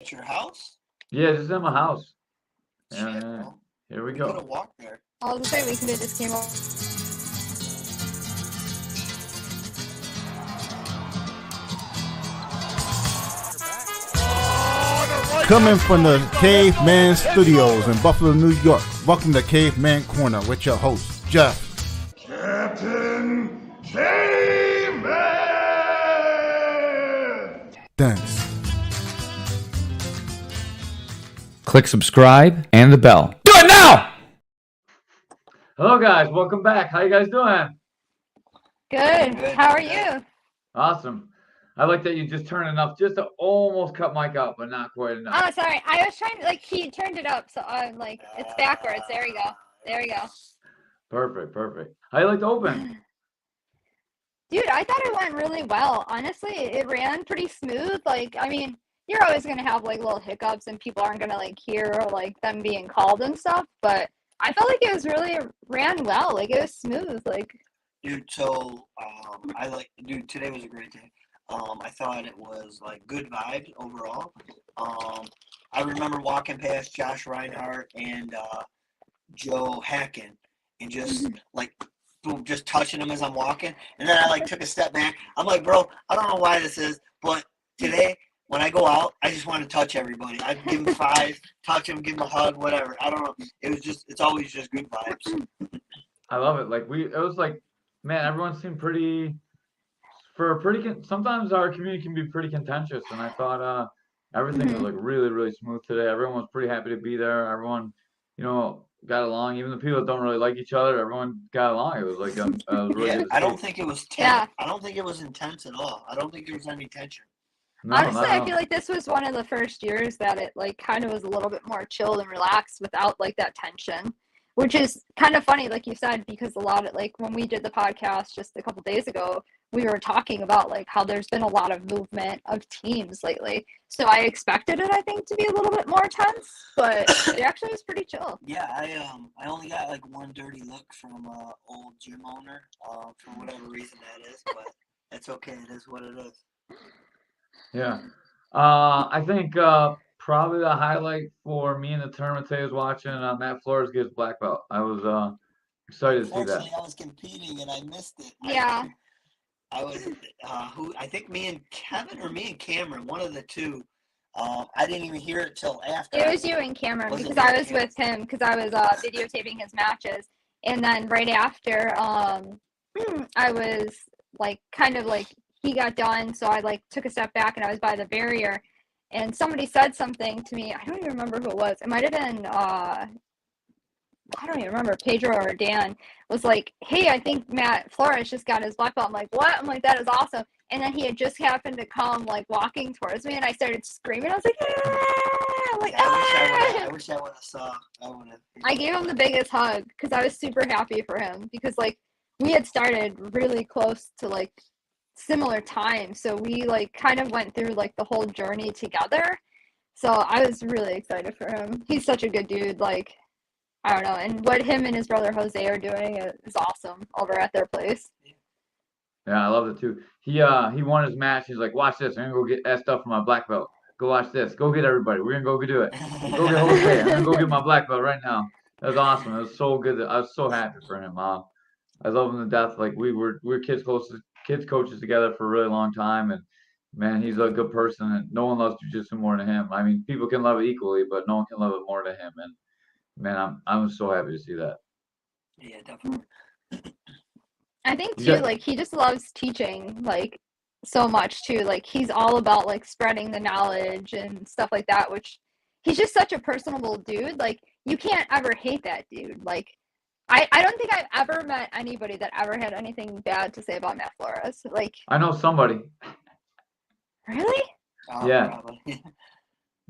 at your house? Yeah, just in my house. Shit, Yeah. bro. Here we We go. could have walked there. I was gonna say we could have just came up. Coming from the Caveman Studios in Buffalo, New York. Welcome to Caveman Corner with your host, Jeff. Captain Caveman! Dennis. Click subscribe and the bell. Do it now! Hello, guys. Welcome back. How you guys doing? Good. How are you? Awesome. I like that you just turned enough just to almost cut Mike out, but not quite enough. Oh, sorry. I was trying to, like, he turned it up, so I'm like, it's backwards. There we go. There we go. Perfect. How you like to open? Dude, I thought it went really well. Honestly, it ran pretty smooth. Like, I mean, you're always going to have, like, little hiccups and people aren't going to, like, hear, like, them being called and stuff. But I felt like it was really ran well. Like, it was smooth. Like, Dude, so today was a great day. I thought it was like good vibes overall. I remember walking past Josh Reinhardt and Joe Hacken and just like boom, just touching them as I'm walking. And then I like took a step back. I'm like, bro, I don't know why this is, but today when I go out, I just want to touch everybody. I give them five, touch them, give them a hug, whatever. I don't know. It's always just good vibes. I love it. It was like, man, everyone seemed sometimes our community can be pretty contentious, and I thought everything was like really, really smooth today. Everyone was pretty happy to be there. Everyone, got along. Even the people that don't really like each other, everyone got along. It was like it was really good to I see. don't think it was tense. Yeah. I don't think it was intense at all. I don't think there was any tension. No, honestly, not at I all. feel like this was one of the first years that it, like, kind of was a little bit more chilled and relaxed without, like, that tension. Which is kind of funny, like you said, because a lot of, like, when we did the podcast just a couple days ago, we were talking about, like, how there's been a lot of movement of teams lately. So I expected it, I think, to be a little bit more tense, but it actually was pretty chill. Yeah, I only got like one dirty look from old gym owner for whatever reason that is, but it's okay. It is what it is. Yeah. I think probably the highlight for me in the tournament today was watching Matt Flores get his black belt. I was excited to see that. Unfortunately, I was competing and I missed it. Yeah. I was I think me and Kevin or me and Cameron, one of the two. I didn't even hear it till after. It was you and Cameron, Was it because me I and was Cameron? with him because I was videotaping his matches. And then right after, I was like, kind of like, he got done, so I like took a step back and I was by the barrier, and somebody said something to me. I don't even remember who it was. It might have been I don't even remember, Pedro or Dan was like, hey, I think Matt Flores just got his black belt. I'm like, what? I'm like, that is awesome. And then he had just happened to come, like, walking towards me, and I started screaming. I was like, yeah! I'm like, I wish I would have saw. I gave him the biggest hug because I was super happy for him because, like, we had started really close to, like, similar time. So we, like, kind of went through, like, the whole journey together. So I was really excited for him. He's such a good dude. Like, I don't know. And what him and his brother Jose are doing is awesome over at their place. Yeah, I love it too. He won his match. He's like, watch this. I'm gonna go get that stuff for my black belt. Go watch this. Go get everybody. We're gonna go do it. Go get Jose. I'm gonna go get my black belt right now. That was awesome. It was so good. I was so happy for him. I love him to death. Like we were kids coaches together for a really long time, and man, he's a good person. And no one loves jiu-jitsu more than him. I mean, people can love it equally, but no one can love it more than him. And man, I'm so happy to see that. Yeah, definitely. I think too, like, he just loves teaching, like, so much too. Like, he's all about, like, spreading the knowledge and stuff like that, which he's just such a personable dude. Like, you can't ever hate that dude. Like, I don't think I've ever met anybody that ever had anything bad to say about Matt Flores. Like, I know somebody. really? Yeah. Probably.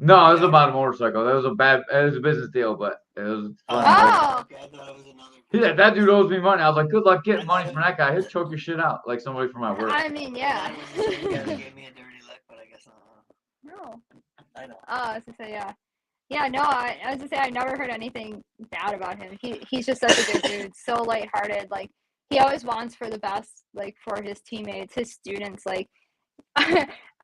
No, it was about a motorcycle. It was a business deal, but it was fun. Oh. Okay, I thought it was another. Yeah, that dude owes me money. I was like, good luck getting money from that guy. He'll choke your shit out like somebody from my work. I mean, yeah. You guys gave me a dirty look, but I guess No. I know. Oh, I was gonna say, yeah. Yeah, no, I was gonna say I never heard anything bad about him. He's just such a good dude, so lighthearted. Like, he always wants for the best, like, for his teammates, his students. Like,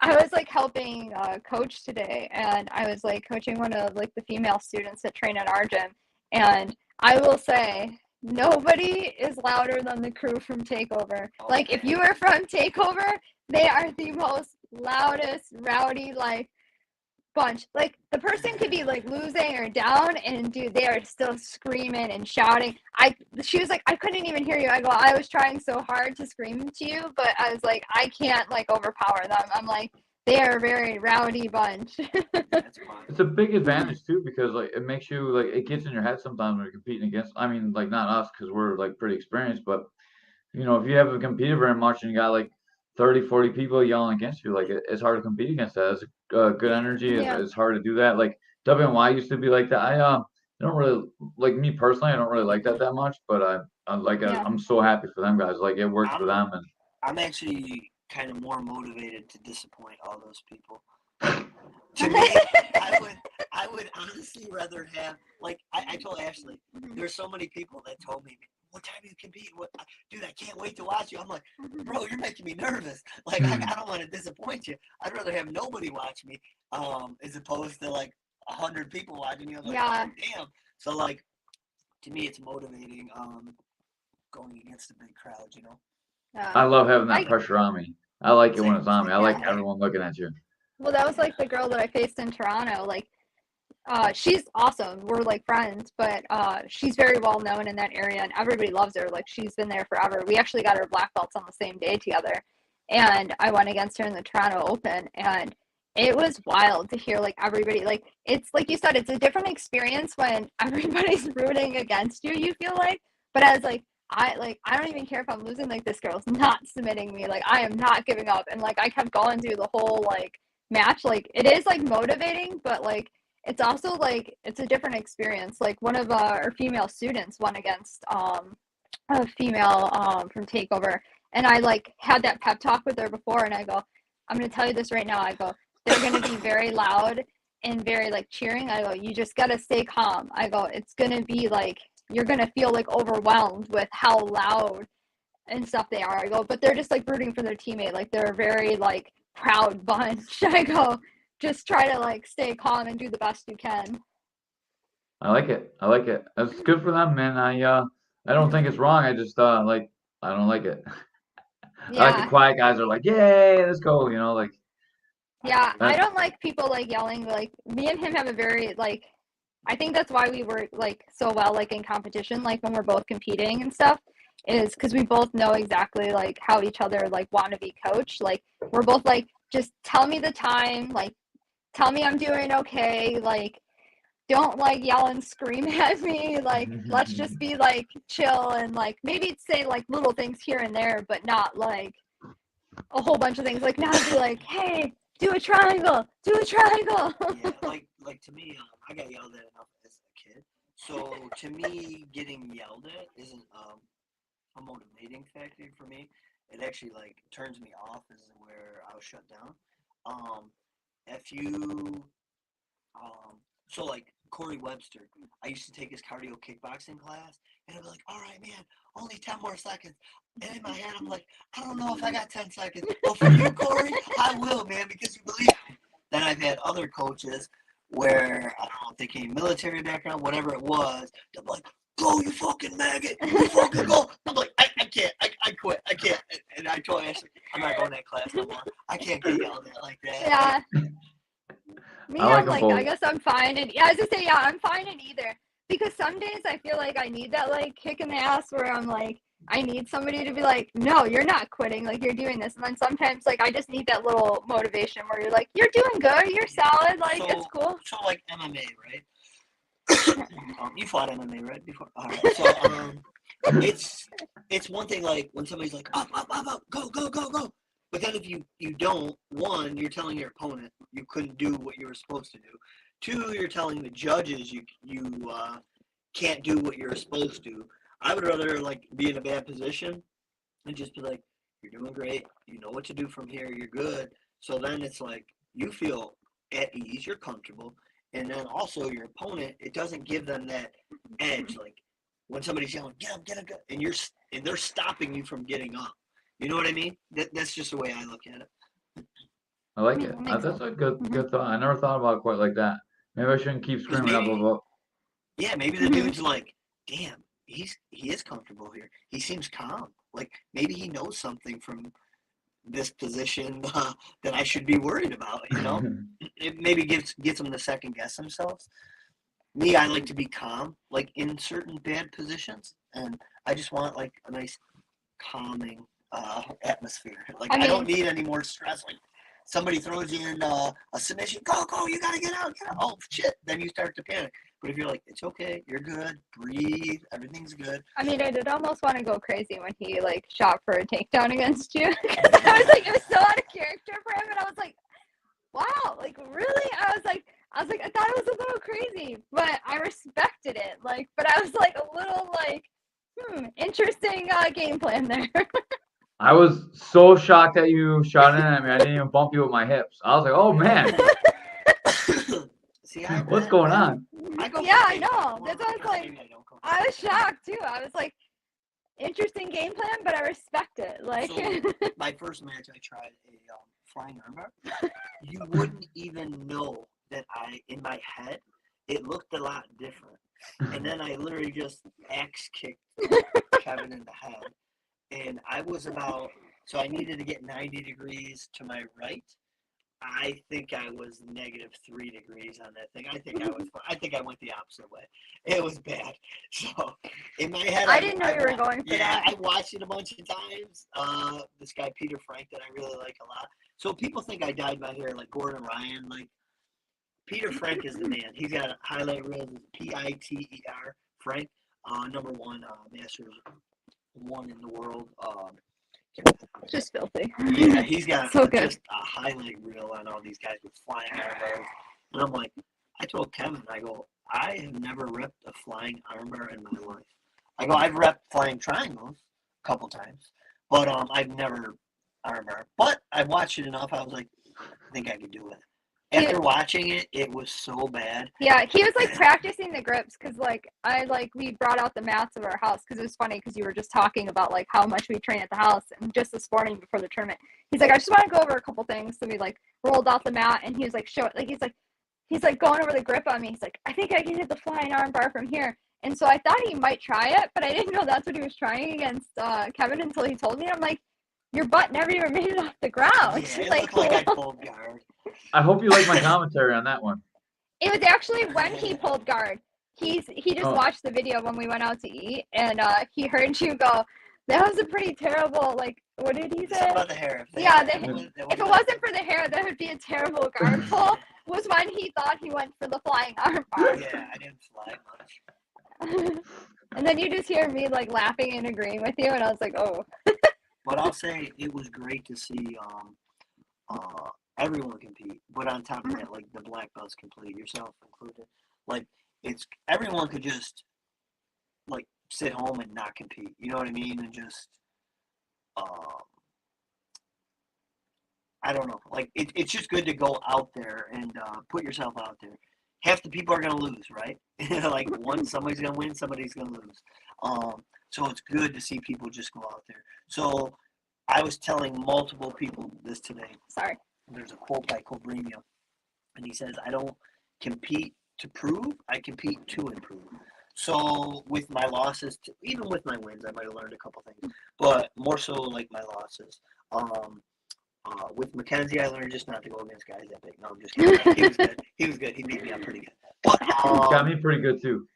I was like helping coach today, and I was like coaching one of like the female students that train at our gym, and I will say nobody is louder than the crew from Takeover. Like if you are from Takeover, they are the most loudest, rowdy, like bunch. Like the person could be like losing or down, and dude, they are still screaming and shouting. She was like, I couldn't even hear you. I go, I was trying so hard to scream to you, but I was like, I can't like overpower them. I'm like, they are a very rowdy bunch. It's a big advantage too because like it makes you like it gets in your head sometimes when you're competing against. I mean, like not us because we're like pretty experienced, but if you haven't competed very much and you got like 30, 40 people yelling against you, like it's hard to compete against that. It's good energy. Yeah. It's hard to do that. Like WNY used to be like that. I don't really like me personally. I don't really like that much, but Yeah. I'm so happy for them guys. Like it works for them, and I'm actually kind of more motivated to disappoint all those people. To me, I would honestly rather have, like, I told Ashley, there's so many people that told me, what time do you compete? Dude, I can't wait to watch you. I'm like, bro, you're making me nervous. Like, I don't want to disappoint you. I'd rather have nobody watch me, as opposed to like 100 people watching you. I'm like, Yeah. oh, damn. So like, to me, it's motivating, going against a big crowd, I love having that pressure on me. I like it when it's on me. I like Yeah. everyone looking at you. Well, that was like the girl that I faced in Toronto. Like, she's awesome. We're like friends, but she's very well known in that area, and everybody loves her. Like, she's been there forever. We actually got our black belts on the same day together, and I went against her in the Toronto Open, and it was wild to hear like everybody, like, it's like you said, it's a different experience when everybody's rooting against you. You feel like, but as like I don't even care if I'm losing. Like, this girl's not submitting me. Like, I am not giving up, and like I kept going through the whole like match. Like, it is like motivating, but like it's also like it's a different experience. Like, one of our female students won against a female from Takeover, and I like had that pep talk with her before, and I go, I'm gonna tell you this right now. I go, they're gonna be very loud and very like cheering. I go, you just gotta stay calm. I go, it's gonna be like you're gonna feel like overwhelmed with how loud and stuff they are. I go, but they're just like rooting for their teammate. Like, they're a very like proud bunch. I go, just try to like stay calm and do the best you can. I like it. I like it. That's good for them, man. I don't think it's wrong. I just like I don't like it. I like the Yeah. quiet guys are like, yay, let's go. Like Yeah, I that. don't like people like yelling. Like, me and him have a very like, I think that's why we were like so well like in competition, like when we're both competing and stuff, is because we both know exactly like how each other like want to be coached. Like, we're both like, just tell me the time, like tell me I'm doing okay, like don't like yell and scream at me, like let's just be like chill, and like maybe say like little things here and there, but not like a whole bunch of things. Like, now to be like, hey, do a triangle. Yeah, like to me, I got yelled at enough as a kid. So to me, getting yelled at isn't a motivating factor for me. It actually like turns me off. Is where I'll shut down. If you so like Corey Webster, I used to take his cardio kickboxing class, and I'd be like, all right, man, only 10 more seconds. And in my head, I'm like, I don't know if I got 10 seconds. But for you, Corey, I will, man, because you believe me. Then I've had other coaches where, I don't know if they came military background, whatever it was, they're like, go, you fucking maggot, you fucking go. I'm like, I can't, I quit, I can't. And I told Ashley, I'm not going to that class no more. I can't get yelled at like that. Yeah. Me, I like I'm them like, both. I guess I'm fine. And yeah, I was just say, yeah, I'm fine in either. Because some days I feel like I need that like kick in the ass where I'm like, I need somebody to be like, no, you're not quitting. Like, you're doing this. And then sometimes like I just need that little motivation where you're like, you're doing good. You're solid. Like, it's cool. So like MMA, right? You fought MMA, right? Before. All right. So it's one thing like when somebody's like up, go, go, go, go. But then if you don't, one, you're telling your opponent you couldn't do what you were supposed to do. Two, you're telling the judges you can't do what you're supposed to. I would rather like be in a bad position and just be like, you're doing great. You know what to do from here. You're good. So then it's like you feel at ease. You're comfortable. And then also your opponent, it doesn't give them that edge. Like when somebody's yelling, get up, and they're stopping you from getting up. You know what I mean? That's just the way I look at it. I like Mm, it. that makes That's a good Mhm. good thought. I never thought about it quite like that. Maybe I shouldn't keep Because screaming up maybe, about. yeah, maybe the Mhm. dude's like, damn, he is comfortable here. He seems calm. Like maybe he knows something from this position that I should be worried about. You know, it maybe gets them to second guess themselves. Me, I like to be calm, like in certain bad positions, and I just want like a nice calming atmosphere. Like I I don't mean, need any more stress. Like somebody throws you in a submission, go, you gotta get out, get out. Oh shit! Then you start to panic. But if you're like, it's okay, you're good, breathe, everything's good. I mean, I did almost want to go crazy when he like shot for a takedown against you. 'Cause I was like, it was so out of character for him, and I was like, wow, like really? I was like, I thought it was a little crazy, but I respected it. Like, but I was like a little like, interesting game plan there. I was so shocked that you shot in at me. I didn't even bump you with my hips. I was like, oh man, See, what's going on? I go Yeah, for I takedowns know. more, That's why I was guess like, maybe I don't go for I was takedowns. shocked too. I was like, interesting game plan, but I respect it. Like, So my first match, I tried a flying armbar. You wouldn't even know that in my head, it looked a lot different. And then I literally just axe kicked Kevin in the head. And I was so I needed to get 90 degrees to my right. I think I was -3 degrees on that thing. I think I went the opposite way. It was bad. So in my head, I didn't know you were going for yeah, that. I watched it a bunch of times. This guy Peter Frank that I really like a lot. So people think I dyed my hair like Gordon Ryan. Like Peter Frank is the man. He's got a highlight reels, Piter Frank, #1 Masters 1 in the world. Just filthy. Yeah, he's got So good. just a highlight reel on all these guys with flying armbars. And I'm like, I told Kevin, I go, I have never ripped a flying armbar in my life. I go, I've ripped flying triangles a couple times, but I've never armbar. But I watched it enough. I was like, I think I could do it. After watching it, it was so bad. Yeah, he was like practicing the grips because we brought out the mats of our house because it was funny because you were just talking about like how much we train at the house and just this morning before the tournament. He's like, I just want to go over a couple things. So we like rolled out the mat and he was like, he's like going over the grip on me. He's like, I think I can hit the flying arm bar from here. And so I thought he might try it, but I didn't know that's what he was trying against Kevin until he told me. I'm like, your butt never even made it off the ground. Yeah, it looked like I pulled guard. I hope you like my commentary on that one. It was actually when he pulled guard. He just watched the video when we went out to eat, and he heard you go, that was a pretty terrible, like, what did he say? Something about the hair. If it wasn't for the hair, that would be a terrible guard pull, was when he thought he went for the flying arm bar. Yeah, I didn't fly much. And then you just hear me, like, laughing and agreeing with you, and I was like, oh. But I'll say it was great to see everyone compete. But on top of that, like the black belts compete, yourself included. Like everyone could just like sit home and not compete. You know what I mean? And just I don't know. Like it's just good to go out there and put yourself out there. Half the people are gonna lose, right? Like somebody's gonna win, somebody's gonna lose. So it's good to see people just go out there. So I was telling multiple people this today. Sorry. There's a quote by Cobrinho, and he says, I don't compete to prove, I compete to improve. So with my losses, even with my wins, I might have learned a couple things, but more so like my losses. With Mackenzie, I learned just not to go against guys that big. No, I'm just kidding. He was good. He was good. He beat me up pretty good. But Got me pretty good too.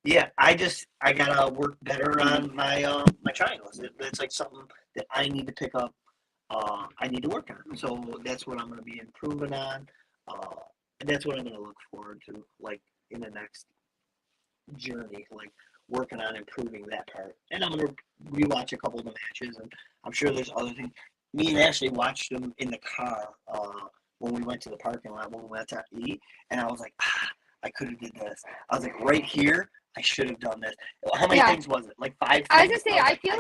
yeah, I gotta work better on my my triangles. It's like something that I need to pick up. I need to work on. So that's what I'm gonna be improving on. And that's what I'm gonna look forward to, like in the next journey, like working on improving that part. And I'm gonna rewatch a couple of the matches, and I'm sure there's other things. Me and Ashley watched them in the car when we went to the parking lot when we went to eat, and I was like, I could have did this. I was like, right here, I should have done this. How many things was it? Like 5 things? I was gonna say, I feel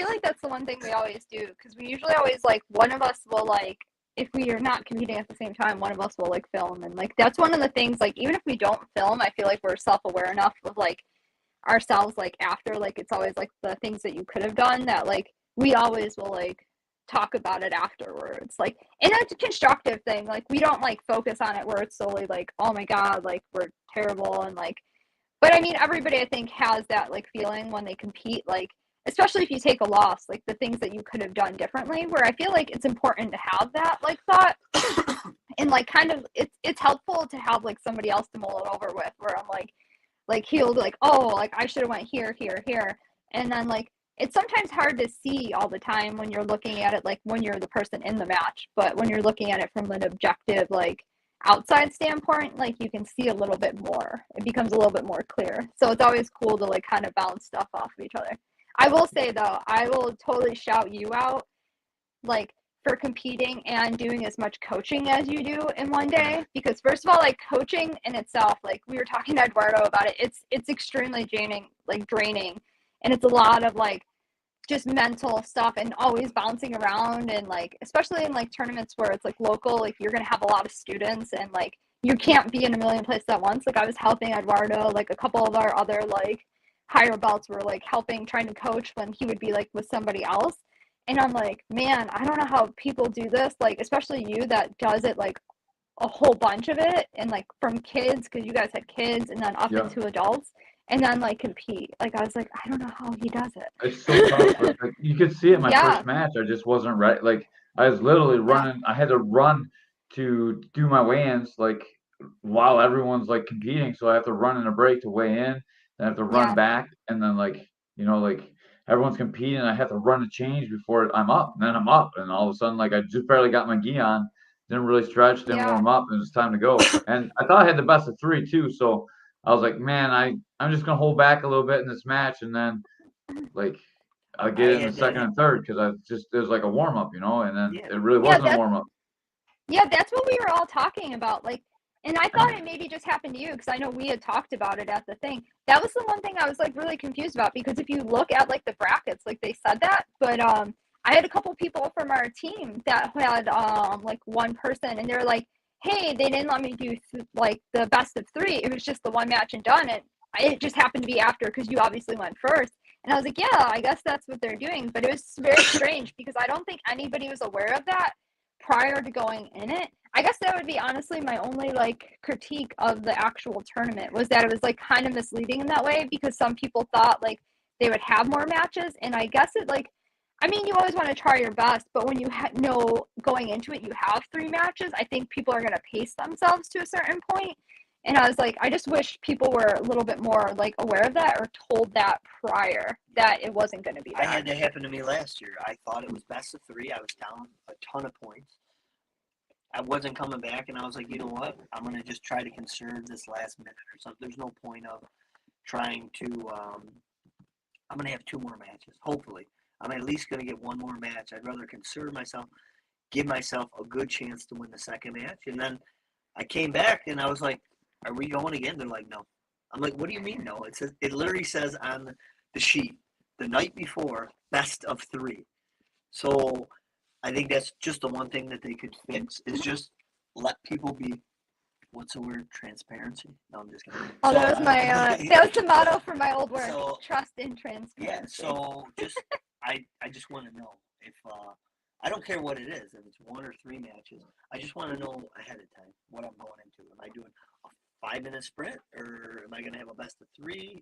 like that's the one thing we always do because we usually always like one of us will like if we are not competing at the same time, one of us will like film and like that's one of the things like even if we don't film, I feel like we're self-aware enough of like ourselves like after like it's always like the things that you could have done that like we always will like talk about it afterwards, like in a constructive thing. Like we don't like focus on it where it's solely like, oh my god, like we're terrible and like. But I mean, everybody I think has that like feeling when they compete, like especially if you take a loss, like the things that you could have done differently. Where I feel like it's important to have that like thought, and like kind of it's helpful to have like somebody else to mull it over with. Where I'm like he'll be like, oh, like I should have went here, here, here, and then like it's sometimes hard to see all the time when you're looking at it, like when you're the person in the match, but when you're looking at it from an objective, like outside standpoint, like you can see a little bit more. It becomes a little bit more clear. So it's always cool to like kind of bounce stuff off of each other. I will say though, I will totally shout you out, like for competing and doing as much coaching as you do in one day, because first of all, like coaching in itself, like we were talking to Eduardo about it, it's extremely draining, and it's a lot of like just mental stuff and always bouncing around, and like especially in like tournaments where it's like local, like you're gonna have a lot of students and like you can't be in a million places at once. Like I was helping Eduardo, like a couple of our other like higher belts were like helping trying to coach when he would be like with somebody else, and I'm like, man, I don't know how people do this, like especially you that does it like a whole bunch of it, and like from kids, because you guys had kids and then up into adults, and then like compete. Like I was like, I don't know how he does it. It's so tough. Like you could see it in my first match. I just wasn't ready. Like I was literally running. I had to run to do my weigh-ins like while everyone's like competing. So I have to run in a break to weigh in. Then I have to run back, and then like like everyone's competing. I have to run to change before I'm up. And then I'm up, and all of a sudden like I just barely got my gi on. Didn't really stretch. Didn't warm up, and it's time to go. And I thought I had the best of 3 too. So I was like, man, I'm just gonna hold back a little bit in this match, and then like I'll get it in the second and third, because it was like a warm up, and then it really wasn't a warm up. Yeah, that's what we were all talking about. Like, and I thought it maybe just happened to you, because I know we had talked about it at the thing. That was the one thing I was like really confused about, because if you look at like the brackets, like they said that, but I had a couple people from our team that had like one person, and they were like, hey, they didn't let me do like the best of 3. It was just the one match and done. And it just happened to be after, because you obviously went first. And I was like, yeah, I guess that's what they're doing. But it was very strange, because I don't think anybody was aware of that prior to going in it. I guess that would be honestly my only like critique of the actual tournament, was that it was like kind of misleading in that way, because some people thought like they would have more matches. And I guess it like, I mean, you always want to try your best, but when you know going into it you have 3 matches, I think people are going to pace themselves to a certain point. And I was like, I just wish people were a little bit more like aware of that, or told that prior that it wasn't going to be that. I had that happen to me last year. I thought it was best of 3. I was down a ton of points. I wasn't coming back, and I was like, you know what? I'm going to just try to conserve this last minute or something. There's no point of trying to I'm going to have 2 more matches, hopefully. I'm at least going to get 1 more match. I'd rather conserve myself, give myself a good chance to win the second match. And then I came back, and I was like, are we going again? They're like, no. I'm like, what do you mean no? It literally says on the sheet, the night before, best of 3. So I think that's just the one thing that they could fix, is just let people be, what's the word, transparency? No, I'm just kidding. Oh, that was my, that was the motto for my old work, trust and transparency. Yeah, so just, I just want to know if, I don't care what it is, if it's 1 or 3 matches. I just want to know ahead of time what I'm going into. Am I doing a 5-minute sprint, or am I going to have a best of 3,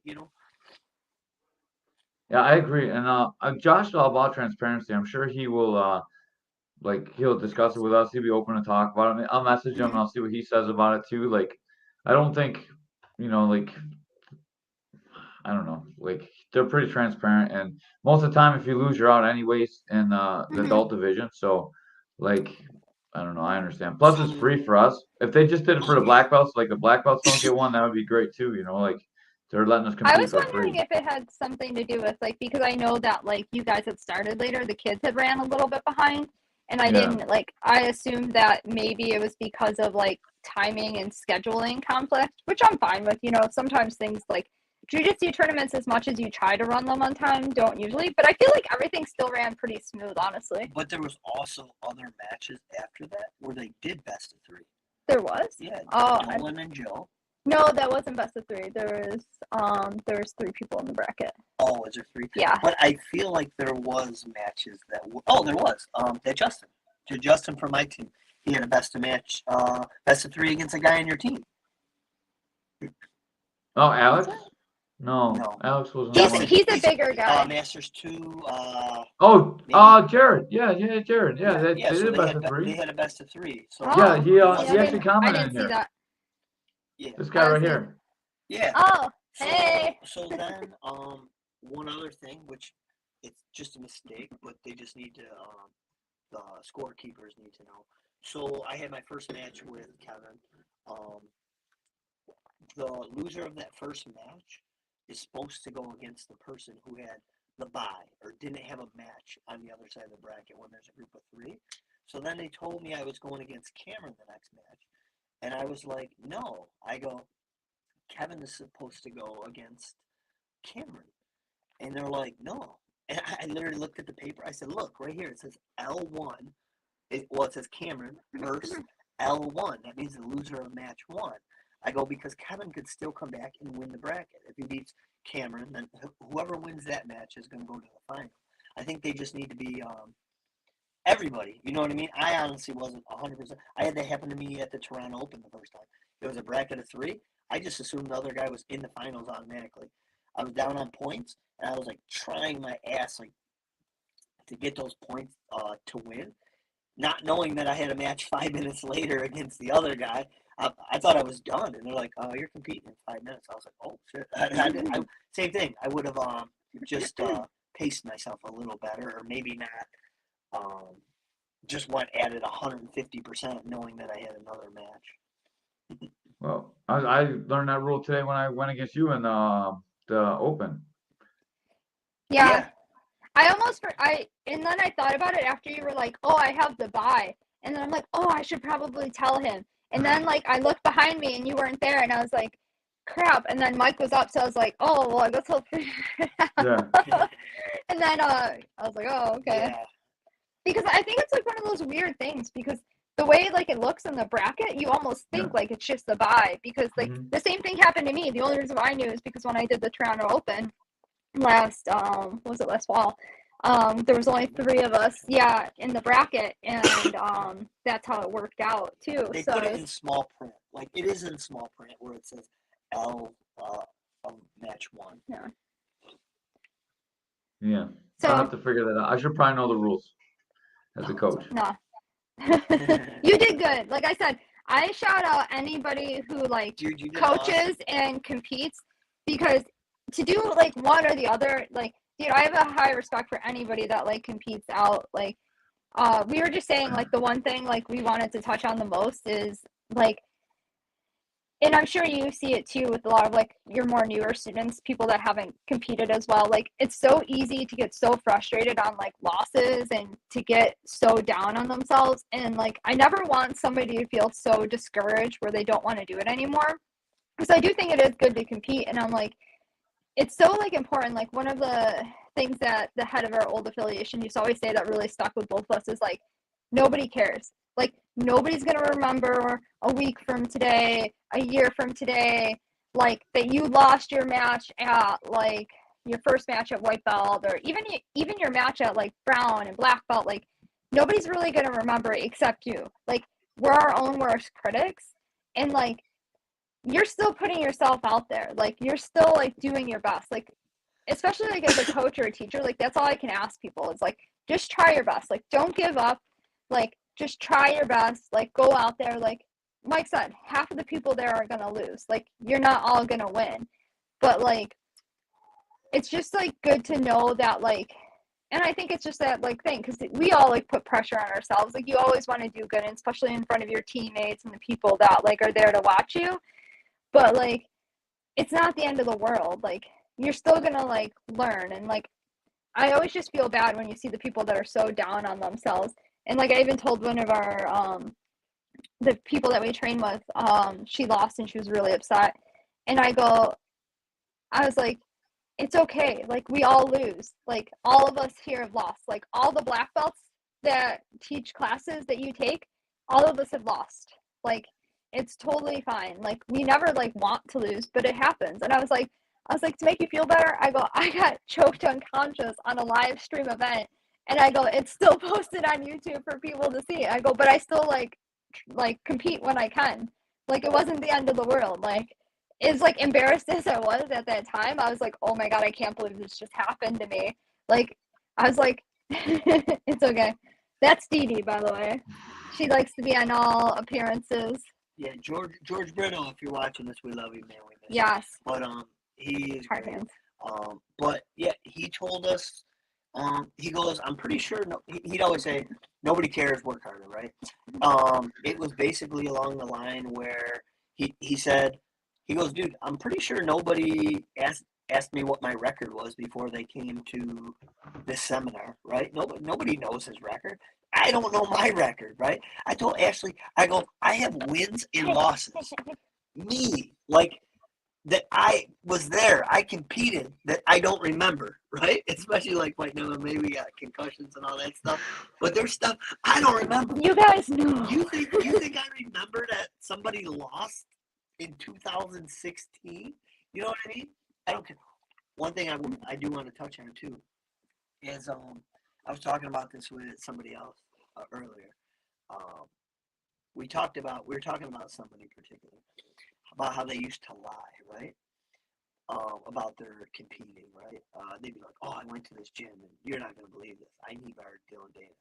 Yeah, I agree. And Josh is all about transparency. I'm sure he will, he'll discuss it with us. He'll be open to talk about it. I'll message him and I'll see what he says about it too. Like, I don't think, I don't know, like they're pretty transparent, and most of the time, if you lose, you're out anyways in the adult division. So, like, I don't know, I understand. Plus, it's free for us. If they just did it for the black belts, like the black belts don't get one, that would be great too. Like they're letting us compete I was for wondering free. if it had something to do with like, because I know that like you guys had started later, the kids had ran a little bit behind, and I didn't like. I assumed that maybe it was because of like timing and scheduling conflict, which I'm fine with. Sometimes things like jiu-jitsu tournaments, as much as you try to run them on time, don't usually. But I feel like everything still ran pretty smooth, honestly. But there was also other matches after that where they did best of 3. There was? Yeah, Oh, Nolan and Joe. No, that wasn't best of 3. There was 3 people in the bracket. Oh, is there 3? Yeah. But I feel like there was matches that. There was. That Justin from my team. He had a best of 3 against a guy on your team. Oh, Alex? No, No. Alex wasn't. He's a bigger guy. Masters 2. Jared. Yeah, Jared. Yeah, they so did they best had of 3. They had a best of 3. So Oh. Yeah, he actually I commented didn't in see here. that. yeah. This guy right here. Yeah. Oh, So, hey. So then, one other thing, which it's just a mistake, but they just need to, the scorekeepers need to know. So I had my first match with Kevin. The loser of that first match is supposed to go against the person who had the bye or didn't have a match on the other side of the bracket when there's a group of 3. So then they told me I was going against Cameron the next match. And I was like, no. I go, Kevin is supposed to go against Cameron. And they're like, no. And I literally looked at the paper. I said, look, right here. It says L1. It says Cameron versus L1. That means the loser of match 1. I go, because Kevin could still come back and win the bracket. If he beats Cameron, then whoever wins that match is going to go to the final. I think they just need to be everybody. You know what I mean? I honestly wasn't 100%. I had that happen to me at the Toronto Open the first time. It was a bracket of 3. I just assumed the other guy was in the finals automatically. I was down on points, and I was like trying my ass like to get those points to win, not knowing that I had a match 5 minutes later against the other guy. I thought I was done, and they're like, "Oh, you're competing in 5 minutes." I was like, "Oh shit!" Same thing. I would have just paced myself a little better, or maybe not. Just went at it 150%, knowing that I had another match. Well, I learned that rule today when I went against you in the Open. Yeah. And then I thought about it after you were like, oh, I have the bye. And then I'm like, oh, I should probably tell him. And then like I looked behind me and you weren't there and I was like, crap. And then Mike was up, so I was like, oh, well, I guess he'll figure it out. Yeah. And then I was like, oh, okay. Yeah. Because I think it's like one of those weird things because the way like it looks in the bracket, you almost think like it's just the bye because like the same thing happened to me. The only reason why I knew is because when I did the Toronto Open last fall, there was only 3 of us, in the bracket, and that's how it worked out too. They put it in small print, like it is in small print where it says L match 1. Yeah. Yeah. So I'll have to figure that out. I should probably know the rules as a coach. No. You did good. Like I said, I shout out anybody who like Dude, you did coaches awesome. and competes because to do like one or the other, like dude, I have a high respect for anybody that like competes out. Like we were just saying like the one thing like we wanted to touch on the most is like, and I'm sure you see it too with a lot of like your more newer students, people that haven't competed as well. Like it's so easy to get so frustrated on like losses and to get so down on themselves. And like I never want somebody to feel so discouraged where they don't want to do it anymore. Because I do think it is good to compete. And I'm like, it's so like important. Like one of the things that the head of our old affiliation used to always say that really stuck with both of us is like, nobody cares. Like nobody's going to remember a week from today, a year from today, like that you lost your match at like your first match at white belt or even your match at like brown and black belt. Like nobody's really going to remember it except you. Like we're our own worst critics and like you're still putting yourself out there. Like you're still like doing your best. Like especially like as a coach or a teacher, like that's all I can ask people. It's like just try your best. Like don't give up. Like just try your best, like go out there. Like Mike said, half of the people there are gonna lose. Like you're not all gonna win. But like it's just like good to know that like, and I think it's just that like thing because we all like put pressure on ourselves. Like you always want to do good, and especially in front of your teammates and the people that like are there to watch you. But like it's not the end of the world. Like you're still gonna like learn. And like I always just feel bad when you see the people that are so down on themselves. And like I even told one of our the people that we train with, she lost and she was really upset. And I was like, it's okay. Like we all lose. Like all of us here have lost. Like all the black belts that teach classes that you take, all of us have lost. Like It's totally fine. Like, we never like want to lose, but it happens. And I was like, to make you feel better, I go, I got choked unconscious on a live stream event, and I go, it's still posted on YouTube for people to see. I go, but I still like compete when I can. Like, it wasn't the end of the world. Like, as like embarrassed as I was at that time, I was like, oh my god, I can't believe this just happened to me. Like, I was like, it's okay. That's Dee Dee, by the way. She likes to be on all appearances. Yeah, George Brito, if you're watching this, we love you, man. We miss you. Yes. But he is Hard great. hands. But yeah, he told us. He goes, I'm pretty sure. No, he'd always say, nobody cares, work harder, right? It was basically along the line where he said, he goes, dude, I'm pretty sure nobody asked me what my record was before they came to this seminar, right? Nobody knows his record. I don't know my record, right? I told Ashley, I go, I have wins and losses. Me, like, that I was there, I competed, that I don't remember, right? Especially like right now, maybe we got concussions and all that stuff. But there's stuff I don't remember. You guys know. You think I remember that somebody lost in 2016? You know what I mean? I don't care. One thing I do want to touch on too is I was talking about this with somebody else earlier. We were talking about somebody in particular, about how they used to lie, right? About their competing, right? They'd be like, "Oh, I went to this gym, and you're not gonna believe this. I need our Dylan Davis."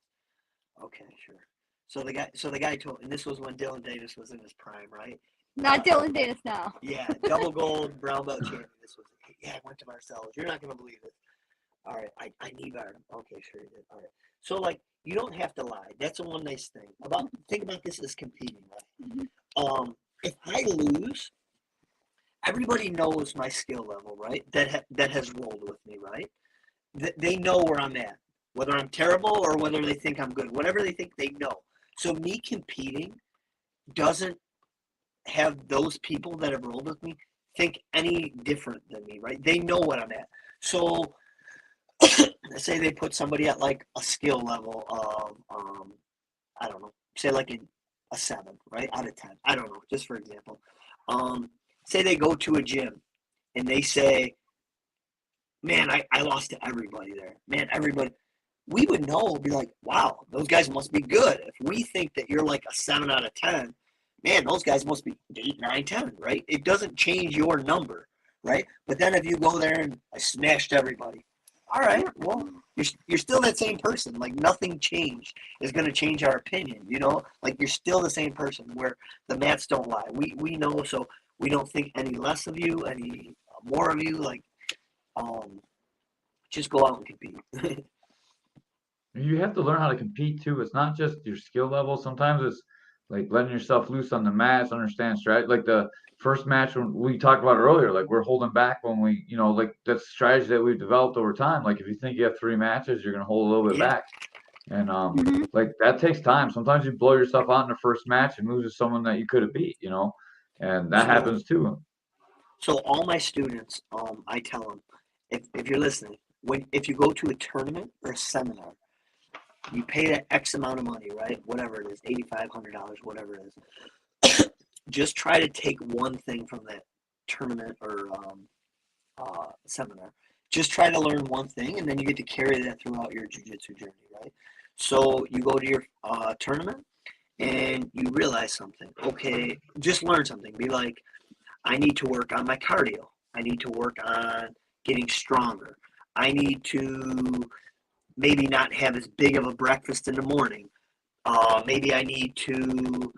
Okay, sure. So the guy told, and this was when Dylan Davis was in his prime, right? Not Dylan Davis now. Yeah, double gold brown belt champion. This was, yeah, I went to Marcelo's. You're not gonna believe this. All right, I need our. Okay, sure you did. All right. So like, you don't have to lie. That's the one nice thing about. Think about this as competing, right? Mm-hmm. If I lose, everybody knows my skill level, right? That has rolled with me, right? They know where I'm at, whether I'm terrible or whether they think I'm good. Whatever they think, they know. So me competing doesn't have those people that have rolled with me think any different than me, right? They know what I'm at. So say they put somebody at like a skill level of I don't know, say like a 7, right, out of 10. I don't know, just for example. Say they go to a gym and they say, man, I lost to everybody there. Man, everybody. We would know, be like, wow, those guys must be good. If we think that you're like a 7 out of 10, man, those guys must be 8, 9, 10, right? It doesn't change your number, right? But then if you go there and I smashed everybody, all right, well, you're still that same person. Like, nothing changed is going to change our opinion, you know? Like, you're still the same person, where the maths don't lie. We know, so we don't think any less of you, any more of you. Like, just go out and compete. You have to learn how to compete too. It's not just your skill level. Sometimes it's like letting yourself loose on the mats, understand strategy. Like the first match when we talked about earlier, like we're holding back when we, like that's strategy that we've developed over time. Like if you think you have 3 matches, you're gonna hold a little bit Yeah. back. And like that takes time. Sometimes you blow yourself out in the first match and lose to someone that you could have beat, and that happens too. So all my students, I tell them, if you're listening, if you go to a tournament or a seminar, you pay that X amount of money, right? Whatever it is, $8,500, whatever it is. Just try to take one thing from that tournament or seminar. Just try to learn one thing, and then you get to carry that throughout your jiu-jitsu journey, right? So you go to your tournament, and you realize something. Okay, just learn something. Be like, I need to work on my cardio. I need to work on getting stronger. I need to maybe not have as big of a breakfast in the morning. Maybe I need to,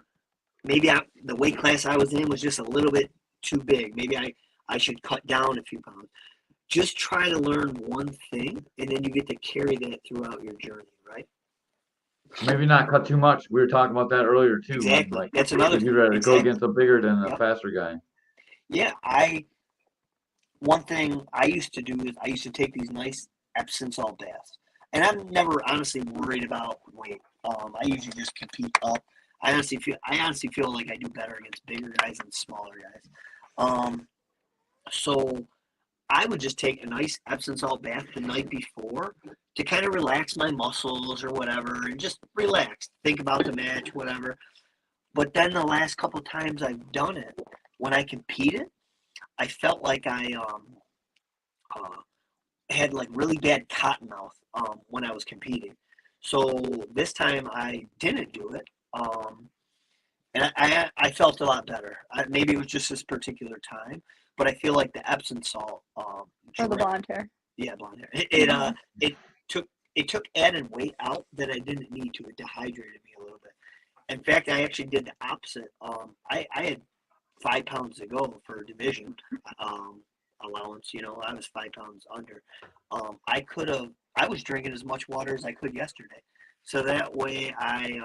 the weight class I was in was just a little bit too big. Maybe I should cut down a few pounds. Just try to learn one thing, and then you get to carry that throughout your journey, right? Maybe not cut too much. We were talking about that earlier too. Exactly. Like, that's another if thing. you'd rather Exactly. go against a bigger than a faster guy. Yeah, one thing I used to do is I used to take these nice Epsom salt baths. And I'm never honestly worried about weight. I usually just compete up. I honestly feel like I do better against bigger guys than smaller guys. So I would just take a nice Epsom salt bath the night before to kind of relax my muscles or whatever, and just relax. Think about the match, whatever. But then the last couple times I've done it, when I competed, I felt like I had like really bad cotton mouth when I was competing. So this time I didn't do it, and I felt a lot better. Maybe it was just this particular time, but I feel like the Epsom salt. Or the blonde hair. Yeah, blonde hair. It took added weight out that I didn't need to. It dehydrated me a little bit. In fact, I actually did the opposite. I had 5 pounds to go for division allowance. You know, I was 5 pounds under. I was drinking as much water as I could yesterday, so that way I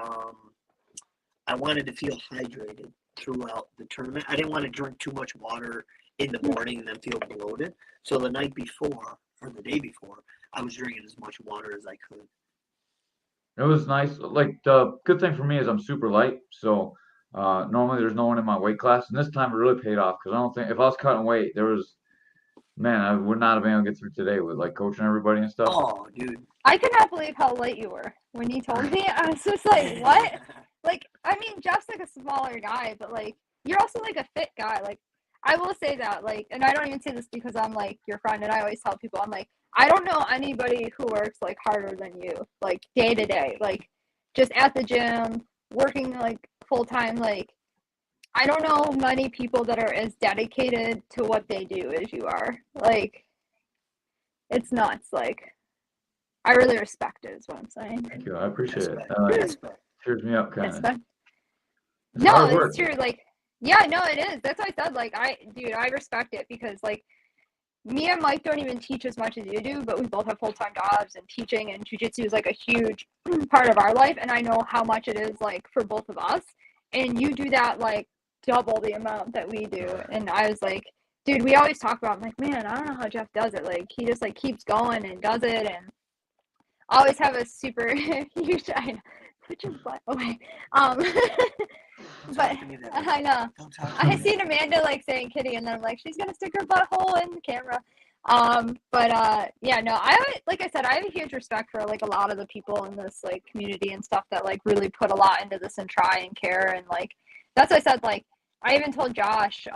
wanted to feel hydrated throughout the tournament. I didn't want to drink too much water in the morning and then feel bloated. So the night before or the day before, I was drinking as much water as I could. It was nice. Like the good thing for me is I'm super light, so normally there's no one in my weight class, and this time it really paid off because I don't think if I was cutting weight, man, I would not have been able to get through today with like coaching everybody and stuff. Oh, dude. I could not believe how light you were when you told me. I was just like, what? Like, I mean, Jeff's like a smaller guy, but like, you're also like a fit guy. Like, I will say that, like, and I don't even say this because I'm like your friend, and I always tell people, I'm like, I don't know anybody who works like harder than you, like day to day, like just at the gym, working like full time. Like, I don't know many people that are as dedicated to what they do as you are. Like, it's nuts. Like, I really respect it, is what I'm saying. Thank you. I appreciate it. Respect. Cheers me up, kind of. Respect. It's No, hard it's work. true. Like, yeah, no, it is. That's why I said, like, I respect it because, like, me and Mike don't even teach as much as you do, but we both have full-time jobs, and teaching and jiu-jitsu is like a huge part of our life, and I know how much it is, like, for both of us. And you do that, like, double the amount that we do. And I was like, dude, we always talk about, I'm like, man, I don't know how Jeff does it. Like, he just, like, keeps going and does it, and always have a super huge, I know, put your butt away. But I know. I seen Amanda like saying kitty, and then I'm like, she's gonna stick her butthole in the camera. Yeah, no, like I said, I have a huge respect for like a lot of the people in this like community and stuff that like really put a lot into this and try and care, and like that's what I said. Like, I even told Josh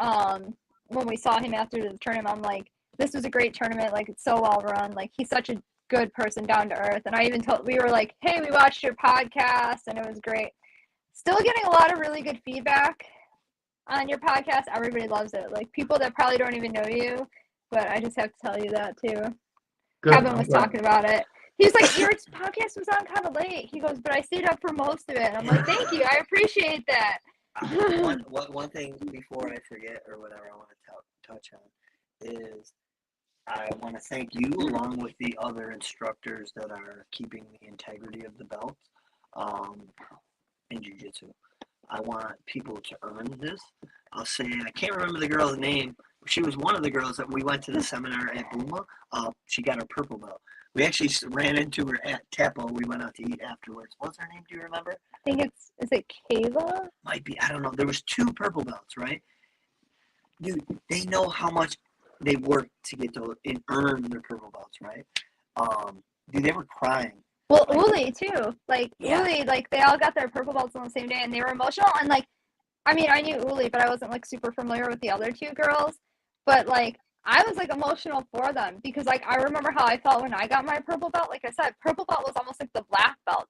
when we saw him after the tournament, I'm like, this was a great tournament, like it's so well run, like he's such a good person, down to earth. And I even we were like, hey, we watched your podcast and it was great. Still getting a lot of really good feedback on your podcast. Everybody loves it. Like people that probably don't even know you, but I just have to tell you that too. Good. Kevin was talking about it. He was like, your podcast was on kind of late. He goes, but I stayed up for most of it. And I'm like, thank you. I appreciate that. One thing before I forget or whatever I want to touch on is I want to thank you along with the other instructors that are keeping the integrity of the belt in jiu-jitsu. I want people to earn this. I'll say, I can't remember the girl's name. She was one of the girls that we went to the seminar at Buma. She got her purple belt. We actually ran into her at Tapo. We went out to eat afterwards. What's her name? Do you remember? I think is it Kayla? Might be. I don't know. There was 2 purple belts, right? Dude, they know how much they work to get to and earn their purple belts, right? Dude, they were crying. Well, Uli too. Like Yeah. Uli, like they all got their purple belts on the same day, and they were emotional. And like, I mean, I knew Uli, but I wasn't like super familiar with the other 2 girls. But like, I was like emotional for them because like I remember how I felt when I got my purple belt. Like I said, purple belt was almost like the black belt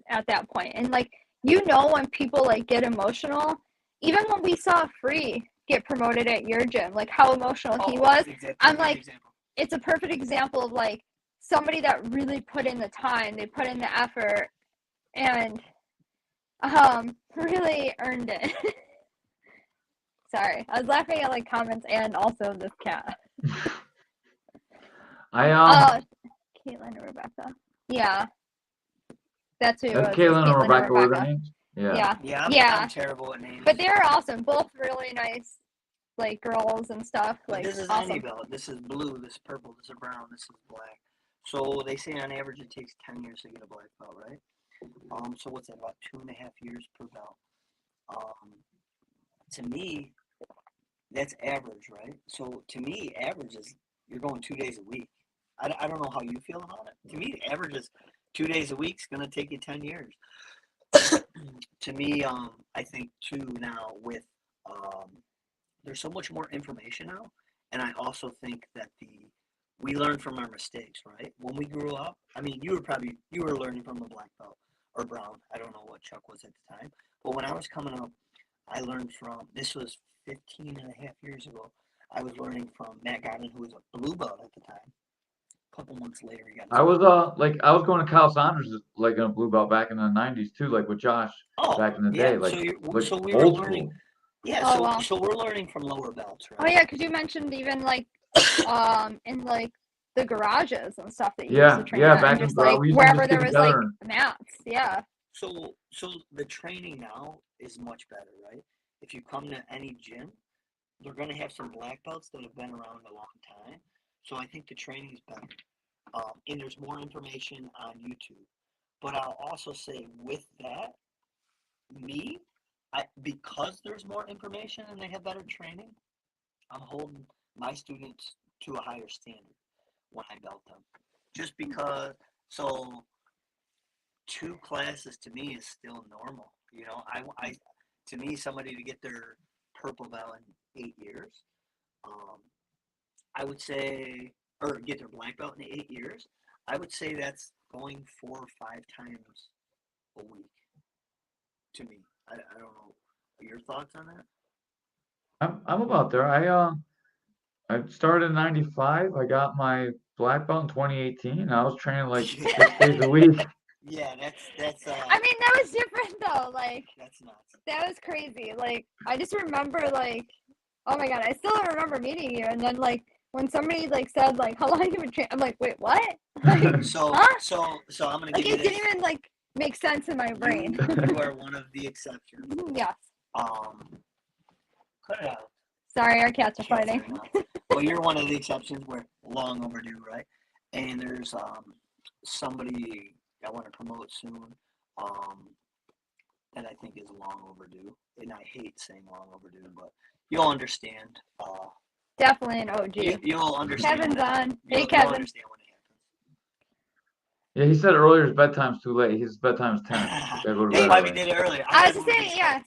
at that point. And like, you know, when people like get emotional, even when we saw Free get promoted at your gym, like how emotional he was. I'm like, it's a perfect example of like somebody that really put in the time, they put in the effort, and really earned it. Sorry, I was laughing at like comments and also this cat. I Caitlin and Rebecca. Yeah, that's who it That's was. Caitlin and Caitlin Rebecca were their names. Yeah. I'm terrible at names. But they're awesome. Both really nice, like girls and stuff. But Like this is awesome. any belt. This is blue. This is purple. This is brown. This is black. So they say on average it takes 10 years to get a black belt, right? So what's that? About 2.5 years per belt. To me, that's average, right? So to me, average is you're going 2 days a week. I don't know how you feel about it. To me, the average is 2 days a week is going to take you 10 years. to me, I think too now with there's so much more information now, and I also think that we learn from our mistakes, right? When we grew up, I mean, you were learning from a black belt or brown. I don't know what Chuck was at the time, but when I was coming up, I learned from this was 15 and a half years ago. I was learning from Matt Godwin, who was a blue belt at the time. A couple months later, he got. I was I was going to Kyle Saunders like in a blue belt back in the '90s too, like with Josh back in the yeah. day, like So we were old learning. school. Yeah. Oh, So wow. so we're learning from lower belts, right? Oh yeah, because you mentioned even like in like the garages and stuff that you used Yeah, to train yeah. at, Back and in just like we used to wherever just there get was like together and mats. Yeah. So the training now is much better, right? If you come to any gym, they're going to have some black belts that have been around a long time. So I think the training is better. And there's more information on YouTube. But I'll also say with that, because there's more information and they have better training, I'm holding my students to a higher standard when I belt them. Just because, so 2 classes to me is still normal. You know, to me, somebody to get their purple belt in 8 years, I would say, or get their black belt in 8 years, I would say that's going 4 or 5 times a week. To me, I don't know your thoughts on that. I'm about there. I started in '95. I got my black belt in 2018. I was training like 6 days a week. Yeah, that's I mean, that was different though. Like that's nuts. that was crazy. Like I just remember like, oh my god, I still remember meeting you, and then like when somebody like said like, how long you been training? I'm like, wait, what? Like, So huh? so I'm gonna Like give you it this. didn't even like make sense in my brain. You are one of the exceptions. Yes. Cut it out. Sorry, our cats are Cats fighting. are nuts. Well, you're one of the exceptions. We're long overdue, right? And there's somebody I want to promote soon that I think is long overdue. And I hate saying long overdue, but you'll understand. Definitely an OG. You'll understand. Kevin's on. Hey, You'll Kevin. understand when it Yeah, he said earlier his bedtime's too late. His bedtime's 10. happens. Gotta go to That's bed why we early. did it earlier. I was just saying, yeah.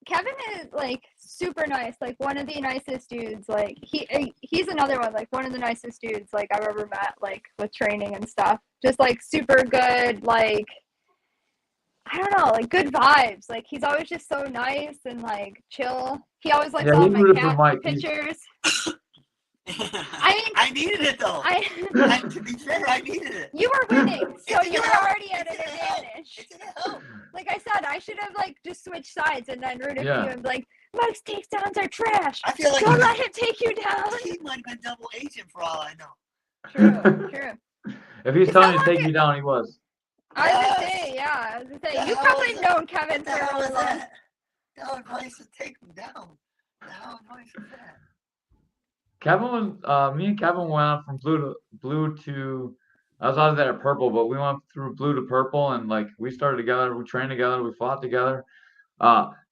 Kevin is like super nice, like one of the nicest dudes. Like he's another one, like one of the nicest dudes like I've ever met, like with training and stuff. Just like super good, like I don't know, like good vibes. Like he's always just so nice and like chill. He always likes Yeah, all he of my rooted for cat Mike. pictures. I mean, I needed it though. To be fair, I needed it. You were winning, so It's you an were help. already at It's an an help. advantage. It's an help. Like I said, I should have like just switched sides and then rooted for Yeah. you and be like, Mike's takedowns are trash. I feel like Don't let him take you down. he might have been double agent for all I know. True. If he's It's telling you not to take like you down, he was. I was Yes. gonna say, yeah. I was gonna say, The you've hell probably was known Kevin What the for a hell really was long. that? No advice to take him down. The hell advice is that? Kevin was me and Kevin went on from blue to I was there at purple, but we went through blue to purple and like we started together, we trained together, we fought together.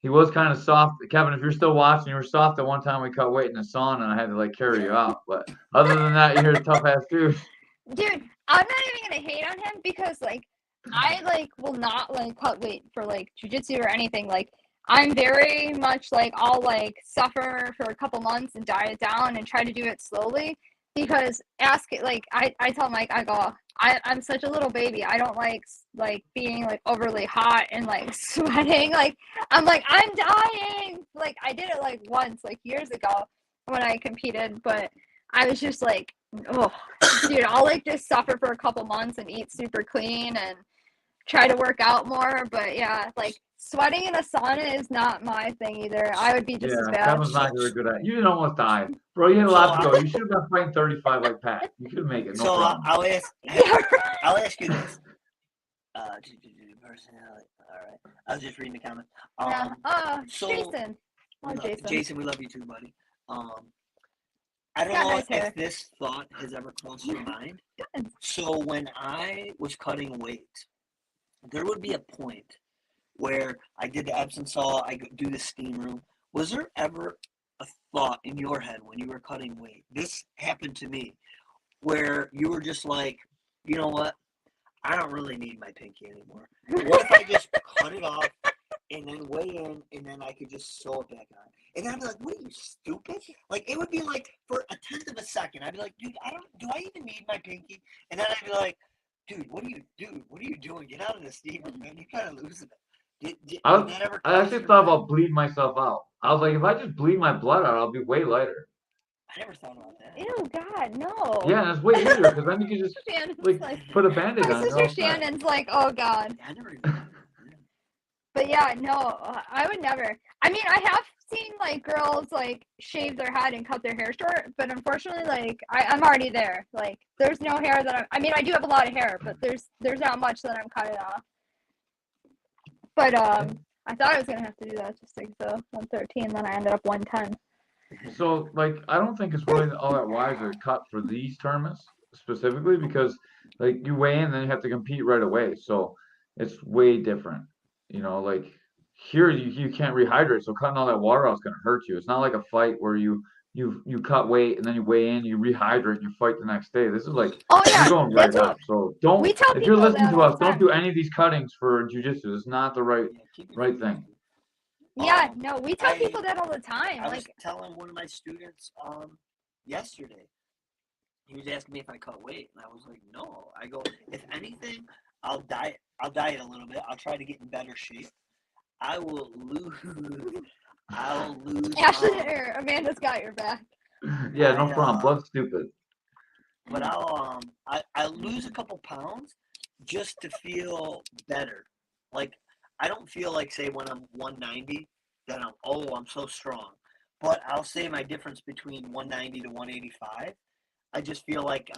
He was kind of soft. Kevin, if you're still watching, you were soft at one time we cut weight in the sauna and I had to like carry you out. But other than that, you're a tough ass dude. Dude, I'm not even gonna hate on him because like I like will not like cut weight for like jujitsu or anything. Like I'm very much like I'll like suffer for a couple months and diet down and try to do it slowly because ask it like I tell Mike I go I'm such a little baby. I don't like being like overly hot and like sweating. Like I'm dying. Like I did it like once like years ago when I competed, but I was just like, oh, dude, I'll like just suffer for a couple months and eat super clean and try to work out more. But yeah, like sweating in a sauna is not my thing either. I would be just as Yeah, bad. Kevin's not very good at it. You didn't almost die. Bro, you had a lot to So, go. You should have been fighting 35 like Pat. You could make it, no So problem. I'll ask. Yeah, right. I'll ask you this. Personality. All right. I was just reading the comments. Yeah. Oh, so- Jason. Oh, Jason. We love you too, buddy. I don't Got know nice hair. if this thought has ever crossed your mind. So when I was cutting weight, there would be a point where I did the Epsom salt, I do the steam room. Was there ever a thought in your head when you were cutting weight? This happened to me, where you were just like, you know what? I don't really need my pinky anymore. What if I just cut it off and then weigh in, and then I could just sew it back on? And then I'd be like, what are you, stupid? Like, it would be like, for a tenth of a second, I'd be like, dude, do I even need my pinky? And then I'd be like, dude, what are you doing? Get out of the steamer, man. You're kind of losing it. Did that ever I cross actually your thought mind? about bleeding myself out. I was like, if I just bleed my blood out, I'll be way lighter. I never thought about that. Ew, God, no. Yeah, and it's way easier because then you can just Shannon's like put a Band-Aid my on. You're sister all set. Shannon's like, oh God. I never even thought about that. But yeah, no, I would never. I mean, I have seen like girls like shave their head and cut their hair short, but unfortunately, like I'm already there. Like, there's no hair that I mean, I do have a lot of hair, but there's not much that I'm cutting off. But I thought I was gonna have to do that just like the 113, then I ended up 110. So, like, I don't think it's really all that wise to cut for these tournaments specifically because, like, you weigh in, then you have to compete right away. So it's way different. You know, like here you can't rehydrate, so cutting all that water out is gonna hurt you. It's not like a fight where you cut weight and then you weigh in, you rehydrate, and you fight the next day. This is like Oh you're yeah, going that's right what up. So don't we tell if you're people listening that to all us, the don't time. do any of these cuttings for jujitsu. It's not the right Yeah, keep it right easy. thing. Yeah, no, we tell I- people that all the time. I was Like, telling one of my students yesterday. He was asking me if I cut weight, and I was like, no. I go, if anything, I'll diet a little bit. I'll try to get in better shape. I will lose. I'll lose. Ashley or Amanda's got your back. Yeah, no I, problem. Blood's stupid. But I'll lose a couple pounds just to feel better. Like, I don't feel like, say, when I'm 190 that I'm so strong. But I'll say my difference between 190 to 185. I just feel like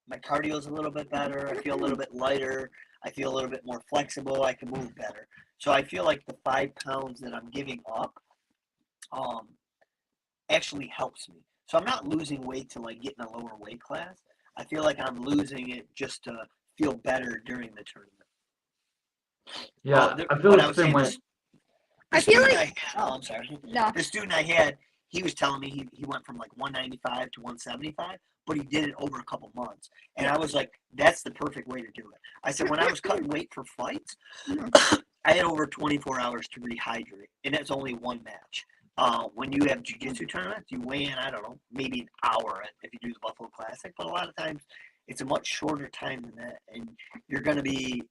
my cardio's a little bit better. I feel a little bit lighter. I feel a little bit more flexible. I can move better. So I feel like the 5 pounds that I'm giving up actually helps me. So I'm not losing weight to like get in a lower weight class. I feel like I'm losing it just to feel better during the tournament. Yeah, I feel what the I was same saying, way. I feel student like I'm sorry. no. The student I had, he was telling me he went from like 195 to 175, but he did it over a couple months. And I was like, that's the perfect way to do it. I said, when I was cutting weight for fights, I had over 24 hours to rehydrate, and it's only one match. When you have jiu-jitsu tournaments, you weigh in, I don't know, maybe an hour if you do the Buffalo Classic, but a lot of times it's a much shorter time than that, and you're going to be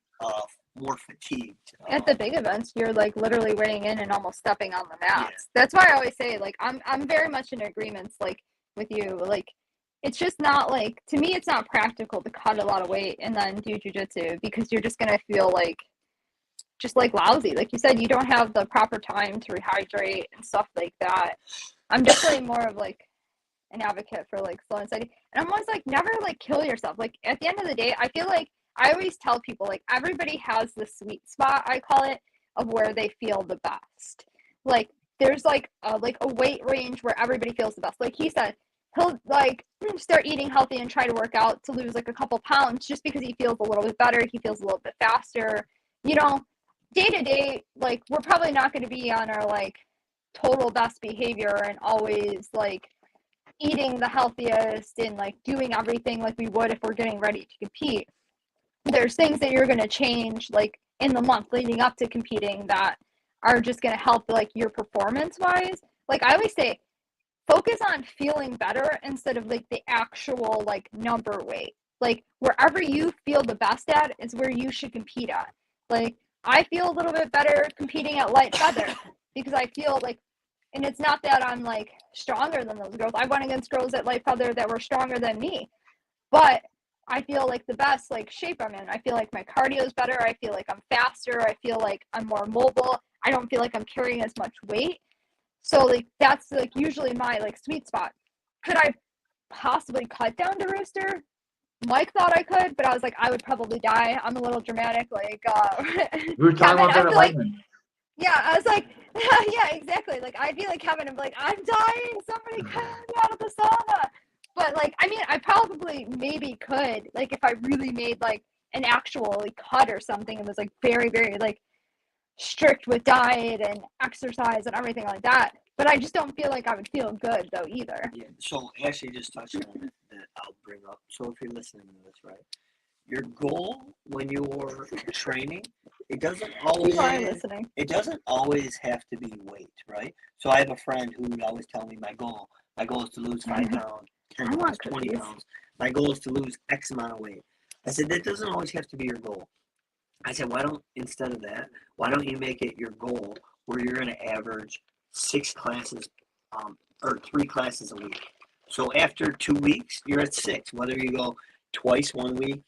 more fatigued. At the big events, you're like literally weighing in and almost stepping on the mats. That's why I always say, like, I'm very much in agreements, like, with you. Like, it's just not like, to me, it's not practical to cut a lot of weight and then do jujitsu because you're just gonna feel like just like lousy. Like you said, you don't have the proper time to rehydrate and stuff like that. I'm definitely more of like an advocate for like slow and steady. And I'm always like, never like kill yourself. Like at the end of the day, I feel like I always tell people like everybody has the sweet spot, I call it, of where they feel the best. Like there's like a weight range where everybody feels the best. Like he said, he'll like start eating healthy and try to work out to lose like a couple pounds just because he feels a little bit better. He feels a little bit faster. You know, day to day, like we're probably not going to be on our like total best behavior and always like eating the healthiest and like doing everything like we would if we're getting ready to compete. There's things that you're going to change like in the month leading up to competing that are just going to help like your performance wise. Like I always say, focus on feeling better instead of like the actual like number weight. Like wherever you feel the best at is where you should compete at. Like I feel a little bit better competing at light feather because I feel like, and it's not that I'm like stronger than those girls. I went against girls at light feather that were stronger than me, but I feel like the best like shape I'm in. I feel like my cardio is better. I feel like I'm faster. I feel like I'm more mobile. I don't feel like I'm carrying as much weight. So like that's like usually my like sweet spot. Could I possibly cut down to rooster? Mike thought I could, but I was like, I would probably die. I'm a little dramatic, like We were talking about that at Lightman. Yeah, I was like, yeah, exactly. Like I'd be like Kevin and be like, I'm dying. Somebody cut me out of the sauna. But like, I mean, I probably maybe could, like, if I really made like an actual like, cut or something and was like very, very like strict with diet and exercise and everything like that. But I just don't feel like I would feel good though either. Yeah. So Ashley just touched on it that I'll bring up. So if you're listening to this, right, your goal when you're training, it doesn't always People are listening. it doesn't always have to be weight, right? So I have a friend who would always tell me my goal is to lose 5 pounds, 10 I want pounds, 20 cookies. pounds. My goal is to lose X amount of weight. I said, that doesn't always have to be your goal. I said, instead of that, why don't you make it your goal where you're going to average 6 classes or 3 classes a week? So after 2 weeks, you're at 6. Whether you go twice one week,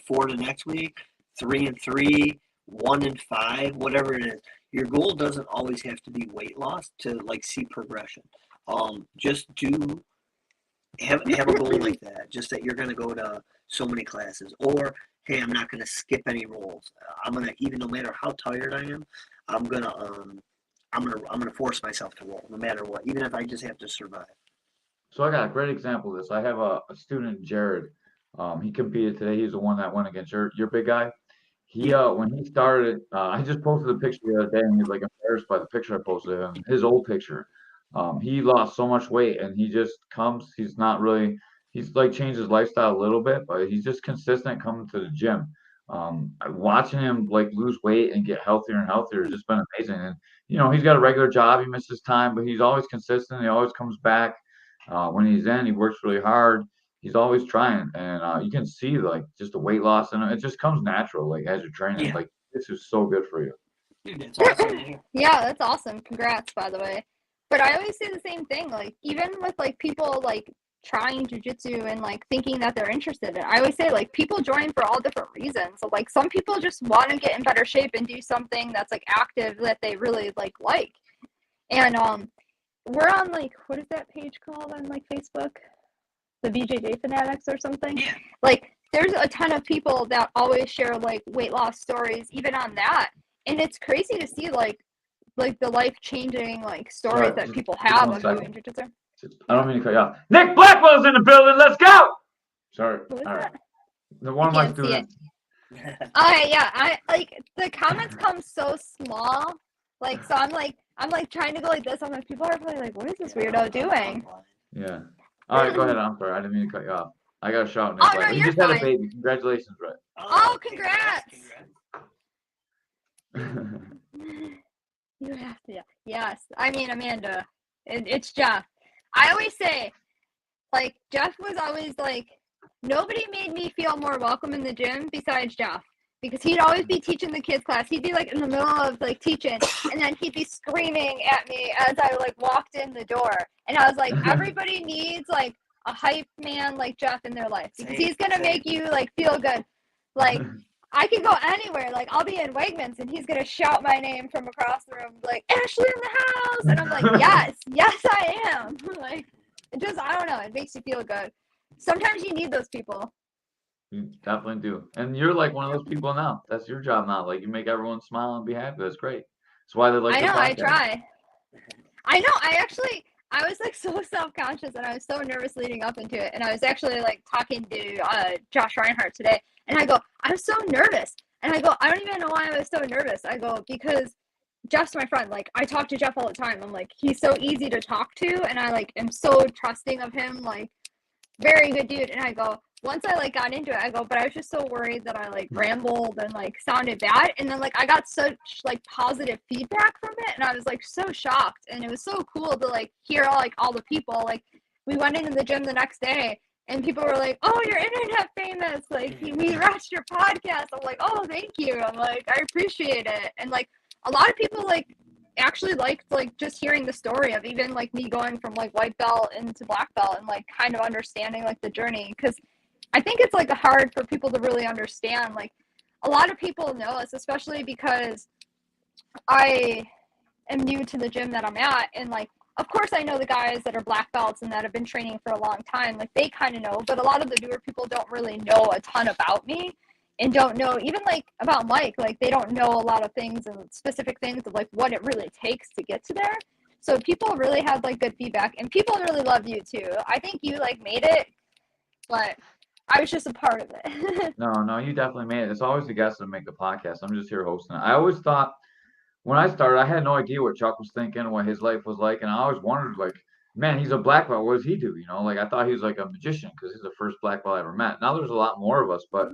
4 the next week, 3 and 3, 1 and 5, whatever it is. Your goal doesn't always have to be weight loss to like see progression. Just have a goal like that. Just that you're going to go to so many classes, or hey, I'm not going to skip any rolls. I'm going to, even no matter how tired I am, I'm going to force myself to roll no matter what, even if I just have to survive. So I got a great example of this. I have a student, Jared. He competed today. He's the one that went against your big guy. He when he started, I just posted a picture the other day, and he's like embarrassed by the picture I posted of him, his old picture. He lost so much weight, and he just comes. He's like changed his lifestyle a little bit, but he's just consistent coming to the gym. Watching him like lose weight and get healthier and healthier has just been amazing. And he's got a regular job. He misses time, but he's always consistent. He always comes back. When he's in, he works really hard. He's always trying, and you can see like just the weight loss, and it just comes natural, like as you're training. Yeah. Like this is so good for you. Dude, that's awesome to hear. Yeah, that's awesome. Congrats, by the way. But I always say the same thing. Like, even with like people like trying jujitsu and like thinking that they're interested in, I always say like people join for all different reasons. So like some people just want to get in better shape and do something that's like active that they really like. And we're on like, what is that page called on like Facebook? The BJJ Fanatics or something. Yeah. Like there's a ton of people that always share like weight loss stories even on that, and it's crazy to see like the life-changing like stories Right, that just- people just have one of second. doing jiu-jitsu. I don't mean to cut you off. Nick Blackwell's in the building. Let's go. Sorry. What was All right. that? One of I my can't see it. students. Yeah, I like the comments come so small, like so I'm like trying to go like this. I'm like, people are probably like, what is this weirdo doing? Yeah. All right, go ahead. I'm sorry. I didn't mean to cut you off. I got a shout. Nick Oh, no, Blackwell. He you're just had a fine. baby. Congratulations, Brett. Oh, congrats. You have to. Yes. I mean, Amanda, it's Jeff. I always say, like, Jeff was always like, nobody made me feel more welcome in the gym besides Jeff. Because he'd always be teaching the kids class. He'd be like in the middle of like teaching, and then he'd be screaming at me as I like walked in the door. And I was like, everybody needs like a hype man like Jeff in their life because he's gonna make you like feel good. Like I can go anywhere. Like I'll be in Wegmans and he's gonna shout my name from across the room, like Ashley in the house, and I'm like, yes, I am. Like it just, I don't know, it makes you feel good. Sometimes you need those people. You definitely do. And you're like one of those people now. That's your job now. Like you make everyone smile and be happy. That's great. That's why they like I your know, I podcast. try. I know, I was like so self-conscious and I was so nervous leading up into it. And I was actually like talking to Josh Reinhardt today, and I go, I'm so nervous. And I go, I don't even know why I was so nervous. I go, because Jeff's my friend. Like I talk to Jeff all the time. I'm like, he's so easy to talk to, and I like am so trusting of him. Like very good dude. And I go, once I like got into it, I go, but I was just so worried that I like rambled and like sounded bad. And then like I got such like positive feedback from it, and I was like so shocked. And it was so cool to like hear all the people. Like we went into the gym the next day and people were like, oh, you're internet famous. Like we watched your podcast. I'm like, oh, thank you. I'm like, I appreciate it. And like a lot of people like actually liked like just hearing the story of even like me going from like white belt into black belt and like kind of understanding like the journey, because I think it's like hard for people to really understand. Like a lot of people know us, especially because I am new to the gym that I'm at, and like of course I know the guys that are black belts and that have been training for a long time, like they kind of know, but a lot of the newer people don't really know a ton about me and don't know even like about Mike. Like they don't know a lot of things and specific things of like what it really takes to get to there. So people really have like good feedback, and people really love you too. I think you like made it, but I was just a part of it. No, you definitely made it. It's always the guests that make the podcast. I'm just here hosting it. I always thought when I started, I had no idea what Chuck was thinking, what his life was like, and I always wondered, like, man, he's a black belt. What does he do? Like I thought he was like a magician because he's the first black belt I ever met. Now there's a lot more of us, but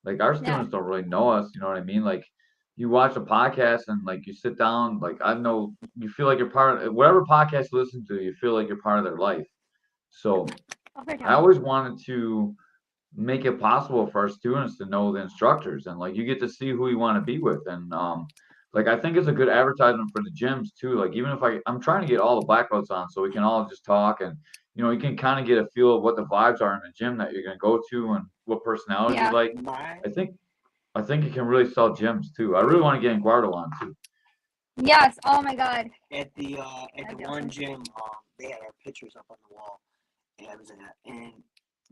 Like our Yeah. students don't really know us, you know what I mean? Like you watch a podcast and like you sit down, like I know you feel like you're part of whatever podcast you listen to, you feel like you're part of their life. So Over I always wanted to make it possible for our students to know the instructors and like you get to see who you want to be with and like I think it's a good advertisement for the gyms too. Like even if I'm trying to get all the black belts on so we can all just talk and you can kind of get a feel of what the vibes are in the gym that you're going to go to and what personalities you Yeah. like. My I think it can really sell gyms too. I really want to get Guardo on too. Yes. Oh my God. at the That'd be one awesome. gym, they had our pictures up on the wall. And I was at, and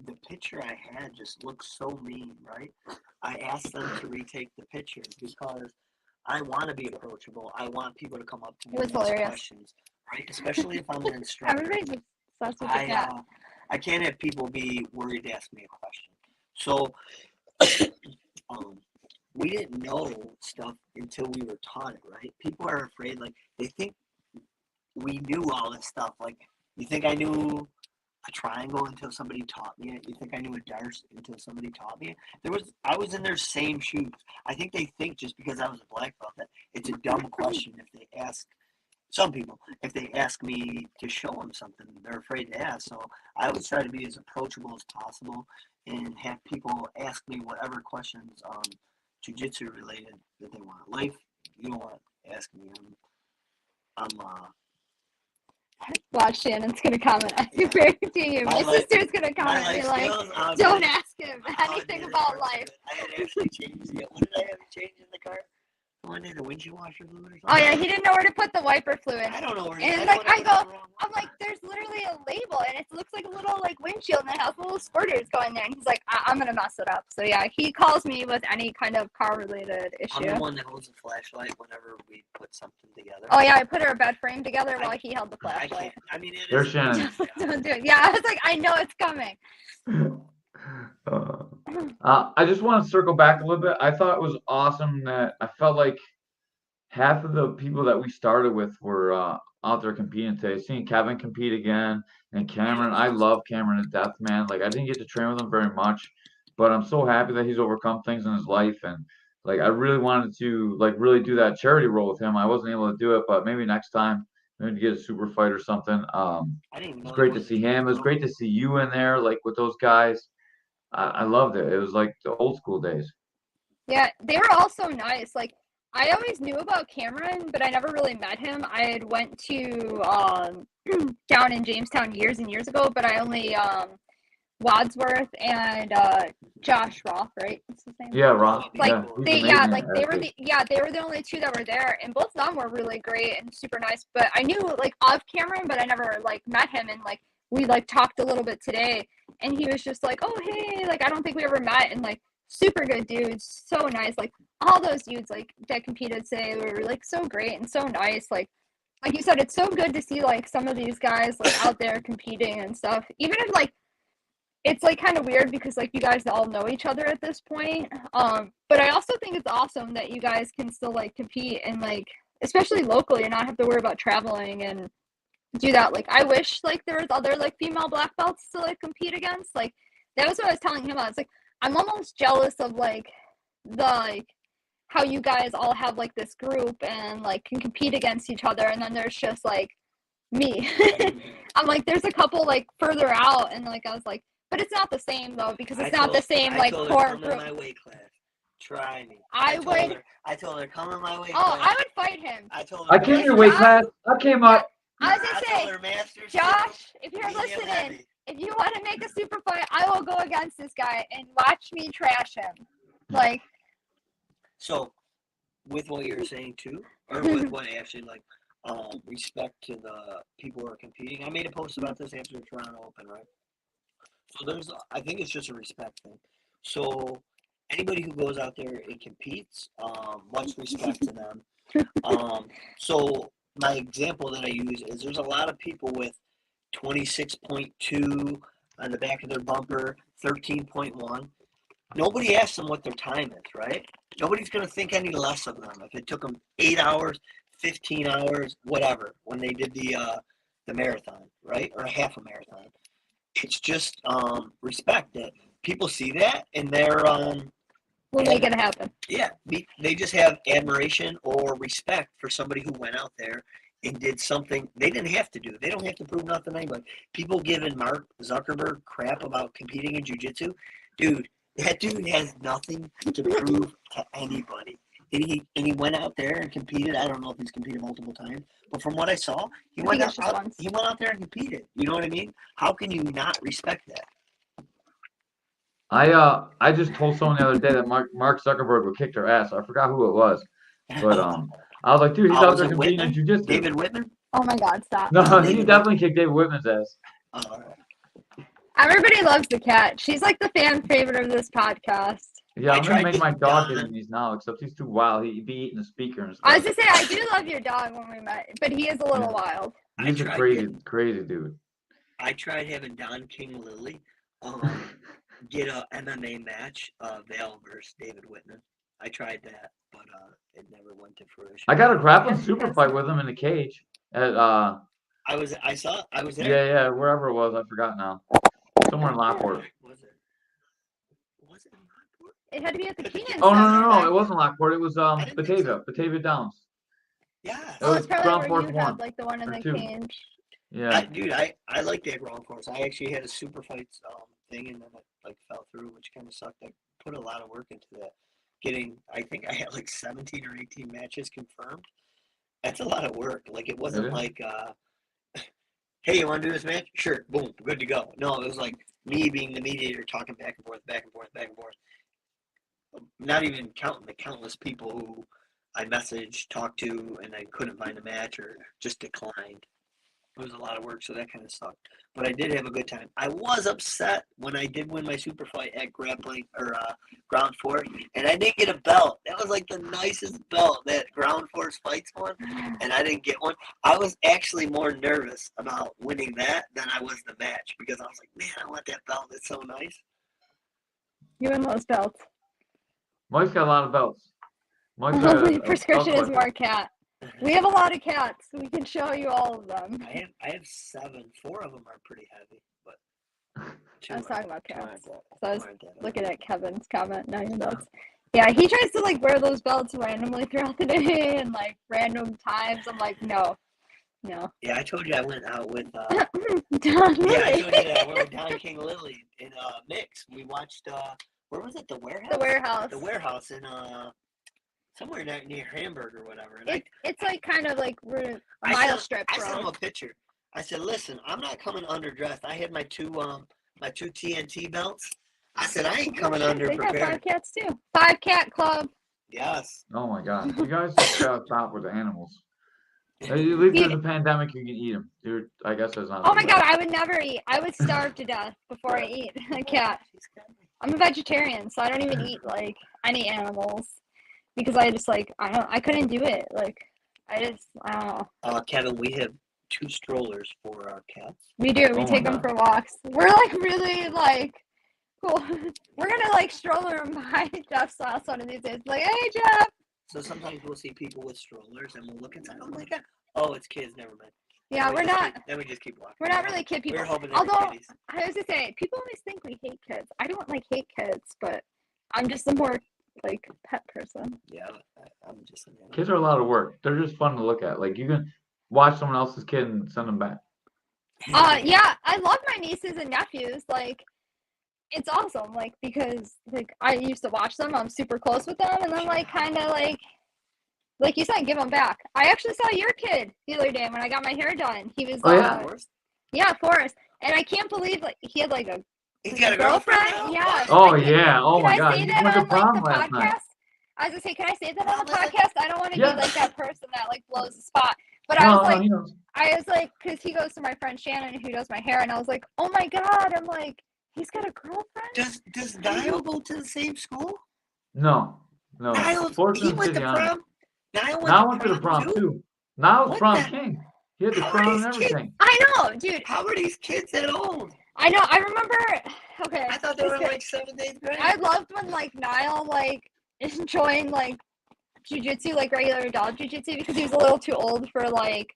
the picture I had just looked so mean, right? I asked them to retake the picture because I want to be approachable. I want people to come up to me It was and ask hilarious. questions, right? Especially if I'm an instructor. Everybody's obsessed with the cat. I can't have people be worried to ask me a question. So we didn't know stuff until we were taught it, right? People are afraid, like they think we knew all this stuff. Like you think I knew a triangle until somebody taught me it. You think I knew a dart until somebody taught me it. I was in their same shoes. I think they think just because I was a black belt that it's a dumb question if they ask. Some people, if they ask me to show them something, they're afraid to ask. So I always try to be as approachable as possible and have people ask me whatever questions jiu-jitsu related that they want. Life, you don't want to ask me. I'm Watch, Shannon's gonna comment on you. My My life- sister's gonna my comment and be life like, skills. don't ask him I'll anything do it about for life. it. I had to actually change the. What did I have to change in the car? One day the windshield washer fluid or something. Oh yeah, he didn't know where to put the wiper fluid. I don't know where. And I like don't I know go, where the wrong I'm like, there's literally a label, and it looks like a little like windshield, and it has little squirters going there. And he's like, I'm gonna mess it up. So yeah, he calls me with any kind of car related I'm issue. the one that holds the flashlight whenever we put something together. Oh yeah, I put her bed frame together while he held the I flashlight. can't. I mean, it There's is. Shannon. Don't do it. Yeah, I was like, I know it's coming. I just want to circle back a little bit. I thought it was awesome that I felt like half of the people that we started with were out there competing today. Seeing Kevin compete again and Cameron, I love Cameron to death, man. Like I didn't get to train with him very much, but I'm so happy that he's overcome things in his life and like I really wanted to like really do that charity role with him. I wasn't able to do it, but maybe next time, maybe to get a super fight or something. I didn't even It know was he great to was see him. It was great to see you in there, like with those guys. I loved it. It was like the old school days. Yeah, they were all so nice. Like I always knew about Cameron, but I never really met him. I had went to down in Jamestown years and years ago, but I only Wadsworth and Josh Roth, right? What's his name? Yeah, Ross. Like Yeah, he's they amazing like at they it, were too. they were the only two that were there, and both of them were really great and super nice. But I knew like of Cameron, but I never like met him, and like we like talked a little bit today, and he was just like, oh hey, like I don't think we ever met, and like super good dudes, so nice. Like all those dudes like that competed today were like so great and so nice. Like you said, it's so good to see like some of these guys like out there competing and stuff, even if like it's like kind of weird because like you guys all know each other at this point. But I also think it's awesome that you guys can still like compete and like especially locally and not have to worry about traveling and do that. Like I wish like there was other like female black belts to like compete against. Like that was what I was telling him. I was like, I'm almost jealous of like the like how you guys all have like this group and like can compete against each other, and then there's just like me. I'm like, there's a couple like further out, and like I was like, but it's not the same though because it's not the same like core come group. in my weight class. Try me. I told her come in my weight Oh, class. I would fight him. I told her. I came in your Josh- weight class. I came up. I was gonna told say, her masters. Josh, if you're medium listening, heavy. if you want to make a super fight, I will go against this guy and watch me trash him. Like, So, with what you're saying too, or with what Ashley like, respect to the people who are competing. I made a post about this after the Toronto Open, right? So I think it's just a respect thing. So anybody who goes out there and competes, much respect to them. So my example that I use is there's a lot of people with 26.2 on the back of their bumper, 13.1. Nobody asks them what their time is, right? Nobody's going to think any less of them if it took them 8 hours, 15 hours, whatever, when they did the marathon, right? Or half a marathon. It's just respect that people see that and We'll make it happen. Yeah, they just have admiration or respect for somebody who went out there and did something they didn't have to do. They don't have to prove nothing to anybody. People giving Mark Zuckerberg crap about competing in jiu-jitsu. Dude, that dude has nothing to prove to anybody. And he went out there and competed. I don't know if he's competed multiple times, but from what I saw, he went out there and competed. You know what I mean? How can you not respect that? I just told someone the other day that Mark Zuckerberg would kick their ass. I forgot who it was, but I was like, dude, he's out there competing in jiu-jitsu. David Whitman? Oh my God, stop. No, he definitely kicked David Whitman's ass. Everybody loves the cat. She's like the fan favorite of this podcast. Yeah, I'm gonna make my dog get in these now, except he's too wild. He'd be eating the speaker and stuff. I was just say I do love your dog when we met, but he is a little wild. He's a crazy dude. I tried having Don King Lily get a MMA match, Vail versus David Whitman. I tried that, but it never went to fruition. I got a grappling super fight with him in the cage at I was there. Yeah, wherever it was, I forgot now. Somewhere in Lockport. Was it in Lockport? It had to be at the Keenan. Oh no, it wasn't Lockport. It was Batavia Downs. Yeah. Oh, it's probably ground where force you one. had like the one in the cage. Yeah. Dude, I like that ground course. I actually had a super fights thing, and then it fell through, which kind of sucked. I put a lot of work into that. I think I had like 17 or 18 matches confirmed. That's a lot of work. Like, it wasn't like, hey, you want to do this match? Sure, boom, good to go. No, it was like me being the mediator, talking back and forth. Not even counting the countless people who I messaged, talked to, and I couldn't find a match or just declined. It was a lot of work, so that kind of sucked. But I did have a good time. I was upset when I did win my super fight at grappling or ground force, and I didn't get a belt. That was like the nicest belt that ground force fights won, and I didn't get one. I was actually more nervous about winning that than I was the match, because I was like, man, I want that belt. It's so nice. You and those belts. Mike's got a lot of belts. Mike's The only prescription is more cat. We have a lot of cats. So we can show you all of them. I have 7. 4 of them are pretty heavy, but I was talking about cats. So I was looking at Kevin's comment. Now your belts. Yeah, he tries to like wear those belts randomly throughout the day and like random times. I'm like, no. Yeah, I told you I went out with Don I told you that I went with Don King Lily in Mix. We watched where was it? The Warehouse? The Warehouse in somewhere near Hamburg or whatever. And it's like kind of like we're mile strip. I sent him a picture. I said, listen, I'm not coming underdressed. I had my two TNT belts. I said, I ain't coming under prepared. They got 5 cats too. 5 cat club. Yes. Oh my God, you guys just gotta stop with the animals. At least there's a pandemic, you can eat them. Dude, I guess that's not. Oh my God, I would never eat. I would starve to death before I eat a cat. I'm a vegetarian, so I don't even eat like any animals because I just like I couldn't do it. Like I don't know. Kevin, we have 2 strollers for our cats. We do. We take them for walks. We're like really like cool. We're gonna like stroller them by Jeff's house one of these days. Like, hey Jeff. So sometimes we'll see people with strollers and we'll look inside. Oh my God. Oh, it's kids. Never mind. Yeah, we're not. Then we just keep walking. We're not really kid people. We're hoping Although kitties. I was gonna say, people always think we hate kids. I don't like hate kids, but I'm just a more like pet person. Yeah, I'm just. Kids are a lot of work. They're just fun to look at. Like you can watch someone else's kid and send them back. Yeah, I love my nieces and nephews. Like, it's awesome. Like because like I used to watch them. I'm super close with them, and then like kind of like you said, give them back. I actually saw your kid the other day when I got my hair done. He was Forrest, and I can't believe like he had like he's got a girlfriend. Yeah. Oh like, yeah. Oh my God. Can I say You that went to on prom like the last podcast? night. I was gonna say, can I say that on the podcast? I don't want to Yeah. be like that person that like blows the spot. But No, I he knows. was like, because he goes to my friend Shannon who does my hair, and I was like, oh my God, I'm like, he's got a girlfriend. Does Niall go to the same school? No. Niall, Fortunate he went to City, prom. Niall went to the prom too. Niall's What prom the- king. He had the How are crown and these kids- everything. I know, dude. How are these kids that old? I know. I remember. Okay. I thought they were like 7th, 8th grade. I loved when like Niall like joined like jujitsu, like regular adult jujitsu, because he was a little too old for like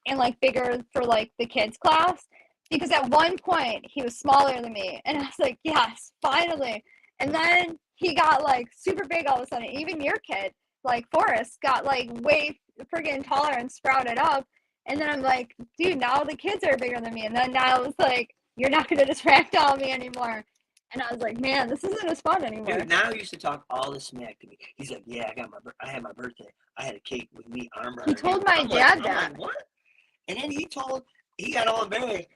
and like bigger for like the kids class. Because at one point he was smaller than me, and I was like, yes, finally. And then he got like super big all of a sudden. Even your kid, like Forrest, got like way friggin' taller and sprouted up. And then I'm like, dude, now the kids are bigger than me. And then now it's like, you're not gonna just ragdoll me anymore. And I was like, man, this isn't as fun anymore. Dude, now he used to talk all the smack to me. He's like, yeah, I had my birthday. I had a cake with me arm around He it." told my I'm dad I'm that. like, what? And then he got all embarrassed.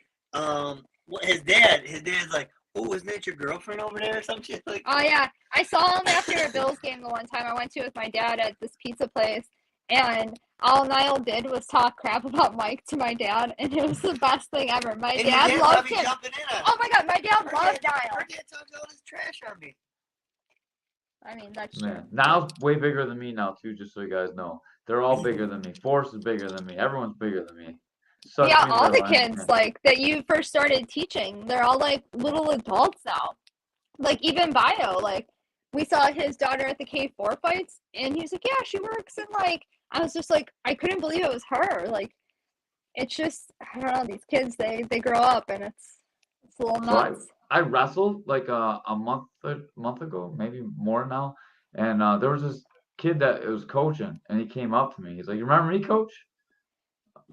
His dad's like, oh, isn't that your girlfriend over there or some shit? Like, Oh yeah, I saw him after a Bills game the one time I went to with my dad at this pizza place, and all Niall did was talk crap about Mike to my dad, and it was the best thing ever. My and your dad dad's loved probably him. jumping in on it. Oh my god, my dad Her loved dad- Niall. Her dad talks all this trash on me. I mean, that's true. Man, Niall's way bigger than me now too. Just so you guys know, they're all bigger than me. Forrest is bigger than me. Everyone's bigger than me. Sucks Yeah, me all the little, I kids understand. like that you first started teaching, they're all like little adults now. Like even Bio, like we saw his daughter at the K4 fights, and he's like, yeah, she works, and like I was just like, I couldn't believe it was her. Like it's just I don't know, these kids they grow up and it's a little So nuts. I wrestled like a month ago, maybe more now, and there was this kid that was coaching, and he came up to me. He's like, "You remember me, coach?"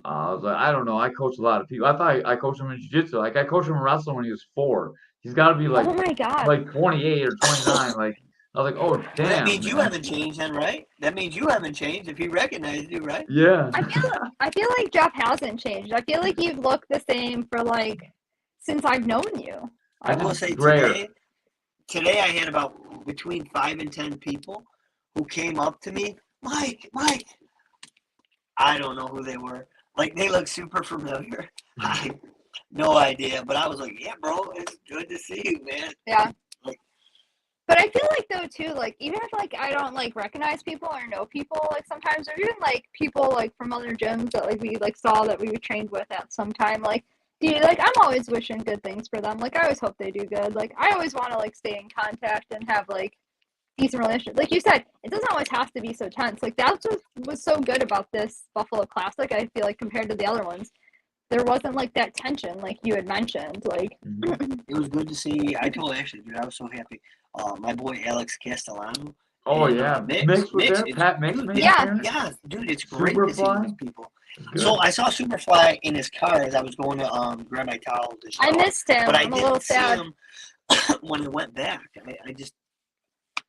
I was like, "I don't know. I coach a lot of people. I thought I coached him in jiu-jitsu. Like I coached him in wrestling when he was 4. He's got to be Oh my god. like 28 or 29. Like I was like, "Oh Well, that damn, means you man." haven't changed then, right? That means you haven't changed if he recognized you, right? Yeah. I feel like Jeff hasn't changed. I feel like you've looked the same for like since I've known you. I will just say grayer. today I had about between 5 and 10 people who came up to me, Mike. I don't know who they were. Like they look super familiar. I no idea, but I was like, yeah, bro, it's good to see you, man. Yeah. Like, but I feel like though too, like even if like I don't like recognize people or know people, like sometimes or even like people like from other gyms that like we like saw that we were trained with at some time, like dude, like I'm always wishing good things for them. Like I always hope they do good. Like I always want to like stay in contact and have like decent relationships. Like you said, it doesn't always have to be so tense. Like that's what was so good about this Buffalo Classic, I feel like compared to the other ones. There wasn't like that tension like you had mentioned. Like it was good to see. I told Ashley, dude, I was so happy. My boy Alex Castellano. Oh and, yeah, Mix was there. it's- Pat Mix dude, made Yeah. an appearance? Yeah, dude, it's great to see Superfly? these people. It's good. So I saw Superfly in his car as I was going to grab my towel to I shower, missed him. but I I'm a little didn't see sad. him when he went back.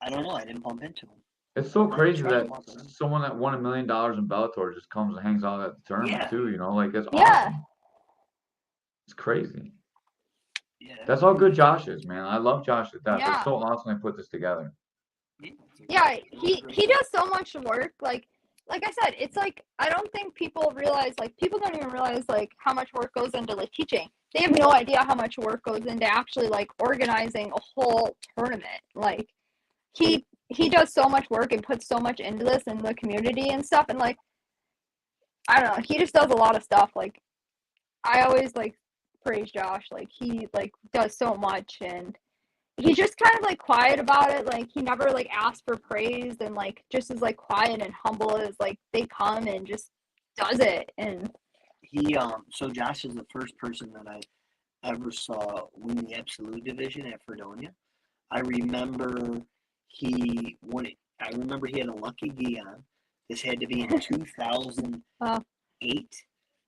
I don't know. I didn't bump into him. It's so crazy tried to that bump into him. someone that won $1 million in Bellator just comes and hangs out at the tournament Yeah. too. You know, like it's Yeah. awesome. It's crazy. Yeah, That's how good Josh is, man. I love Josh at that. Yeah. It's so awesome they put this together. Yeah, he does so much work. Like I said, it's like I don't think people realize like people don't even realize like how much work goes into like teaching. They have no idea how much work goes into actually like organizing a whole tournament. Like he does so much work and puts so much into this in the community and stuff, and like I don't know, he just does a lot of stuff. Like I always like praise Josh. Like he like does so much, and he's just kind of like quiet about it. Like he never like asks for praise, and like just as like quiet and humble as like they come and just does it. And He so Josh is the first person that I ever saw win the absolute division at Fredonia. I remember he had a lucky gi on. This had to be in 2008.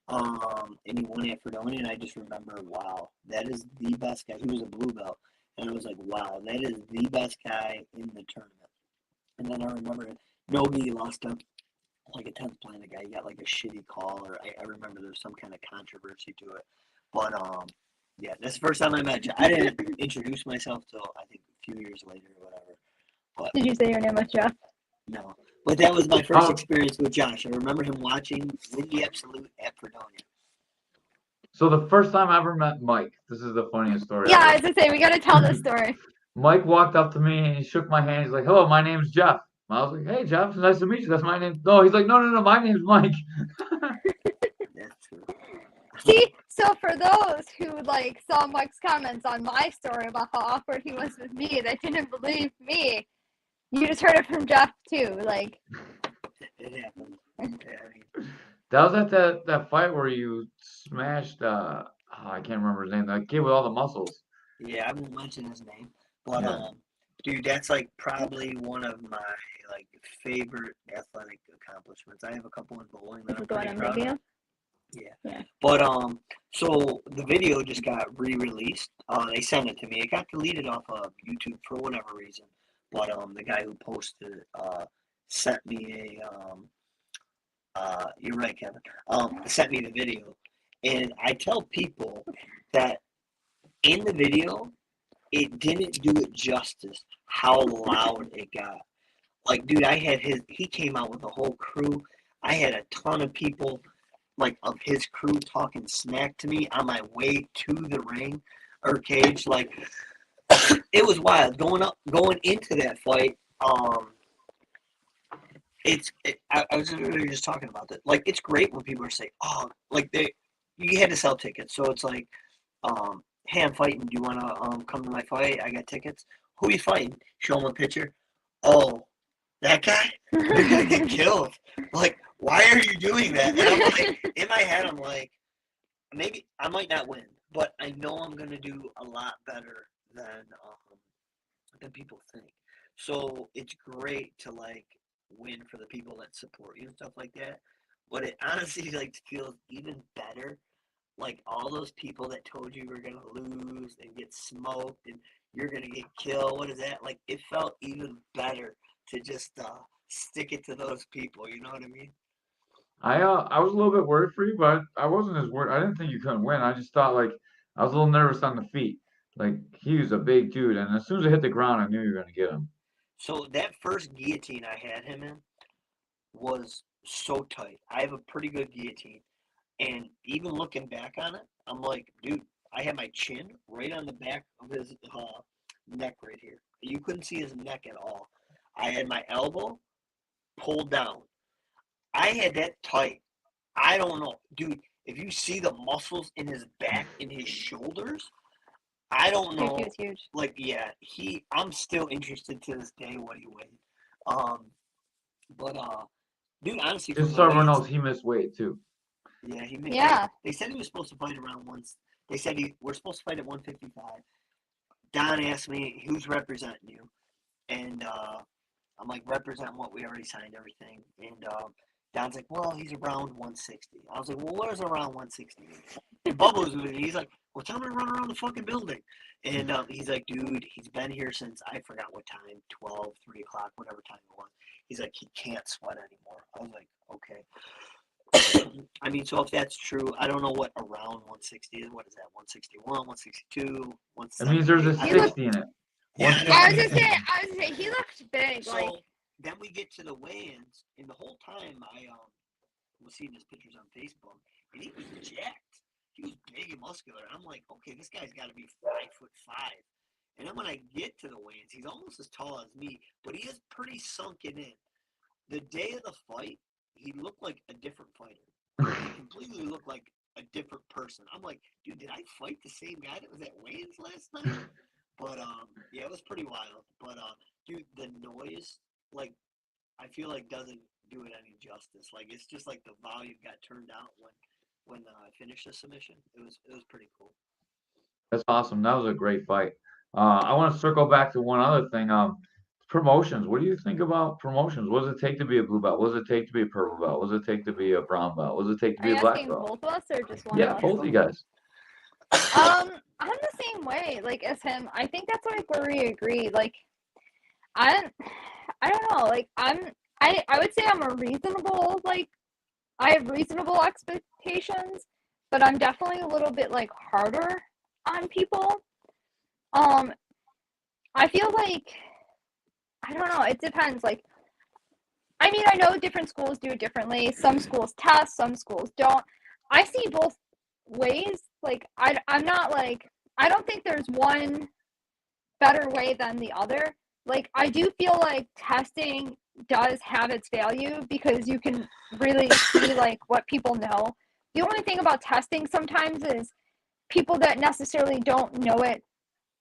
And he won at Fredonia, and I just remember, wow, that is the best guy. He was a blue belt, and I was like, wow, that is the best guy in the tournament. And then I remember Nogi lost him like a 10th planet guy. He got like a shitty call, or I remember there was some kind of controversy to it. But yeah, that's the first time I met you. I didn't introduce myself till I think a few years later or whatever. But did you say your name was Jeff? no, but that was my first experience with Josh. I remember him watching Win the Absolute at Fredonia. So the first time I ever met Mike, this is the funniest story Yeah, ever. I was gonna say we gotta tell this story. Mike walked up to me and he shook my hand. He's like, "Hello, my name's Jeff." I was like, "Hey, Jeff, it's nice to meet you. That's my name." No, he's like, "No, my name's Mike." That's true. See, so for those who like saw Mike's comments on my story about how awkward he was with me, that didn't believe me, you just heard it from Jeff too. Like, It happened. That was at that fight where you smashed. I can't remember his name. That kid with all the muscles. Yeah, I won't mention his name, but Yeah. Dude, that's like probably one of my like favorite athletic accomplishments. I have a couple in bowling that Is I'm it the one pretty I'm proud thinking of. of? Yeah. Yeah. But so the video just got re-released. They sent it to me. It got deleted off of YouTube for whatever reason. But the guy who posted it sent me you're right, Kevin. Sent me the video. And I tell people that in the video it didn't do it justice how loud it got. Like, dude, he came out with a whole crew. I had a ton of people, like, of his crew talking smack to me on my way to the ring or cage. Like, it was wild. Going into that fight, I was literally just talking about that. Like, it's great when people are saying, oh, like, you had to sell tickets. So it's like, hey, I'm fighting. Do you want to come to my fight? I got tickets. Who are you fighting? Show them a picture. Oh, that guy? You're going to get killed. Like, why are you doing that? And I'm like, in my head, I'm like, maybe I might not win, but I know I'm going to do a lot better than people think. So it's great to, like, win for the people that support you and stuff like that. But it honestly, like, feels even better, like all those people that told you were gonna lose and get smoked and you're gonna get killed. What is that? Like, it felt even better to just stick it to those people. You know what I mean? I was a little bit worried for you, but I wasn't as worried. I didn't think you couldn't win. I just thought like I was a little nervous on the feet. Like he was a big dude, and as soon as I hit the ground, I knew you were gonna get him. So that first guillotine I had him in was so tight. I have a pretty good guillotine, and even looking back on it, I'm like, dude, I had my chin right on the back of his neck right here. You couldn't see his neck at all. I had my elbow pulled down. I had that tight. I don't know, dude. If you see the muscles in his back, in his shoulders, I don't He know. was huge. Like, yeah, I'm still interested to this day what he weighed. Um, but dude, honestly, from Just the so everyone weigh-ins, knows, he missed weight too. yeah, he made. Yeah. They said he was supposed to fight around once. They said we're supposed to fight at 155. Don asked me who's representing you, and I'm like, represent what? We already signed everything. And Don's like, well, he's around 160. I was like, well, what is around 160 mean? And Bubba was with me. He's like, well, tell him to run around the fucking building. And he's like, dude, he's been here since I forgot what time, 12, 3 o'clock, whatever time it was. He's like, he can't sweat anymore. I was like, okay. I mean, so if that's true, I don't know what around 160 is. What is that? 161, 162, It means there's a 170. 60 in it. Yeah, I was gonna say he looked big. so Like, then we get to the weigh-ins, and the whole time I was seeing his pictures on Facebook, and he was jacked. He was big and muscular. And I'm like, okay, this guy's got to be 5'5". And then when I get to the weigh-ins, he's almost as tall as me, but he is pretty sunken in. The day of the fight, he looked like a different fighter. He completely looked like a different person. I'm like, dude, did I fight the same guy that was at weigh-ins last night? But yeah, it was pretty wild. But dude, the noise, like, I feel like doesn't do it any justice. Like, it's just like the volume got turned out when I finished the submission. It was pretty cool. That's awesome. That was a great fight. I want to circle back to one other thing. Promotions. What do you think about promotions? What does it take to be a blue belt? What does it take to be a purple belt? What does it take to be a brown belt? What does it take to are be you a black asking belt? both of us or just one Yeah, of us? both of you guys. I'm the same way, like as him. I think that's like where we agree. Like, I don't know. Like, I would say I'm a reasonable, like, I have reasonable expectations, but I'm definitely a little bit like harder on people. I feel like I don't know. It depends. Like, I mean, I know different schools do it differently. Some schools test, some schools don't. I see both ways. Like, I'm not like, I don't think there's one better way than the other. Like, I do feel like testing does have its value because you can really see like what people know. The only thing about testing sometimes is people that necessarily don't know it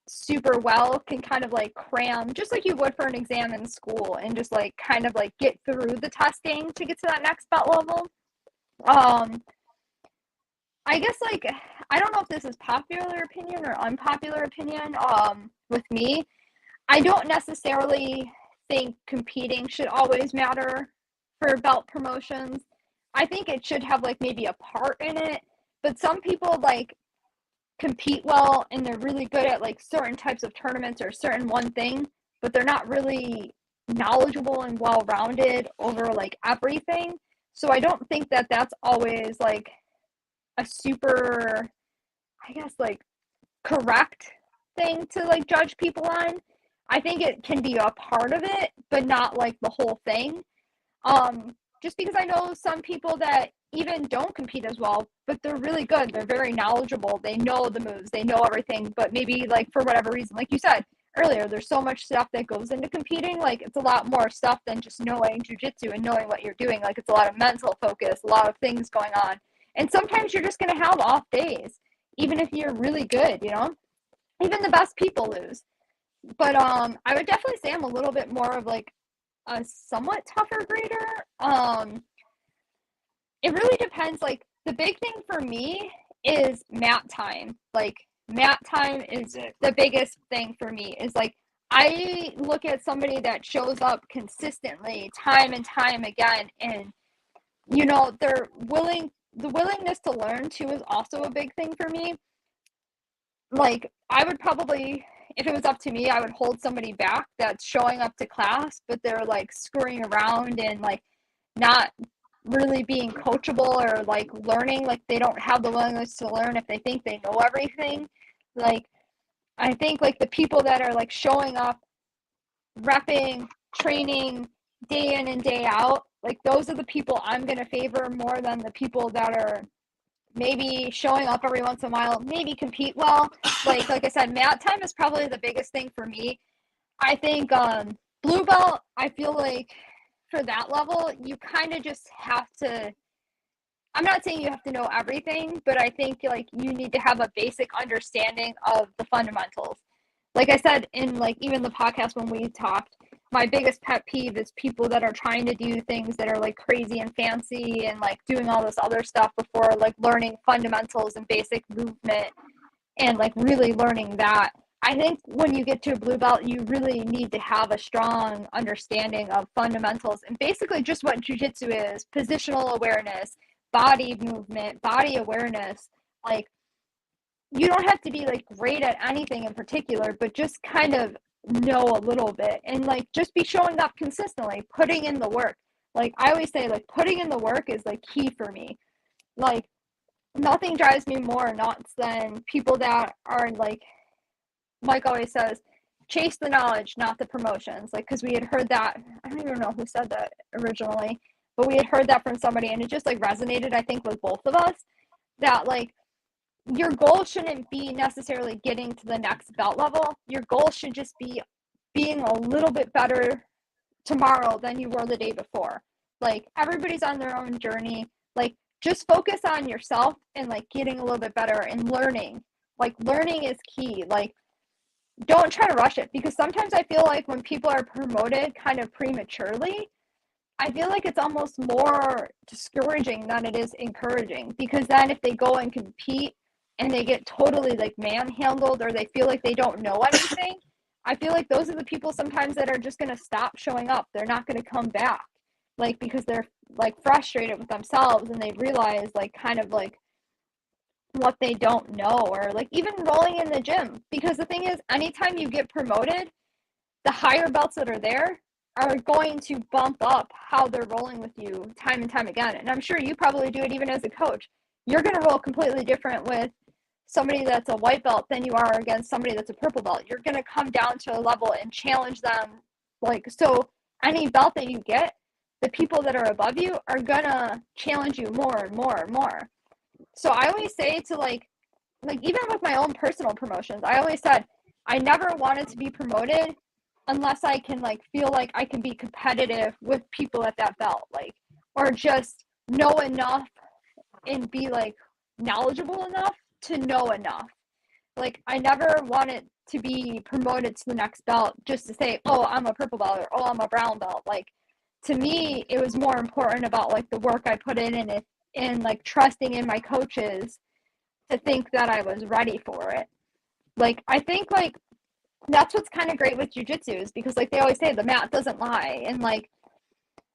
super well can kind of like cram just like you would for an exam in school and just like kind of like get through the testing to get to that next belt level. I guess like I don't know if this is popular opinion or unpopular opinion with me. I don't necessarily think competing should always matter for belt promotions. I think it should have like maybe a part in it, but some people like compete well and they're really good at like certain types of tournaments or certain one thing, but they're not really knowledgeable and well-rounded over like everything. So I don't think that that's always like a super, I guess, like correct thing to like judge people on. I think it can be a part of it, but not like the whole thing. Just because I know some people that even don't compete as well, but they're really good. They're very knowledgeable. They know the moves, they know everything, but maybe like for whatever reason, like you said earlier, there's so much stuff that goes into competing. Like it's a lot more stuff than just knowing jujitsu and knowing what you're doing. Like it's a lot of mental focus, a lot of things going on. And sometimes you're just going to have off days, even if you're really good, you know? Even the best people lose. But I would definitely say I'm a little bit more of like a somewhat tougher grader. It really depends. Like the big thing for me is mat time. Like mat time is the biggest thing for me. Is like I look at somebody that shows up consistently time and time again, and you know they're willing. The willingness to learn too is also a big thing for me. Like I would probably, if it was up to me, I would hold somebody back that's showing up to class, but they're like screwing around and like not really being coachable or like learning. Like they don't have the willingness to learn if they think they know everything. Like I think like the people that are like showing up, repping, training day in and day out, like those are the people I'm going to favor more than the people that are maybe showing up every once in a while, maybe compete well. Like I said, mat time is probably the biggest thing for me. I think blue belt, I feel like for that level, you kind of just have to, I'm not saying you have to know everything, but I think like you need to have a basic understanding of the fundamentals. Like I said in like even the podcast when we talked, my biggest pet peeve is people that are trying to do things that are like crazy and fancy and like doing all this other stuff before like learning fundamentals and basic movement and like really learning that. I think when you get to a blue belt, you really need to have a strong understanding of fundamentals and basically just what jiu-jitsu is, positional awareness, body movement, body awareness. Like you don't have to be like great at anything in particular, but just kind of know a little bit and like just be showing up consistently, putting in the work. Like I always say, like putting in the work is like key for me. Like nothing drives me more nuts than people that are like Mike always says, chase the knowledge, not the promotions. Like because we had heard that, I don't even know who said that originally, but we had heard that from somebody and it just like resonated, I think, with both of us, that like your goal shouldn't be necessarily getting to the next belt level. Your goal should just be being a little bit better tomorrow than you were the day before. Like everybody's on their own journey. Like just focus on yourself and like getting a little bit better and learning. Like learning is key. Like don't try to rush it, because sometimes I feel like when people are promoted kind of prematurely, I feel like it's almost more discouraging than it is encouraging, because then if they go and compete and they get totally like manhandled or they feel like they don't know anything, I feel like those are the people sometimes that are just going to stop showing up. They're not going to come back, like because they're like frustrated with themselves and they realize like kind of like what they don't know, or like even rolling in the gym. Because the thing is, anytime you get promoted, the higher belts that are there are going to bump up how they're rolling with you time and time again. And I'm sure you probably do it even as a coach. You're going to roll completely different with somebody that's a white belt than you are against somebody that's a purple belt. You're going to come down to a level and challenge them. Like, so any belt that you get, the people that are above you are going to challenge you more and more and more. So I always say to like even with my own personal promotions, I always said I never wanted to be promoted unless I can like feel like I can be competitive with people at that belt, like, or just know enough and be like knowledgeable enough to know enough. Like I never wanted to be promoted to the next belt just to say, oh, I'm a purple belt, or oh, I'm a brown belt. Like to me, it was more important about like the work I put in and it, and like trusting in my coaches to think that I was ready for it. Like I think like that's what's kind of great with jujitsu is because like they always say the mat doesn't lie, and like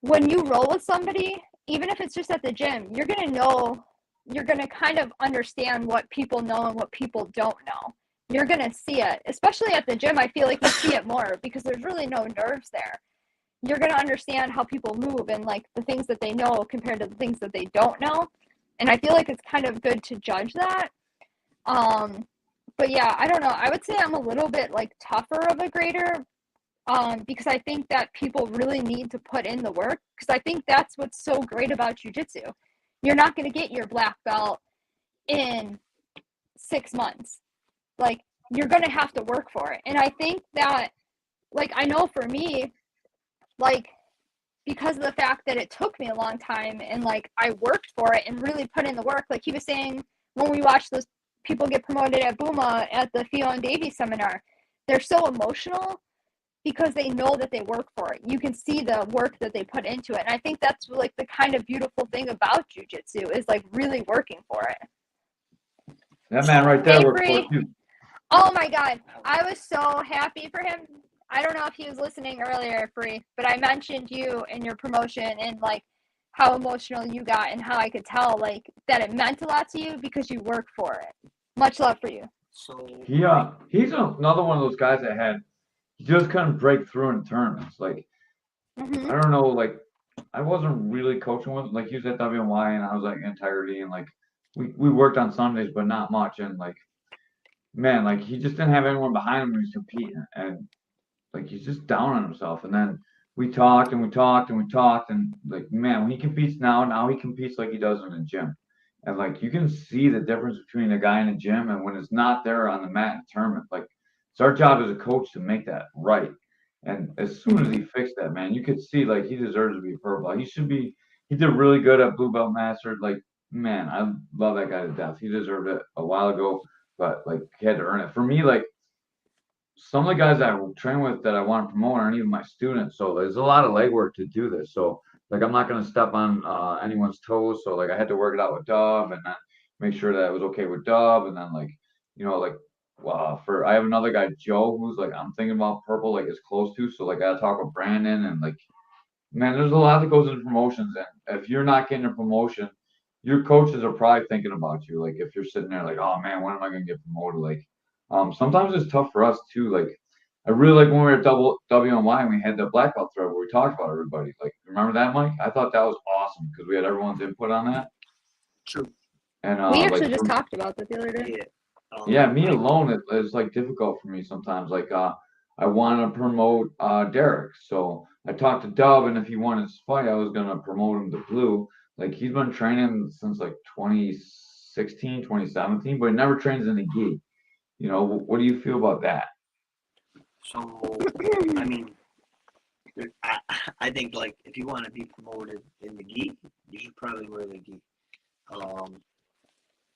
when you roll with somebody, even if it's just at the gym, you're gonna kind of understand what people know and what people don't know. You're gonna see it, especially at the gym. I feel like you see it more because there's really no nerves there. You're gonna understand how people move and like the things that they know compared to the things that they don't know, and I feel like it's kind of good to judge that. But yeah, I don't know. I would say I'm a little bit like tougher of a grader, because I think that people really need to put in the work because I think that's what's so great about jujitsu. You're not going to get your black belt in 6 months. Like, you're going to have to work for it. And I think that, like, I know for me, like, because of the fact that it took me a long time and, like, I worked for it and really put in the work. Like he was saying, when we watched those people get promoted at Booma at the Theo and Davey seminar, they're so emotional because they know that they work for it. You can see the work that they put into it. And I think that's like the kind of beautiful thing about jujitsu is like really working for it. That man right there Hey, worked for Bree. it too. Oh my God. I was so happy for him. I don't know if he was listening earlier, Bree, but I mentioned you and your promotion and like how emotional you got and how I could tell like that it meant a lot to you because you worked for it. Much love for you. So He's another one of those guys that he just couldn't break through in tournaments. Like I don't know, like I wasn't really coaching with like he was at WNY and I was like Integrity and like we worked on Sundays but not much and like man like he just didn't have anyone behind him when he was competing and like he's just down on himself and then we talked and we talked and we talked and like man when he competes now he competes like he does in the gym and like you can see the difference between a guy in the gym and when it's not there on the mat in tournament like it's our job as a coach to make that right and as soon as he fixed that man you could see like he deserves to be a purple belt. He did really good at blue belt master like man I love that guy to death he deserved it a while ago but like he had to earn it for me like some of the guys I train with that I want to promote aren't even my students. So there's a lot of legwork to do this. So like I'm not going to step on anyone's toes. So like I had to work it out with Dub and then make sure that it was okay with Dub. And then like, like for I have another guy, Joe, who's like I'm thinking about purple like is close to. So like I gotta talk with Brandon and like man, there's a lot that goes into promotions. And if you're not getting a promotion, your coaches are probably thinking about you. Like if you're sitting there like, oh man, when am I gonna get promoted? Like sometimes it's tough for us too. Like I really like when we were at WNY and we had the black belt thread where we talked about everybody. Like remember that, Mike? I thought that was awesome because we had everyone's input on that. true. And We actually like just talked about that the other day. yeah, me alone it's like difficult for me sometimes. Like I want to promote Derek, so I talked to Dub, and if he wanted to fight, I was gonna promote him to blue. Like he's been training since like 2016, 2017, but he never trains in the gi. What do you feel about that? So I mean, I, I think like if you want to be promoted in the gi, you should probably wear the gi.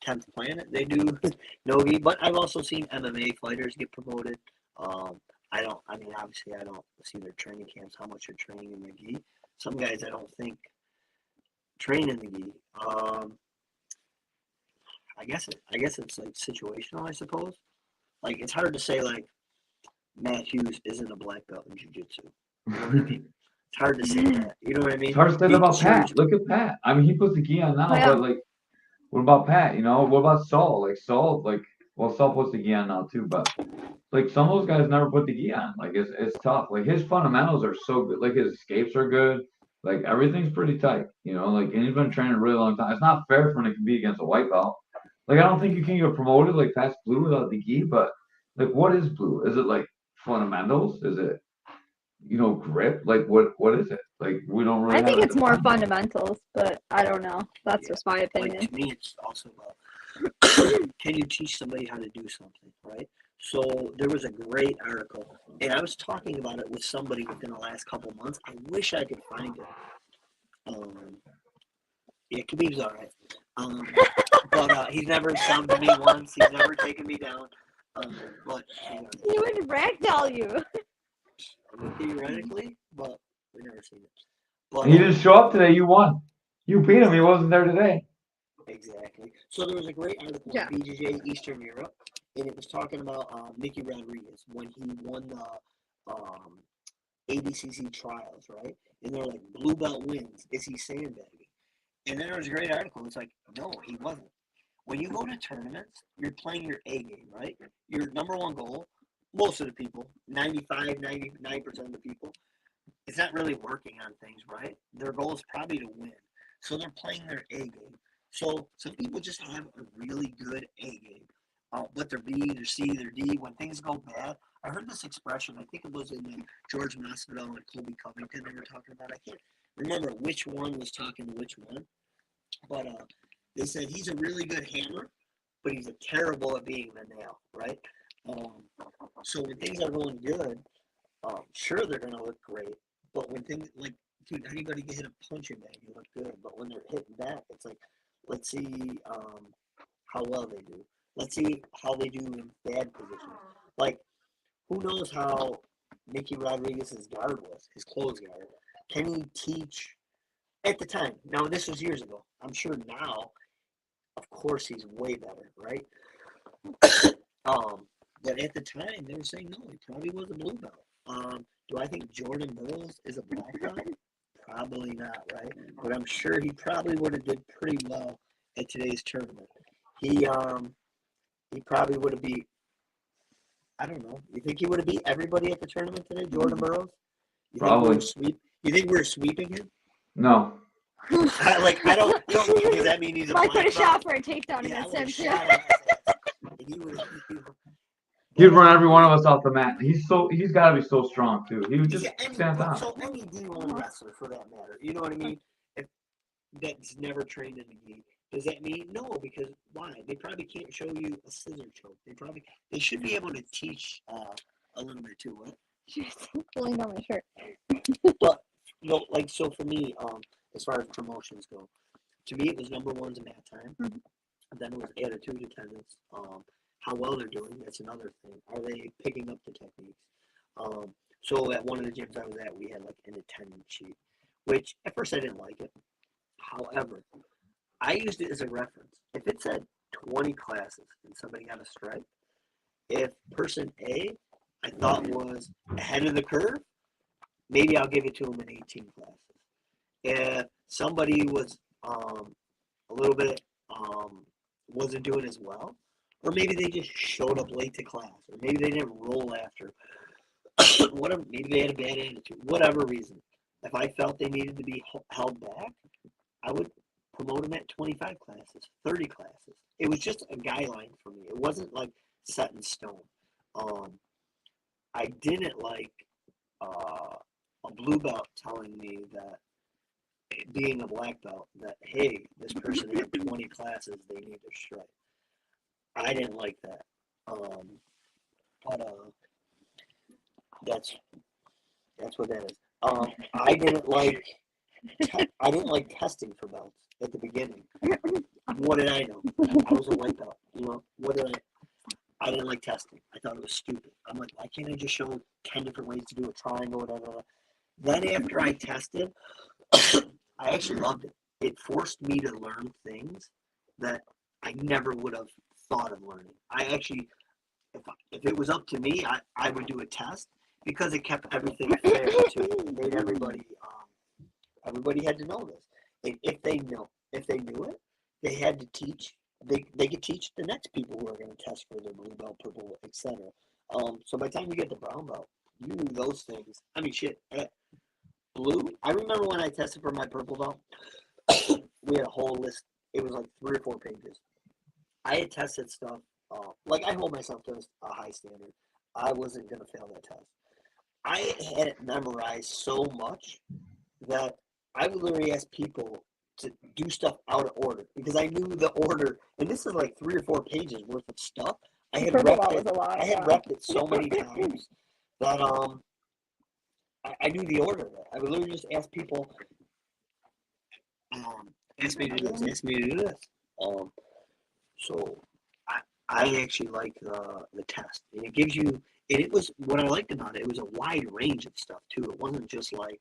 10th Planet, they do no gi, but I've also seen MMA fighters get promoted. Obviously I don't see their training camps, how much they're training in the gi. Some guys I don't think train in the gi. I guess it's like situational, I suppose. Like it's hard to say like Matt Hughes isn't a black belt in jiu-jitsu. You know what I mean? It's hard to say that. You know what I mean? It's hard to say that about Pat. Look at Pat. I mean, he puts the gi on now, but like, what about Pat? What about Saul? Like Saul, Saul puts the gi on now too, but like some of those guys never put the gi on. Like it's tough. Like his fundamentals are so good. Like his escapes are good. Like everything's pretty tight. Like and he's been training a really long time. It's not fair for him to compete against a white belt. Like I don't think you can get promoted like past blue without the gi. But like, what is blue? Is it like fundamentals? Is it grip? Like what is it? Like we don't really. I think it's more fundamentals, but I don't know. That's just my opinion. Like to me, it's also about can you teach somebody how to do something, right? So there was a great article, and I was talking about it with somebody within the last couple months. I wish I could find it. Yeah, Khabib's all right. But he's never subbed to me once. He's never taken me down. But he would ragdoll you. Theoretically, but we never seen it. But he didn't show up today. You won. You beat him. He wasn't there today. Exactly. So there was a great article on BJJ Eastern Europe, and it was talking about Mickey Rodriguez when he won the ADCC trials, right? And they're like, blue belt wins. Is he sandbagging? And then there was a great article. It's like, no, he wasn't. When you go to tournaments, you're playing your A game, right? Your number one goal, most of the people, 95, 99% of the people, it's not really working on things, right? Their goal is probably to win. So they're playing their A game. So some people just have a really good A game. But their B, their C, their D, when things go bad. I heard this expression, I think it was in George Masvidal and Colby Covington they were talking about. I can't remember which one was talking to which one. But they said he's a really good hammer, but he's terrible at being the nail, right? So when things are going good, sure, they're going to look great. But when things, like, dude, anybody can hit a punching bag, you look good. But when they're hitting back, it's like, let's see how well they do. Let's see how they do in bad positions. Like, who knows how Mickey Rodriguez's guard was, his close guard. Can he teach at the time? Now, this was years ago. I'm sure now, of course, he's way better, right? But at the time, they were saying, no, he probably was a blue belt. Do I think Jordan Burroughs is a black belt? Probably not, right? But I'm sure he probably would have did pretty well at today's tournament. He probably would have beat, I don't know. You think he would have beat everybody at the tournament today, Jordan Burroughs? You Probably. You think we're sweeping him? No. I don't. Does that mean he's a Might black put a belt? shot for a takedown Yeah, I against would him have too. shot at his ass. He'd run every one of us off the mat. He's got to be so strong too. He would just stand on. So any D1 wrestler, for that matter, you know what I mean? If that's never trained in the gi, does that mean no? Because why? They probably can't show you a scissor choke. They should be able to teach a little bit too. What? Just pulling on my shirt. But like so for me, as far as promotions go, to me it was number one's mat time. Mm-hmm. Then it was attitude, attendance. How well they're doing, that's another thing. Are they picking up the techniques? So at one of the gyms I was at, we had like an attendance sheet, which at first I didn't like it. However, I used it as a reference. If it said 20 classes and somebody got a stripe, if person A I thought was ahead of the curve, maybe I'll give it to them in 18 classes. If somebody was a little bit wasn't doing as well, or maybe they just showed up late to class, or maybe they didn't roll after, whatever, maybe they had a bad attitude, whatever reason. If I felt they needed to be held back, I would promote them at 25 classes, 30 classes. It was just a guideline for me. It wasn't like set in stone. I didn't like a blue belt telling me that, being a black belt, that, hey, this person had 20 classes, they need to strike. I didn't like that. But that's what that is. I didn't like testing for belts at the beginning. What did I know? I was a white belt. What did I didn't like testing. I thought it was stupid. I'm like, why can't I just show 10 different ways to do a triangle, whatever. Then after I tested, I actually loved it. It forced me to learn things that I never would have thought of learning. I actually, if it was up to me, I would do a test because it kept everything fair too. It made everybody had to know this. And if they knew it, they had to teach. They could teach the next people who are going to test for their blue belt, purple, etc. So by the time you get the brown belt, you knew those things. I mean, shit. Blue. I remember when I tested for my purple belt, we had a whole list. It was like 3 or 4 pages. I had tested stuff. Like, I hold myself to a high standard. I wasn't going to fail that test. I had it memorized so much that I would literally ask people to do stuff out of order because I knew the order. And this is like 3 or 4 pages worth of stuff. I had repped it so many times that I knew the order of it. I would literally just ask people, ask me to do this, ask me to do this. So I actually like the test. And it gives you, and it was, what I liked about it, it was a wide range of stuff too. It wasn't just like,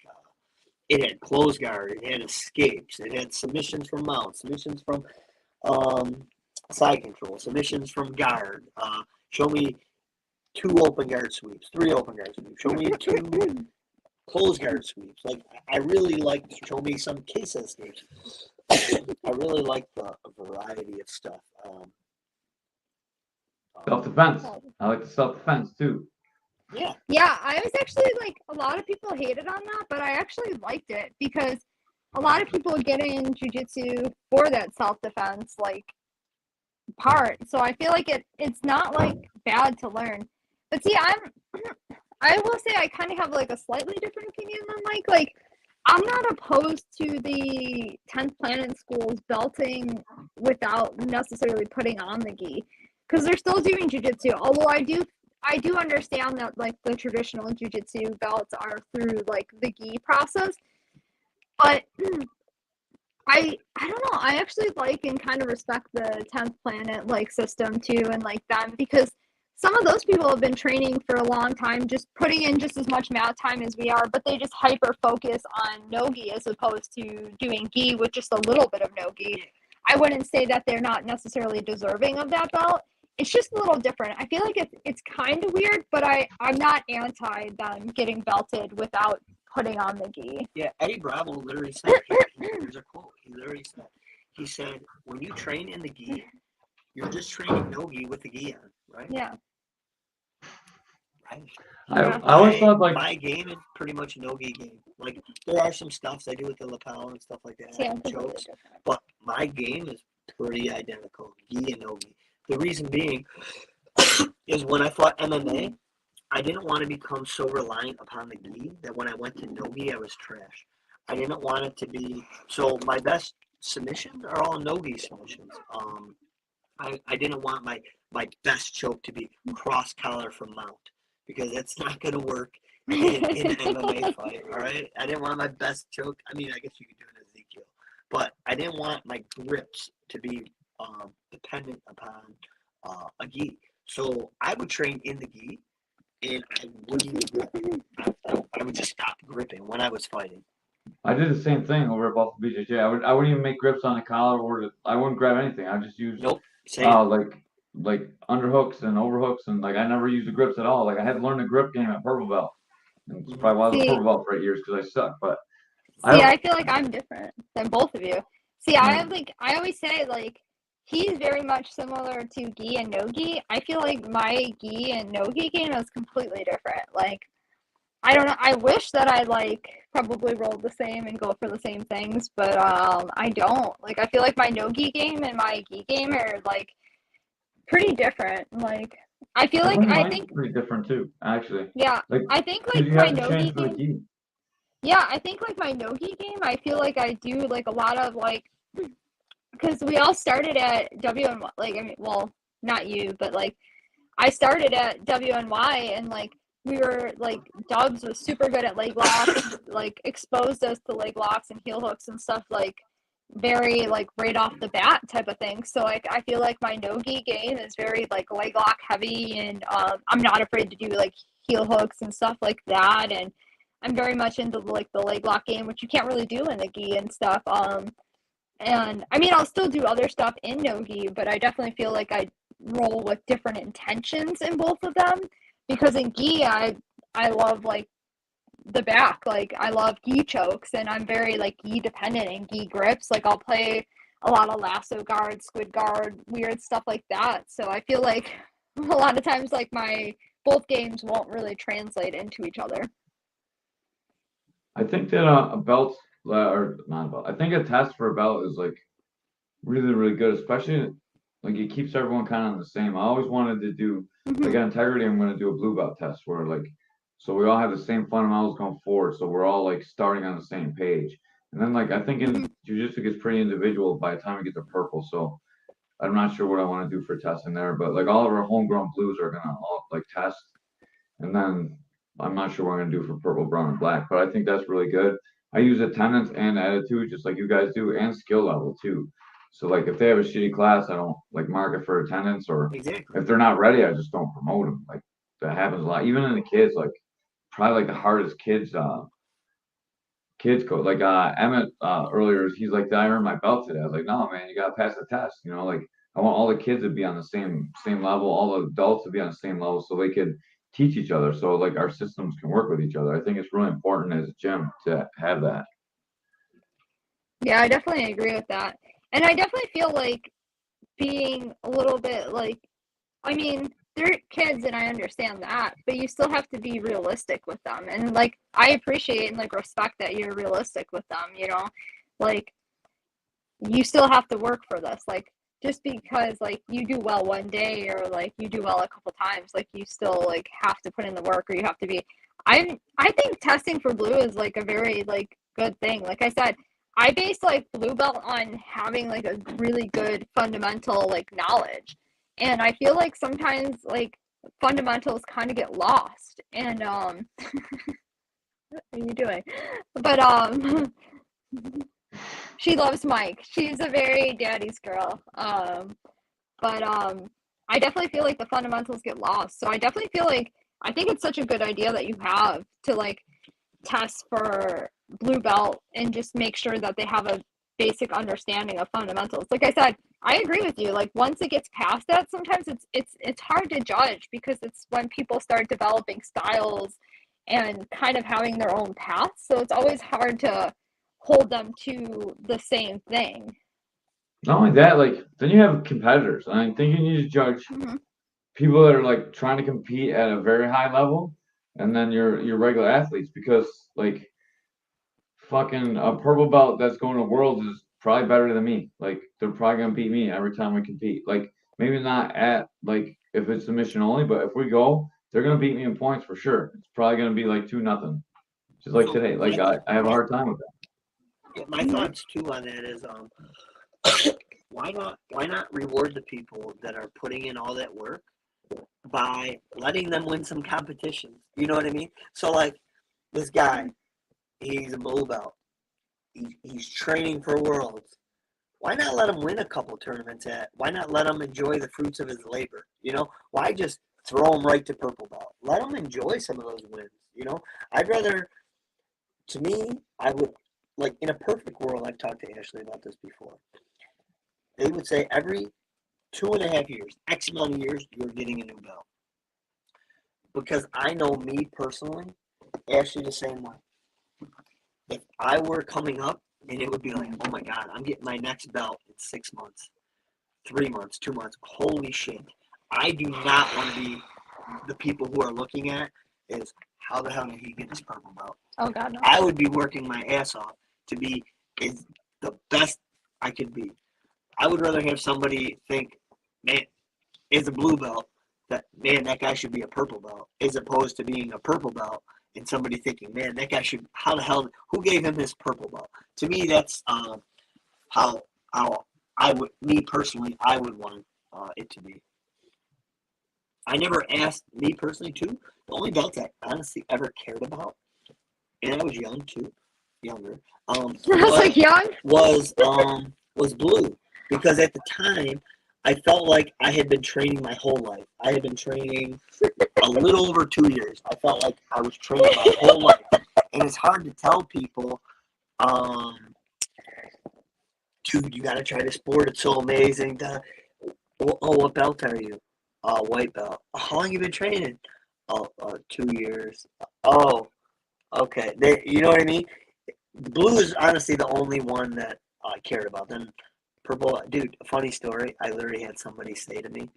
it had close guard, it had escapes, it had submissions from mount, submissions from side control, submissions from guard, Show me 2 open guard sweeps, 3 open guard sweeps. Show me 2 closed guard sweeps. Like, I really like, show me some case escapes. I really like the variety of stuff. Self-defense. I like the self-defense too. Yeah. Yeah, I was actually like, a lot of people hated on that, but I actually liked it because a lot of people get in jujitsu for that self-defense like part. So I feel like it's not like bad to learn. But see, I will say I kind of have like a slightly different opinion than Mike. Like, I'm not opposed to the 10th Planet schools belting without necessarily putting on the gi, because they're still doing jujitsu. Although I do understand that like the traditional jujitsu belts are through like the gi process, but I don't know. I actually like and kind of respect the 10th Planet like system too, and like them, because some of those people have been training for a long time, just putting in just as much mat time as we are, but they just hyper focus on no gi as opposed to doing gi with just a little bit of no gi. I wouldn't say that they're not necessarily deserving of that belt. It's just a little different. I feel like it's kind of weird, but I'm not anti them getting belted without putting on the gi. Yeah, Eddie Bravo literally said, here's a quote. He said, when you train in the gi, you're just training no gi with the gi on, right? Yeah. Right. I always thought like my game is pretty much no gi game. Like, there are some stuffs I do with the lapel and stuff like that, Yeah, and chokes, but my game is pretty identical, gi and no gi. The reason being is when I fought MMA, I didn't want to become so reliant upon the gi that when I went to no gi, I was trash. I didn't want it to be, so my best submissions are all no gi submissions. I didn't want my best choke to be cross collar from mount, because that's not going to work in an MMA fight, all right? I didn't want my best choke. I mean, I guess you could do it Ezekiel, but I didn't want my grips to be dependent upon a gi. So I would train in the gi, and I wouldn't grip. I would just stop gripping when I was fighting. I did the same thing over at Buffalo BJJ. I wouldn't even make grips on the collar I wouldn't grab anything. I just use Same. like underhooks and overhooks, and like I never used the grips at all. Like I had to learn the grip game at purple belt. And it's probably why I was a purple belt for 8 years, because I suck. But I feel like I'm different than both of you. See, I always say like he's very much similar to gi and no gi. I feel like my gi and no gi game is completely different. Like, I don't know. I wish that I like probably rolled the same and go for the same things, but I don't. Like, I feel like my no gi game and my gi game are like pretty different. Like, I feel like I think pretty different too, actually. Yeah, Like, I think because like you my have to no change gi for the game. gi. Yeah, I think like my no gi game. I feel like I do like a lot of like, because we all started at WNY. Like, I mean, well, not you, but like I started at WNY, and like we were like Dubs was super good at leg locks, like exposed us to leg locks and heel hooks and stuff, like very like right off the bat type of thing. So like I feel like my no gi game is very like leg lock heavy, and I'm not afraid to do like heel hooks and stuff like that, and I'm very much into like the leg lock game, which you can't really do in the gi and stuff. And I mean, I'll still do other stuff in no gi, but I definitely feel like I roll with different intentions in both of them, because in gi I love like the back, like I love gi chokes, and I'm very like gi dependent and gi grips. Like I'll play a lot of lasso guard, squid guard, weird stuff like that. So I feel like a lot of times like my both games won't really translate into each other. I think that a belt, or not a belt, I think a test for a belt is like really, really good, especially like it keeps everyone kind of on the same. I always wanted to do, like at Integrity, I'm going to do a blue belt test where like, so we all have the same fundamentals going forward. So we're all like starting on the same page. And then like, I think in Jiu-Jitsu gets pretty individual by the time we get to purple. So I'm not sure what I want to do for testing there, but like all of our homegrown blues are going to all like test. And then I'm not sure what I'm going to do for purple, brown, and black, but I think that's really good. I use attendance and attitude just like you guys do, and skill level too. So like if they have a shitty class, I don't like mark it for attendance, or if they're not ready, I just don't promote them. Like that happens a lot, even in the kids. Like probably like the hardest kids go. Like Emmett earlier, he's like, "Did I earn my belt today?" I was like, "No, man, you gotta pass the test." You know, like I want all the kids to be on the same level, all the adults to be on the same level, so they could teach each other. So like our systems can work with each other. I think it's really important as a gym to have that. Yeah, I definitely agree with that. And I definitely feel like being a little bit like, I mean, they're kids and I understand that, but you still have to be realistic with them. And like, I appreciate and like respect that you're realistic with them, you know? Like, you still have to work for this. Like, just because like you do well one day or like you do well a couple times, like you still like have to put in the work or you have to be. I think testing for blue is like a very like good thing. Like I said, I base like blue belt on having like a really good fundamental like knowledge. And I feel like sometimes like fundamentals kind of get lost. And what are you doing? But she loves Mike. She's a very daddy's girl. But I definitely feel like the fundamentals get lost. So I definitely feel like I think it's such a good idea that you have to like test for blue belt and just make sure that they have a basic understanding of fundamentals. Like I said, I agree with you. Like once it gets past that, sometimes it's hard to judge because it's when people start developing styles and kind of having their own paths. So it's always hard to hold them to the same thing. Not only that, like then you have competitors. I think you need to judge Mm-hmm. people that are like trying to compete at a very high level, and then your regular athletes because like fucking a purple belt that's going to worlds is probably better than me. Like they're probably gonna beat me every time we compete. Like maybe not at like if it's submission only, but if we go, they're gonna beat me in points for sure. It's probably gonna be like 2-0. Just like So today. Like I have a hard time with that. yeah, my thoughts too on that is why not reward the people that are putting in all that work by letting them win some competitions? You know what I mean? So like this guy, he's a blue belt. He's training for worlds. Why not let him win a couple tournaments why not let him enjoy the fruits of his labor? You know, why just throw him right to purple belt? Let him enjoy some of those wins. You know, I'd rather, to me, I would, like in a perfect world, I've talked to Ashley about this before. They would say every 2.5 years, X amount of years, you're getting a new belt. Because I know me personally, Ashley the same way. If I were coming up and it would be like, oh my God, I'm getting my next belt in 6 months, 3 months, 2 months. Holy shit. I do not want to be the people who are looking at is how the hell did he get this purple belt? Oh God, no. I would be working my ass off to be is the best I could be. I would rather have somebody think, man, is a blue belt, that man, that guy should be a purple belt, as opposed to being a purple belt and somebody thinking, man, that guy should, how the hell, who gave him this purple belt? To me, that's how I would, me personally, I would want it to be. I never asked, me personally, too, the only belt I honestly ever cared about, and I was young, too, younger, I was like young. was blue. Because at the time, I felt like I had been training my whole life. I had been training a little over 2 years. I felt like I was training my whole life. And it's hard to tell people, dude, you got to try the sport. It's so amazing. Oh, what belt are you? White belt. How long you been training? 2 years. Oh, okay. You know what I mean? Blue is honestly the only one that I cared about. Then purple, dude, funny story. I literally had somebody say to me,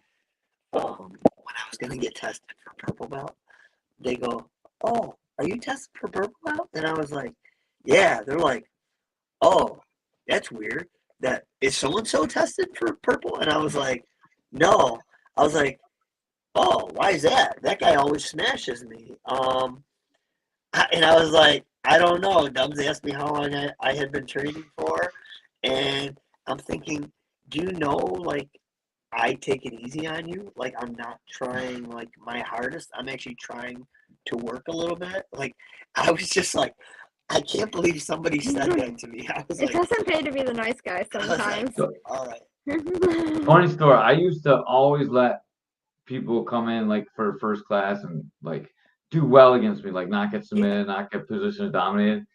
when I was going to get tested for purple belt, they go, oh, are you tested for purple belt? And I was like, yeah. They're like, oh, that's weird. That is so-and-so tested for purple? And I was like, no. I was like, oh, why is that? That guy always smashes me. And I was like, I don't know. Dubs asked me how long I had been training for, and I'm thinking, do you know, like, I take it easy on you? Like, I'm not trying, like, my hardest. I'm actually trying to work a little bit. Like, I was just like, I can't believe somebody said that to me. I was It like, doesn't pay to be the nice guy I was like, sometimes. all right. Funny story. I used to always let people come in like for first class and like do well against me, like not get submitted, not get position dominated.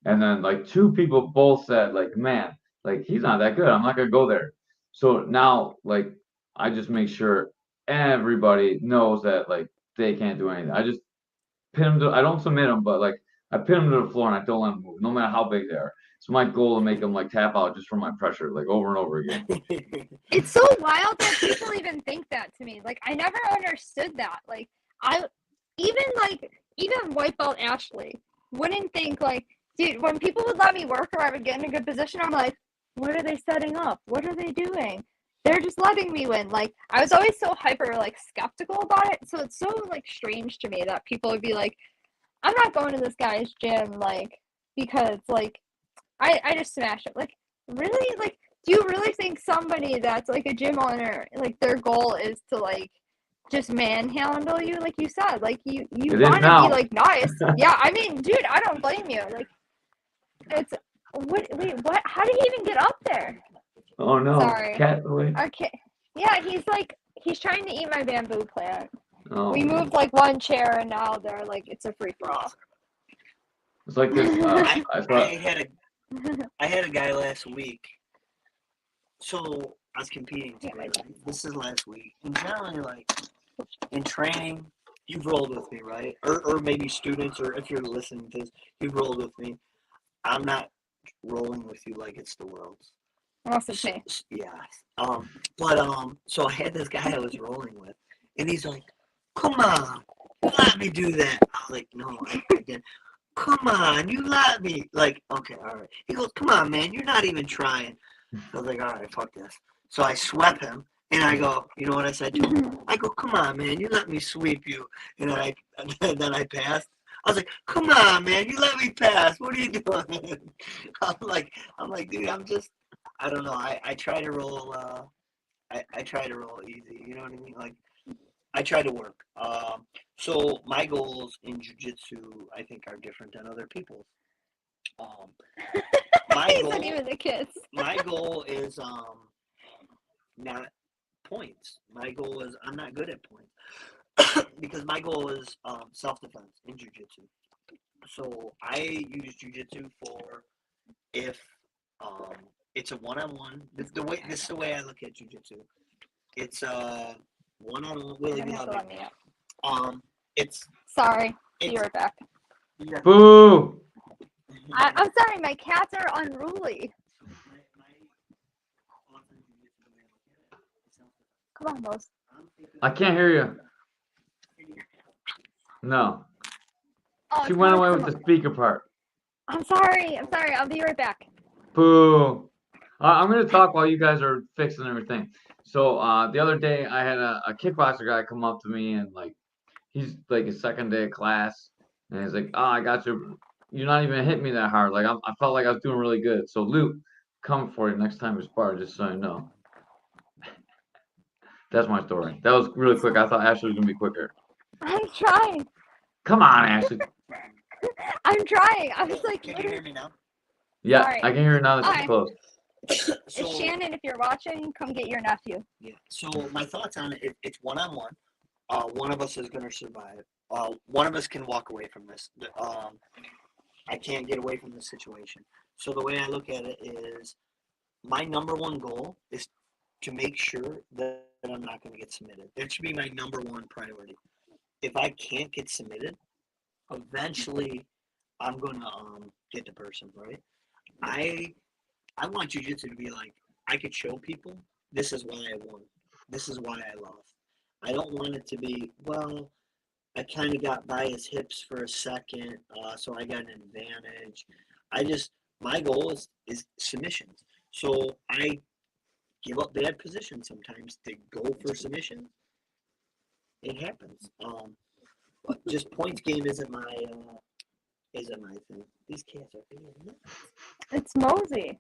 And then like two people both said, like, man, like he's not that good. I'm not gonna go there. So now, like, I just make sure everybody knows that like they can't do anything. I just pin them to. I don't submit them, but like I pin them to the floor and I don't let them move, no matter how big they are. It's my goal to make them like tap out just from my pressure, like over and over again. It's so wild that people even think that to me. Like I never understood that. Like I even white belt Ashley wouldn't think like, dude, when people would let me work or I would get in a good position, I'm like, what are they setting up? What are they doing? They're just letting me win. Like I was always so hyper like skeptical about it. So it's so like strange to me that people would be like, I'm not going to this guy's gym like because like I just smash it. Like really? Like do you really think somebody that's like a gym owner, like their goal is to like just manhandle you, like you said, like you It is want to now. be like nice. Yeah, I mean, dude, I don't blame you. Like it's what? Wait, what? How did he even get up there? Oh no, Sorry. cat away. Okay. Yeah, he's trying to eat my bamboo plant. Oh, We moved like one chair, and now they're like it's a free for all. it's like this. I thought. I had a guy last week. So I was competing today. Right? This is last week. And generally, like in training, you've rolled with me, right? Or maybe students, or if you're listening to this, you've rolled with me. I'm not rolling with you like it's the world's. Unless it's me. Yeah. So I had this guy I was rolling with, and he's like, "Come on, let me do that." I was like, "No, I didn't." Come on, you let me. Like, okay, all right. He goes, "Come on, man, you're not even trying." I was like, "All right, fuck this." So I swept him, and I go, you know what I said to him? I go, "Come on, man, you let me sweep you," and then I passed. I was like, "Come on, man, you let me pass. What are you doing?" I'm like, dude, I don't know. I try to roll. I try to roll easy. You know what I mean? Like, I try to work. So my goals in jiu-jitsu, I think, are different than other people's. My He's goal, not even the kids. my goal is not points. My goal is I'm not good at points because my goal is self-defense in jiu-jitsu. So I use jiu-jitsu for if it's a one-on-one. This is the way I look at jiu-jitsu. It's a one-on-one. Willie, You're gonna have to let me up. It's Sorry, be right back. Boo! I'm sorry, my cats are unruly. Come on, Los. I can't hear you. No, Oh, she it's went coming away from with the speaker part. I'm sorry. I'll be right back. Boo! I'm gonna talk while you guys are fixing everything. So the other day I had a kickboxer guy come up to me and like he's like his second day of class and he's like, "Oh, I got you. You're not even hitting me that hard. Like I felt like I was doing really good." So Luke, coming for you next time we spar, just so you know. That's my story. That was really quick. I thought Ashley was gonna be quicker. I'm trying. Come on, Ashley. I'm trying. I was like, Can you hear me now? Yeah, Sorry. I can hear you now that Hi. she's close. If Shannon, if you're watching, come get your nephew. Yeah. So my thoughts on it, it's one-on-one. One of us is going to survive. One of us can walk away from this. I can't get away from this situation. So the way I look at it is my number one goal is to make sure that I'm not going to get submitted. That should be my number one priority. If I can't get submitted, eventually I'm going to get the person, right? I want jiu-jitsu to be like, I could show people, this is why I won. This is why I lost. I don't want it to be, well, I kind of got by his hips for a second, so I got an advantage. My goal is submissions. So I give up bad positions sometimes to go for submissions. It happens. But just points game isn't my thing. These cats are being nuts. It's Mosey.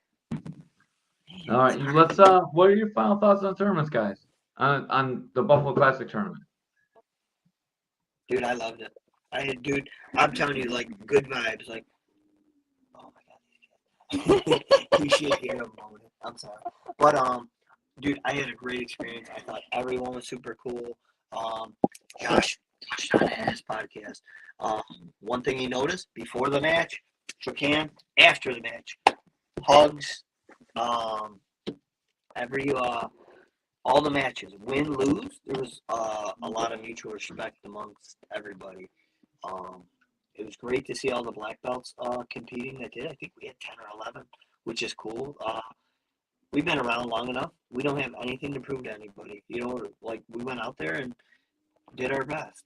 All right, let's. What are your final thoughts on tournaments, guys? On the Buffalo Classic tournament. Dude, I loved it. Dude, I'm telling you, like, good vibes. Like, oh my god, you should hear him moaning. I'm sorry, but dude, I had a great experience. I thought everyone was super cool. Josh touched on it in his podcast. One thing he noticed before the match, shook hand. After the match, hugs. every all the matches, win, lose, there was a lot of mutual respect amongst everybody. It was great to see all the black belts competing that did. I think we had 10 or 11, which is cool. We've been around long enough. We don't have anything to prove to anybody. You know, like we went out there and did our best.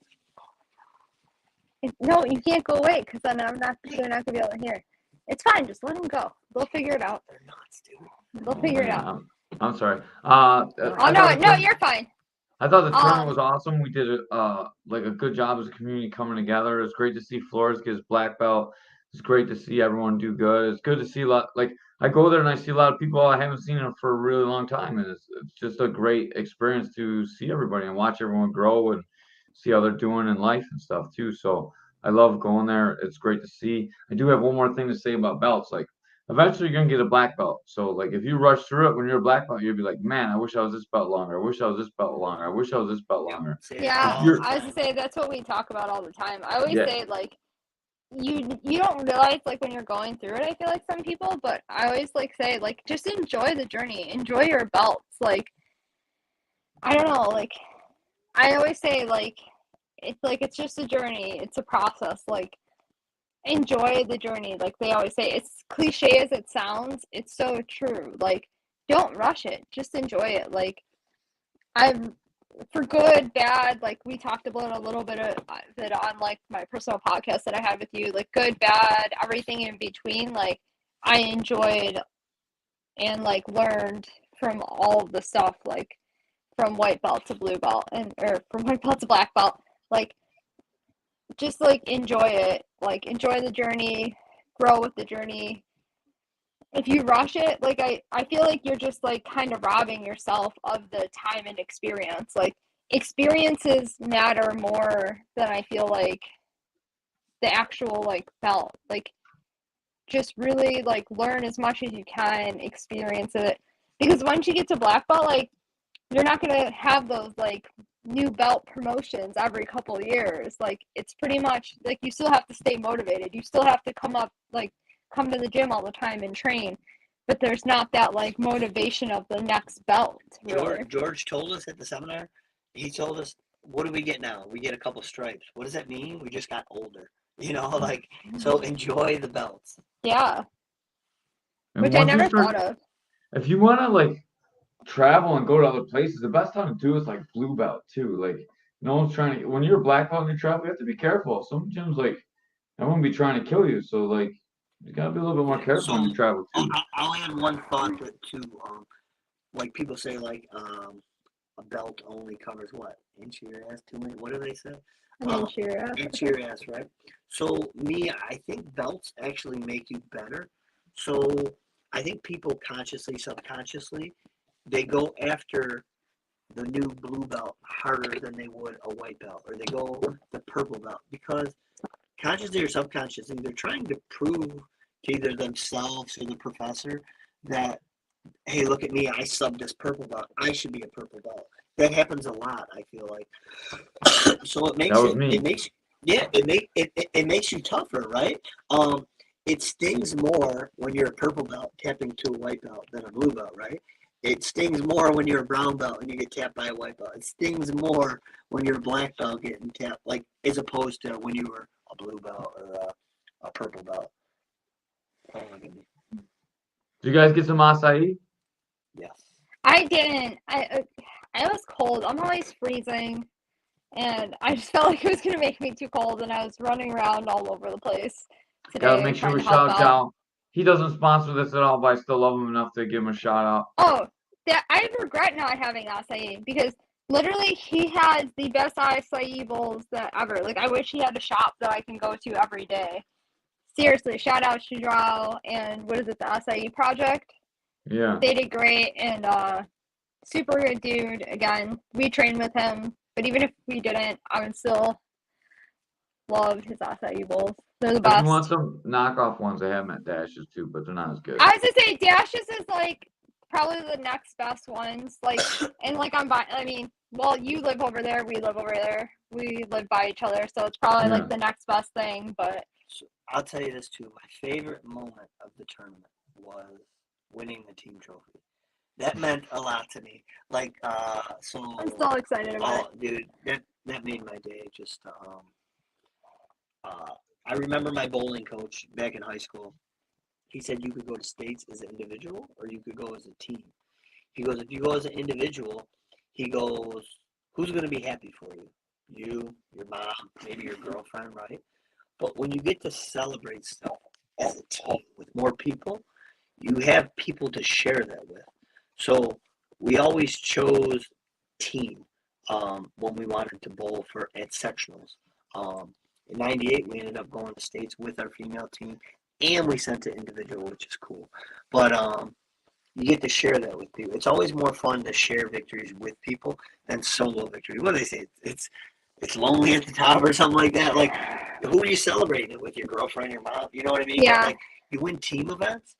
No, you can't go away because then they're not gonna be able to hear. It's fine. Just let them go. They'll figure it out. They're nuts, dude. They'll figure it out. I'm sorry. Oh no, you're fine. I thought the tournament was awesome. We did like a good job as a community coming together. It's great to see Flores get his black belt. It's great to see everyone do good. It's good to see a lot. Like I go there and I see a lot of people I haven't seen them for a really long time, and it's just a great experience to see everybody and watch everyone grow and see how they're doing in life and stuff too. So I love going there. It's great to see. I do have one more thing to say about belts. Like eventually you're gonna get a black belt. So like if you rush through it when you're a black belt, you'll be like, man, I wish I was this belt longer. I wish I was this belt longer. I wish I was this belt longer. Yeah, I was gonna say that's what we talk about all the time. I always say like you don't realize like when you're going through it, I feel like some people, but I always like say like just enjoy the journey. Enjoy your belts. Like I don't know, like I always say like it's just a journey. It's a process. Like enjoy the journey. Like they always say, it's cliche as it sounds, it's so true. Like don't rush it, just enjoy it. Like I'm for good, bad, like we talked about a little bit of it on like my personal podcast that I had with you, like good, bad, everything in between. Like I enjoyed and like learned from all of the stuff, like from white belt to blue belt or from white belt to black belt. Like just like enjoy it, like enjoy the journey, grow with the journey. If you rush it, like I feel like you're just like kind of robbing yourself of the time and experience. Like experiences matter more than I feel like the actual like belt. Like just really like learn as much as you can, experience it, because once you get to black belt, like you're not gonna have those like new belt promotions every couple of years. Like it's pretty much like you still have to stay motivated, you still have to come to the gym all the time and train, but there's not that like motivation of the next belt, really. George told us at the seminar, he told us, what do we get now? We get a couple stripes. What does that mean? We just got older, you know. Like, so enjoy the belts. Yeah. And Which I never thought of. If you want to like travel and go to other places, the best time to do is like blue belt too. Like no one's trying to, when you're a black belt and you travel, you have to be careful. Some gyms like everyone be trying to kill you, so like you gotta be a little bit more careful when you travel too. I'll add one thought to like people say like a belt only covers what? Inch your ass, 2 inch. What do they say? Inch your ass. Inch your ass, right? So me, I think belts actually make you better. So I think people consciously, subconsciously, they go after the new blue belt harder than they would a white belt, or they go the purple belt, because consciously or subconsciously, they're trying to prove to either themselves or the professor that, hey, look at me, I subbed this purple belt, I should be a purple belt. That happens a lot, I feel like. So it makes you tougher, right? It stings more when you're a purple belt tapping to a white belt than a blue belt, right? It stings more when you're a brown belt and you get tapped by a white belt. It stings more when you're a black belt getting tapped, like as opposed to when you were a blue belt or a purple belt. Did you guys get some acai? Yes. I didn't. I was cold. I'm always freezing, and I just felt like it was gonna make me too cold, and I was running around all over the place today. Gotta make sure we shout out. He doesn't sponsor this at all, but I still love him enough to give him a shout out. Oh, I regret not having acai, because literally he has the best acai bowls that ever. Like I wish he had a shop that I can go to every day. Seriously, shout out to Joao and what is it, the Acai Project? Yeah. They did great, and super good dude. Again, we trained with him, but even if we didn't, I would still love his acai bowls. They're the best. If you want some knockoff ones, I have them at Dash's too, but they're not as good. I was gonna say Dash's is like probably the next best ones. Like, and like I mean, well, you live over there, we live over there, we live by each other, so it's probably like the next best thing. But so I'll tell you this too. My favorite moment of the tournament was winning the team trophy. that meant a lot to me. Like, so. I'm so excited about Oh, dude, that made my day. Just, I remember my bowling coach back in high school. He said you could go to states as an individual or you could go as a team. He goes, if you go as an individual, he goes, who's going to be happy for you? You, your mom, maybe your girlfriend, right? But when you get to celebrate stuff as a team with more people, you have people to share that with. So we always chose team when we wanted to bowl for at sectionals. In '98, we ended up going to states with our female team, and we sent to individual, which is cool. But you get to share that with people. It's always more fun to share victories with people than solo victories. What do they say? It's lonely at the top or something like that. Like, who are you celebrating it with? Your girlfriend, your mom? You know what I mean? Yeah. But, like, you win team events.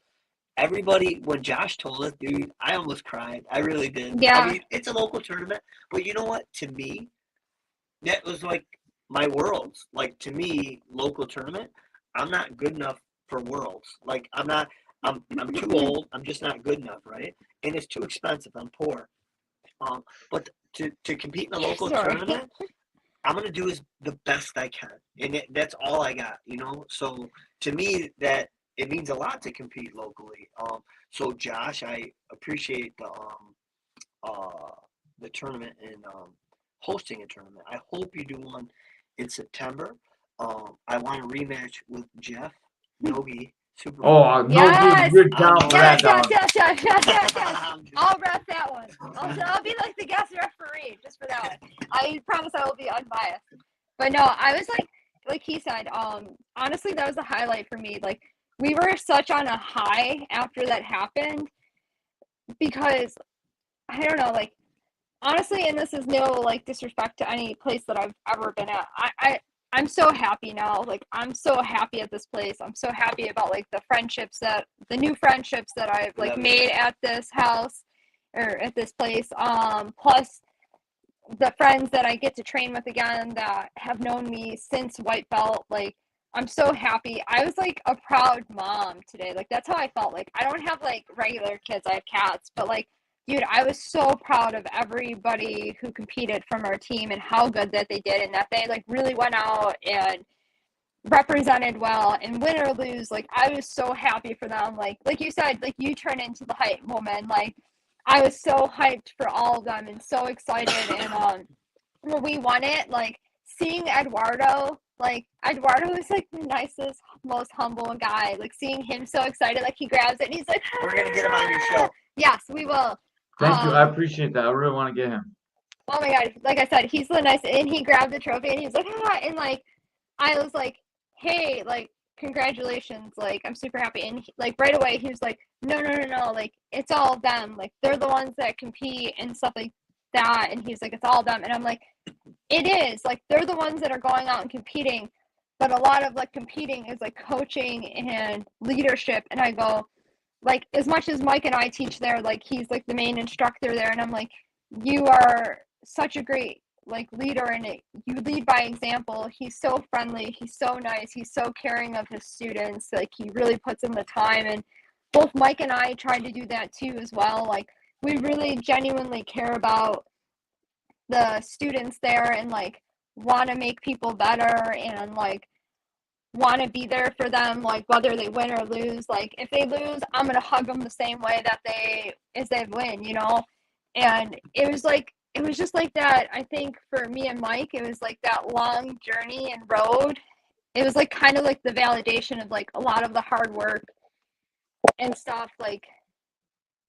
Everybody, when Josh told us, dude, I almost cried. I really did. Yeah. I mean, it's a local tournament, but you know what? To me, that was like my worlds. Like, to me, local tournament, I'm not good enough for worlds. Like, I'm too old. I'm just not good enough, right? And it's too expensive. I'm poor. But to compete in a local Sorry. tournament, I'm gonna do the best I can, and that's all I got, you know. So to me, that it means a lot to compete locally. So Josh, I appreciate the tournament and hosting a tournament. I hope you do one in September. I want a rematch with Jeff Nogi. Super. Oh, no Yes. good count for Yes, that yes, down. yes. I'll ref that one. I'll be like the guest referee just for that one. I promise I will be unbiased. But no, I was like he said, honestly, that was a highlight for me. Like, we were such on a high after that happened because I don't know, like, honestly, and this is no like disrespect to any place that I've ever been at. I'm so happy now. Like, I'm so happy at this place. I'm so happy about like the new friendships that I've like made at this house or at this place. Plus the friends that I get to train with again that have known me since white belt. Like, I'm so happy. I was like a proud mom today. Like, that's how I felt. Like, I don't have like regular kids. I have cats, but like, dude, I was so proud of everybody who competed from our team and how good that they did and that they like really went out and represented well, and win or lose, like, I was so happy for them. Like you said, like, you turn into the hype woman. Like, I was so hyped for all of them and so excited. And when we won it, like, seeing Eduardo is like the nicest, most humble guy. Like, seeing him so excited, like, he grabs it and he's like, we're gonna get him on your show. Yes, we will. Thank you. I appreciate that. I really want to get him. Oh my god, like I said, he's the nice, and he grabbed the trophy and he was like, and like, I was like, hey, like, congratulations, like, I'm super happy. And he, like, right away he was like, no, like, it's all them, like, they're the ones that compete and stuff like that. And he's like, it's all them. And I'm like, it is, like, they're the ones that are going out and competing, but a lot of like competing is like coaching and leadership. And I go, like, as much as Mike and I teach there, like, he's like the main instructor there, and I'm like, you are such a great like leader, and you lead by example. He's so friendly, he's so nice, he's so caring of his students. Like, he really puts in the time, and both Mike and I tried to do that too as well. Like, we really genuinely care about the students there and like want to make people better and like want to be there for them, like, whether they win or lose. Like, if they lose, I'm gonna hug them the same way that they win, you know. And it was just like that. I think for me and Mike, it was like that long journey and road. It was like kind of like the validation of like a lot of the hard work and stuff, like,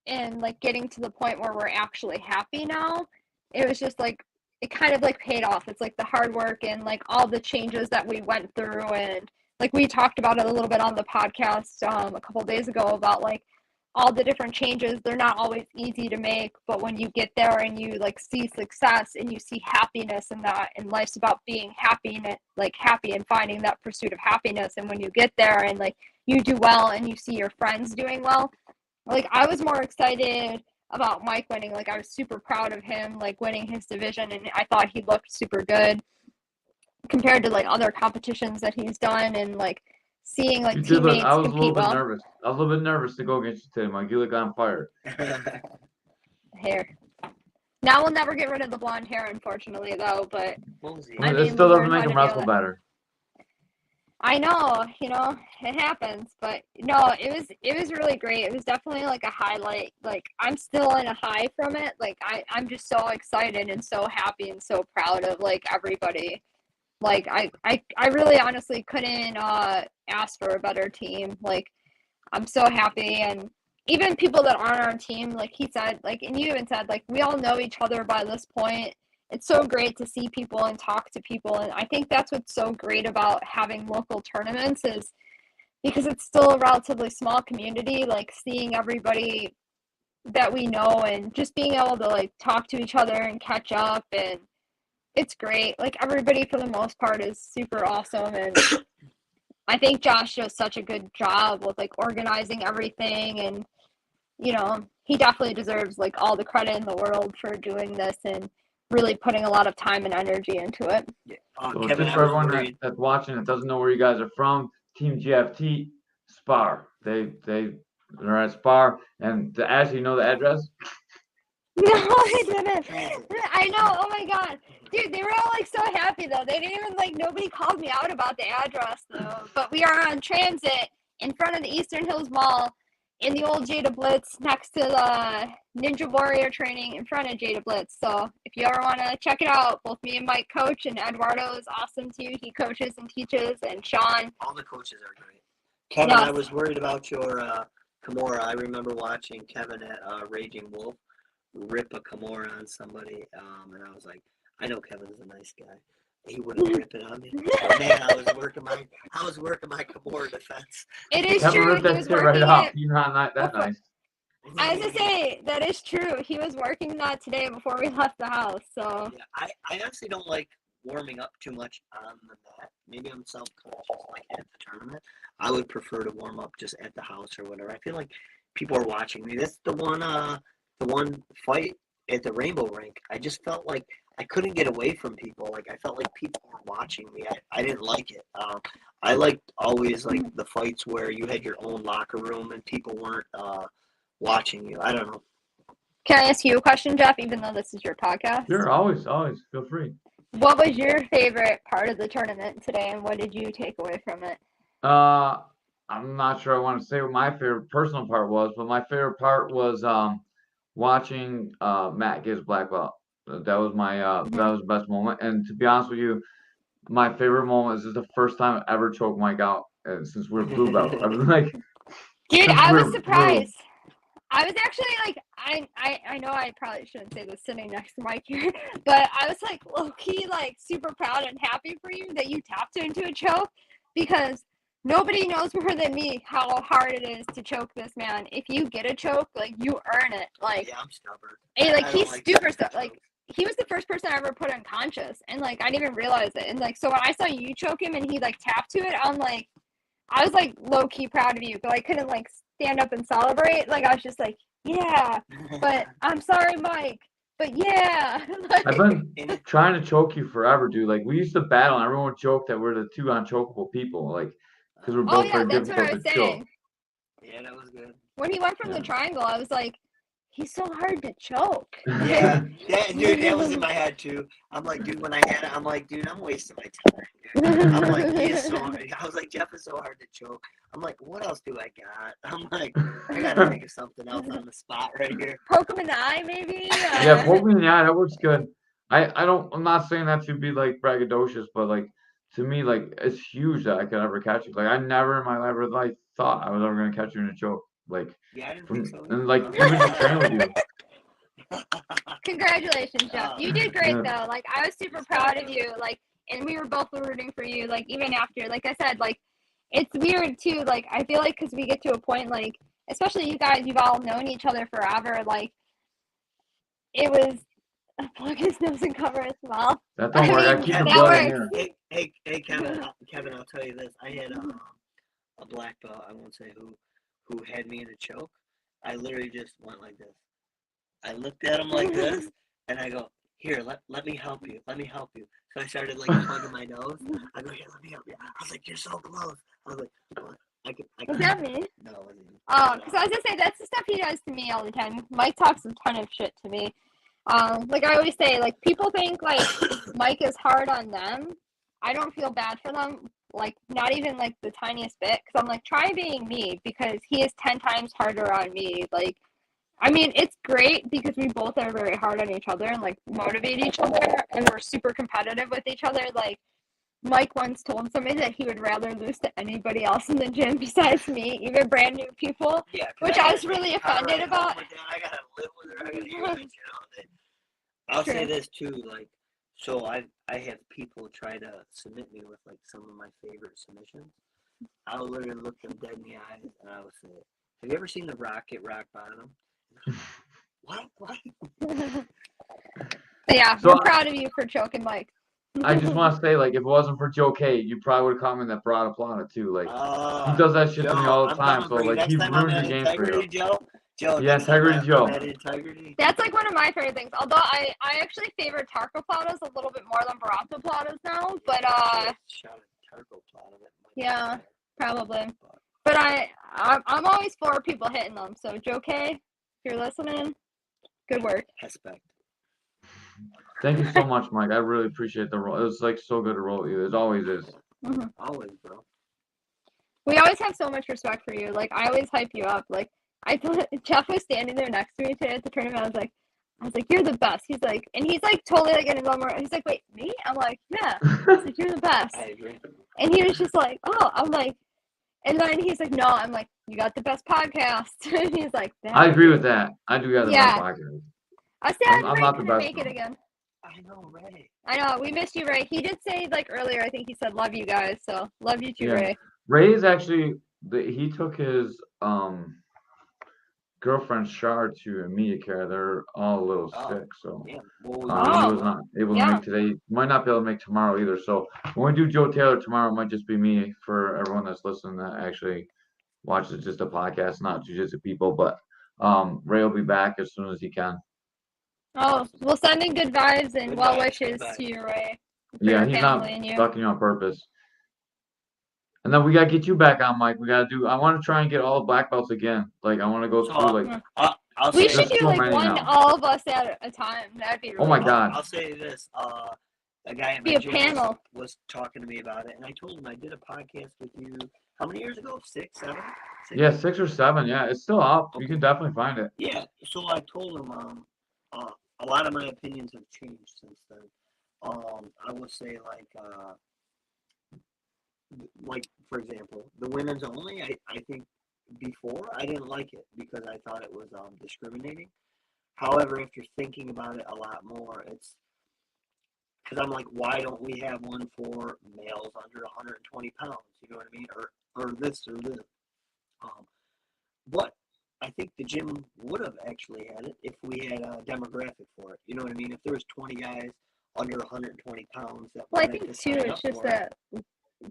and like getting to the point where we're actually happy now. It was just like, it kind of like paid off. It's like the hard work and like all the changes that we went through, and like we talked about it a little bit on the podcast a couple days ago about like all the different changes. They're not always easy to make, but when you get there and you like see success and you see happiness in that, and life's about being happy and like happy and finding that pursuit of happiness. And when you get there and like you do well and you see your friends doing well, like, I was more excited about Mike winning. Like, I was super proud of him, like, winning his division, and I thought he looked super good compared to like other competitions that he's done, and like seeing like teammates I was a compete little bit well. nervous. I was a little bit nervous to go against you today, Mike. You look on fire. hair. Now we'll never get rid of the blonde hair, unfortunately, though. But What was he? I It mean, still we'll doesn't learn make how him to deal wrestle with- better. I know, it happens, but no, it was really great. It was definitely like a highlight. Like I'm still in a high from it. Like I'm just so excited and so happy and so proud of like everybody. Like I really honestly couldn't ask for a better team. Like I'm so happy, and even people that aren't on our team, like he said, like, and you even said, like, we all know each other by this point. It's so great to see people and talk to people, and I think that's what's so great about having local tournaments is because it's still a relatively small community, like seeing everybody that we know and just being able to like talk to each other and catch up, and it's great. Like everybody for the most part is super awesome, and I think Josh does such a good job with like organizing everything, and he definitely deserves like all the credit in the world for doing this and really putting a lot of time and energy into it. Yeah. So Kevin, just I for was everyone worried. that's watching that doesn't know where you guys are from, Team GFT Spar. They're at Spar, and Ashley, you know the address? No, I didn't. Transit. I know. Oh my god, dude, they were all like so happy though. They didn't even like nobody called me out about the address though. But we are on Transit in front of the Eastern Hills Mall in the old Jada Blitz next to the Ninja Warrior training in front of Jada Blitz. So if you ever want to check it out, both me and Mike coach, and Eduardo is awesome too. He coaches and teaches, and Sean. All the coaches are great. Kevin, Yes. I was worried about your Kimura. I remember watching Kevin at Raging Wolf rip a Kimura on somebody, and I was like, I know Kevin's a nice guy. He wouldn't rip it on me. But man, I was working my Kimura defense. It is Kevin true. ripped He that was shit right working off. it. He's not that before- nice. I was to say that is true. He was working that today before we left the house. So Yeah, I honestly don't like warming up too much on the mat. Maybe I'm self-conscious, like at the tournament. I would prefer to warm up just at the house or whatever. I feel like people are watching me. That's the one fight at the Rainbow Rink. I just felt like I couldn't get away from people. Like I felt like people were watching me. I didn't like it. I liked always like the fights where you had your own locker room and people weren't watching you. I don't know. can I ask you a question, Jeff? Even though this is your podcast. Sure, always, feel free. What was your favorite part of the tournament today, and what did you take away from it? I'm not sure I want to say what my favorite personal part was, but my favorite part was watching Matt get his black belt. That was my that was the best moment. And to be honest with you, my favorite moment is the first time I ever choked Mike out since we're blue belt. I was like, Dude, since I was we're surprised. I was actually like, I know I probably shouldn't say this sitting next to Mike here, but I was like low-key like super proud and happy for you that you tapped into a choke, because nobody knows more than me how hard it is to choke this man. If you get a choke, like you earn it. Like, Yeah, I'm stubborn. and, like I he's don't like super tapping like chokes. he was the first person I ever put unconscious, and like I didn't even realize it. And like so when I saw you choke him and he like tapped to it, I was like low-key proud of you, but I couldn't like stand up and celebrate. Like I was just like, yeah, but I'm sorry, Mike. But yeah, I've been trying to choke you forever, dude. Like we used to battle, and everyone would joke that we're the two unchokable people, like because we're oh both yeah, very that's what I difficult was to choke. saying. Yeah, that was good. When he went from the Yeah. triangle, I was like, he's so hard to choke. Yeah, dude, that was in my head too. I'm like, dude, when I had it, I'm like, dude, I'm wasting my time. I'm like, he is so hard. I was like, Jeff is so hard to choke. I'm like, what else do I got? I'm like, I gotta think of something else on the spot right here. Poke him in the eye, maybe. Yeah, poke me in the eye. That works good. I'm not saying that to be like braggadocious, but like to me, like it's huge that I could ever catch you. Like I never in my life thought I was ever gonna catch you in a choke. Like Yeah, I didn't think so. and like even just training with you. Congratulations, Jeff. You did great Yeah. though. Like I was super proud of you. Like, and we were both rooting for you. Like even after, like I said, like it's weird too. Like I feel like because we get to a point, like especially you guys, you've all known each other forever. Like it was plug his nose and cover his mouth. That don't work. I keep the that blood in works. here. Hey, Kevin, I'll tell you this. I had a black belt. I won't say who had me in a choke. I literally just went like this. I looked at him like this, and I go, here, let me help you. Let me help you. So I started like plugging my nose. I go, here, let me help you. I was like, you're so close. I was like, what? I Was that me? No, it wasn't you. Because I was gonna say that's the stuff he does to me all the time. Mike talks a ton of shit to me. Like I always say, like people think like Mike is hard on them. I don't feel bad for them, like not even like the tiniest bit. Because I'm like, try being me, because he is 10 times harder on me. Like, I mean, it's great because we both are very hard on each other and like motivate each other, and we're super competitive with each other. Like Mike once told somebody that he would rather lose to anybody else in the gym besides me, even brand new people, Yeah, 'cause which I was really offended about. I gotta live with her. I gotta hear it. I'll say this too, like, so I have people try to submit me with like some of my favorite submissions. I'll literally look them dead in the eyes and I will say, "Have you ever seen the Rocket rock bottom?" What? Yeah, So we're proud of you for choking Mike. I just want to say, like, if it wasn't for Joe K, you probably would have commented that Broad applauded too. Like, he does that shit to me all the time. So, like, he ruins your game for you. Joe, Yeah, Integrity Joe. Integrity. That's like one of my favorite things. Although I actually favor Tarko Platas a little bit more than Barato Platas now. But yeah, probably. But I'm always for people hitting them. So Joe K, if you're listening, good work. Respect. Thank you so much, Mike. I really appreciate the roll. It was like so good to roll with you. It always is. Mm-hmm. Always, bro. We always have so much respect for you. Like I always hype you up. Like I thought Jeff was standing there next to me today at the tournament. I was like, you're the best. He's like, and he's like totally like in his own world. He's like, wait, me? I'm like, yeah. He's like, you're the best. I agree. And he was just like, oh, I'm like, and then he's like, no, I'm like, you got the best podcast. And he's like, I agree with that. I do got the best yeah. podcast. I said I'm Ray not the couldn't best, make it though. again. I know, Ray. I know, we missed you, Ray. He did say like earlier, I think he said love you guys, so love you too, Yeah. Ray. Ray is actually he took his girlfriend Shar to immediate care. They're all a little sick, so Yeah. he was not able to yeah. make today. Might not be able to make tomorrow either. So when we do Joe Taylor tomorrow, it might just be me for everyone that's listening that actually watches just a podcast, not jiu-jitsu people. But Ray will be back as soon as he can. Oh, we'll send in good vibes and Good well vibes, wishes good vibes. to you, Ray. Yeah, he's not fucking you on purpose. And then we gotta get you back on, Mike. We gotta do. I want to try and get all the black belts again. Like I want to go through like. We should do so like many one now. all of us at a time. That'd be really Oh my cool. God. I'll say this. A guy at Be my a gym panel. was talking to me about it, and I told him I did a podcast with you. How many years ago? 6, 7? 6? Yeah, 6 or 7. Yeah, it's still up. You can definitely find it. Yeah. So I told him a lot of my opinions have changed since then. I would say like for example, the women's only. I think before I didn't like it because I thought it was discriminating. However, after thinking about it a lot more, it's because I'm like, why don't we have one for males under 120 pounds? You know what I mean? Or this or this. But I think the gym would have actually had it if we had a demographic for it. You know what I mean? If there was 20 guys under 120 pounds that Well, I wanted think to too, sign it's up just for it. that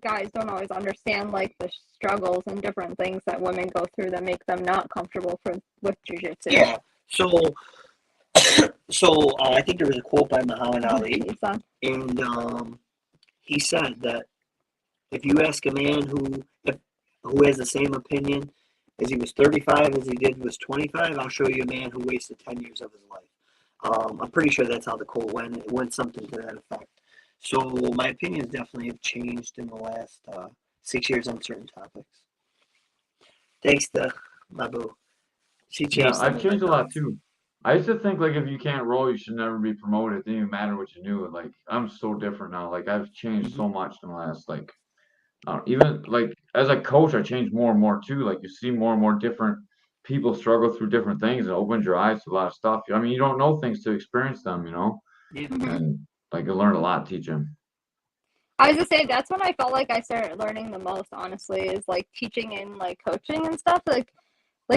guys don't always understand like the struggles and different things that women go through that make them not comfortable with jiu-jitsu. Yeah. So I think there was a quote by Muhammad Ali, and he said that if you ask a man who has the same opinion as he was 35 as he did was 25, I'll show you a man who wasted 10 years of his life. I'm pretty sure that's how the quote went. It went something to that effect. So my opinions definitely have changed in the last 6 years on certain topics. Thanks to my boo. She changed. Yeah, I've changed a lot too. I used to think like if you can't roll, you should never be promoted. It didn't even matter what you knew. Like I'm so different now. Like I've changed so much in the last like even like as a coach, I changed more and more too. Like you see more and more different people struggle through different things and opens your eyes to a lot of stuff. I mean, you don't know things to experience them, you know. Yeah. And like you learn a lot teaching. I was gonna say that's when I felt like I started learning the most. Honestly, is like teaching and like coaching and stuff. Like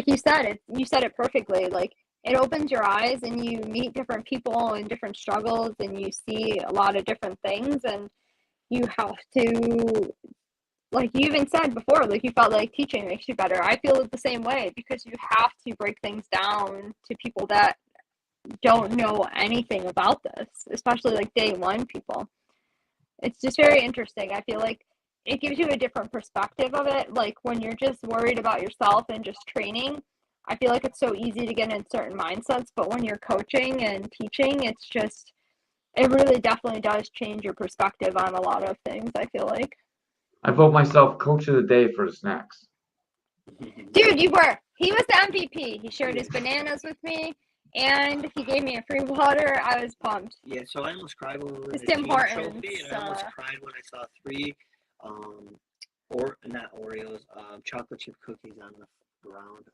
you said it perfectly. Like it opens your eyes and you meet different people and different struggles and you see a lot of different things and you have to, like you even said before, like you felt like teaching makes you better. I feel it the same way because you have to break things down to people that don't know anything about this, especially like day one people. It's just very interesting. I feel like it gives you a different perspective of it. Like when you're just worried about yourself and just training, I feel like it's so easy to get in certain mindsets, but when you're coaching and teaching, it's just, it really definitely does change your perspective on a lot of things, I feel like. I vote myself coach of the day for the snacks. Dude, you were. He was the MVP. He shared his bananas with me, and he gave me a free water. I was pumped. Yeah, so I almost cried when we were in It's the team Tim trophy, and I almost Hortons, cried when I saw 3, or not Oreos, chocolate chip cookies on the ground.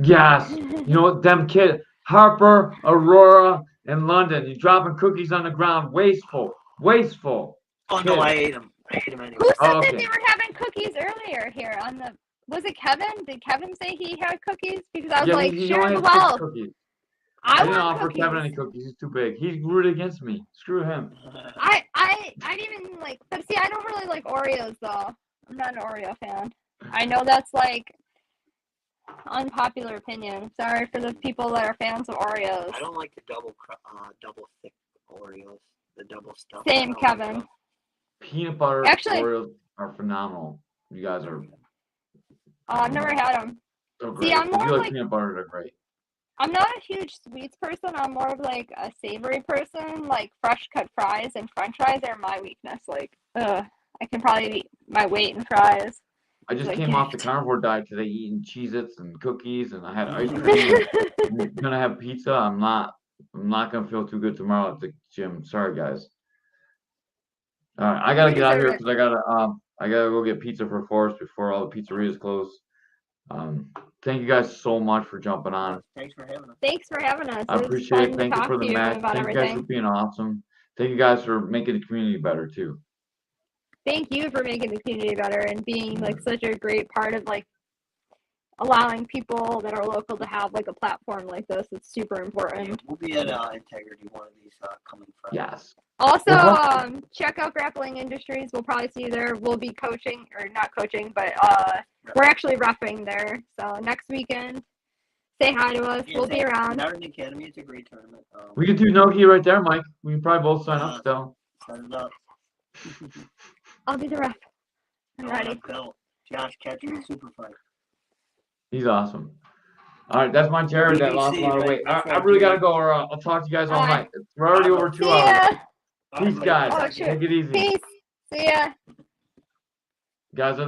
Yes. You know what? Them kid Harper, Aurora, and London. You dropping cookies on the ground. Wasteful. Wasteful. Oh, no, Kid. I ate them. I ate them anyway. Who said Oh, that okay. they were having cookies earlier here on the? Was it Kevin? Did Kevin say he had cookies? Because I was Yeah, like, he share only the had 6 wealth. cookies. I I didn't want offer cookies. Kevin any cookies. He's too big. He's rooted against me. Screw him. I didn't even like, but see, I don't really like Oreos though. I'm not an Oreo fan. I know that's like unpopular opinion. Sorry for the people that are fans of Oreos. I don't like the double thick Oreos, the double stuff. Same, Kevin. Peanut butter Actually- Oreos are phenomenal. You guys are I've never had them. so great. See, I'm If you more like like, peanut butter, they're great. I'm not a huge sweets person. I'm more of like a savory person. Like fresh cut fries and French fries are my weakness. Like, I can probably eat my weight in fries. I just Like, came off the carnivore diet today, eating Cheez-Its and cookies, and I had ice cream. I'm gonna have pizza. I'm not gonna feel too good tomorrow at the gym. Sorry, guys. All right, I gotta You get out of here deserve it. because I gotta go get pizza for Forrest before all the pizzerias close. Thank you guys so much for jumping on. Thanks for having us. Thanks for having us. I It was appreciate fun it. to Thank you talk for to the you match. about Thank you guys for everything. being awesome. Thank you guys for making the community better too. Thank you for making the community better and being like such a great part of like allowing people that are local to have like a platform like this. It's super Yeah, important. we'll be at Integrity one of these coming Friday. Yes. Also, Well, check out Grappling Industries. We'll probably see you there. We'll be coaching, or not coaching, but we're actually repping there. So next weekend, say hi to us. Yeah, We'll be around. Narden Academy, it's a great tournament. We could do Noki right there, Mike. We can probably both sign up still. Set it up. I'll be the rep. I'm I want ready. a belt. Josh catching super fight. He's awesome. All right, that's my Jared that lost a lot of weight. I really gotta go, or I'll talk to you guys all night. We're already over 2 See hours. ya. Peace, guys. Oh, sure. Take it easy. Peace. See ya. Guys are the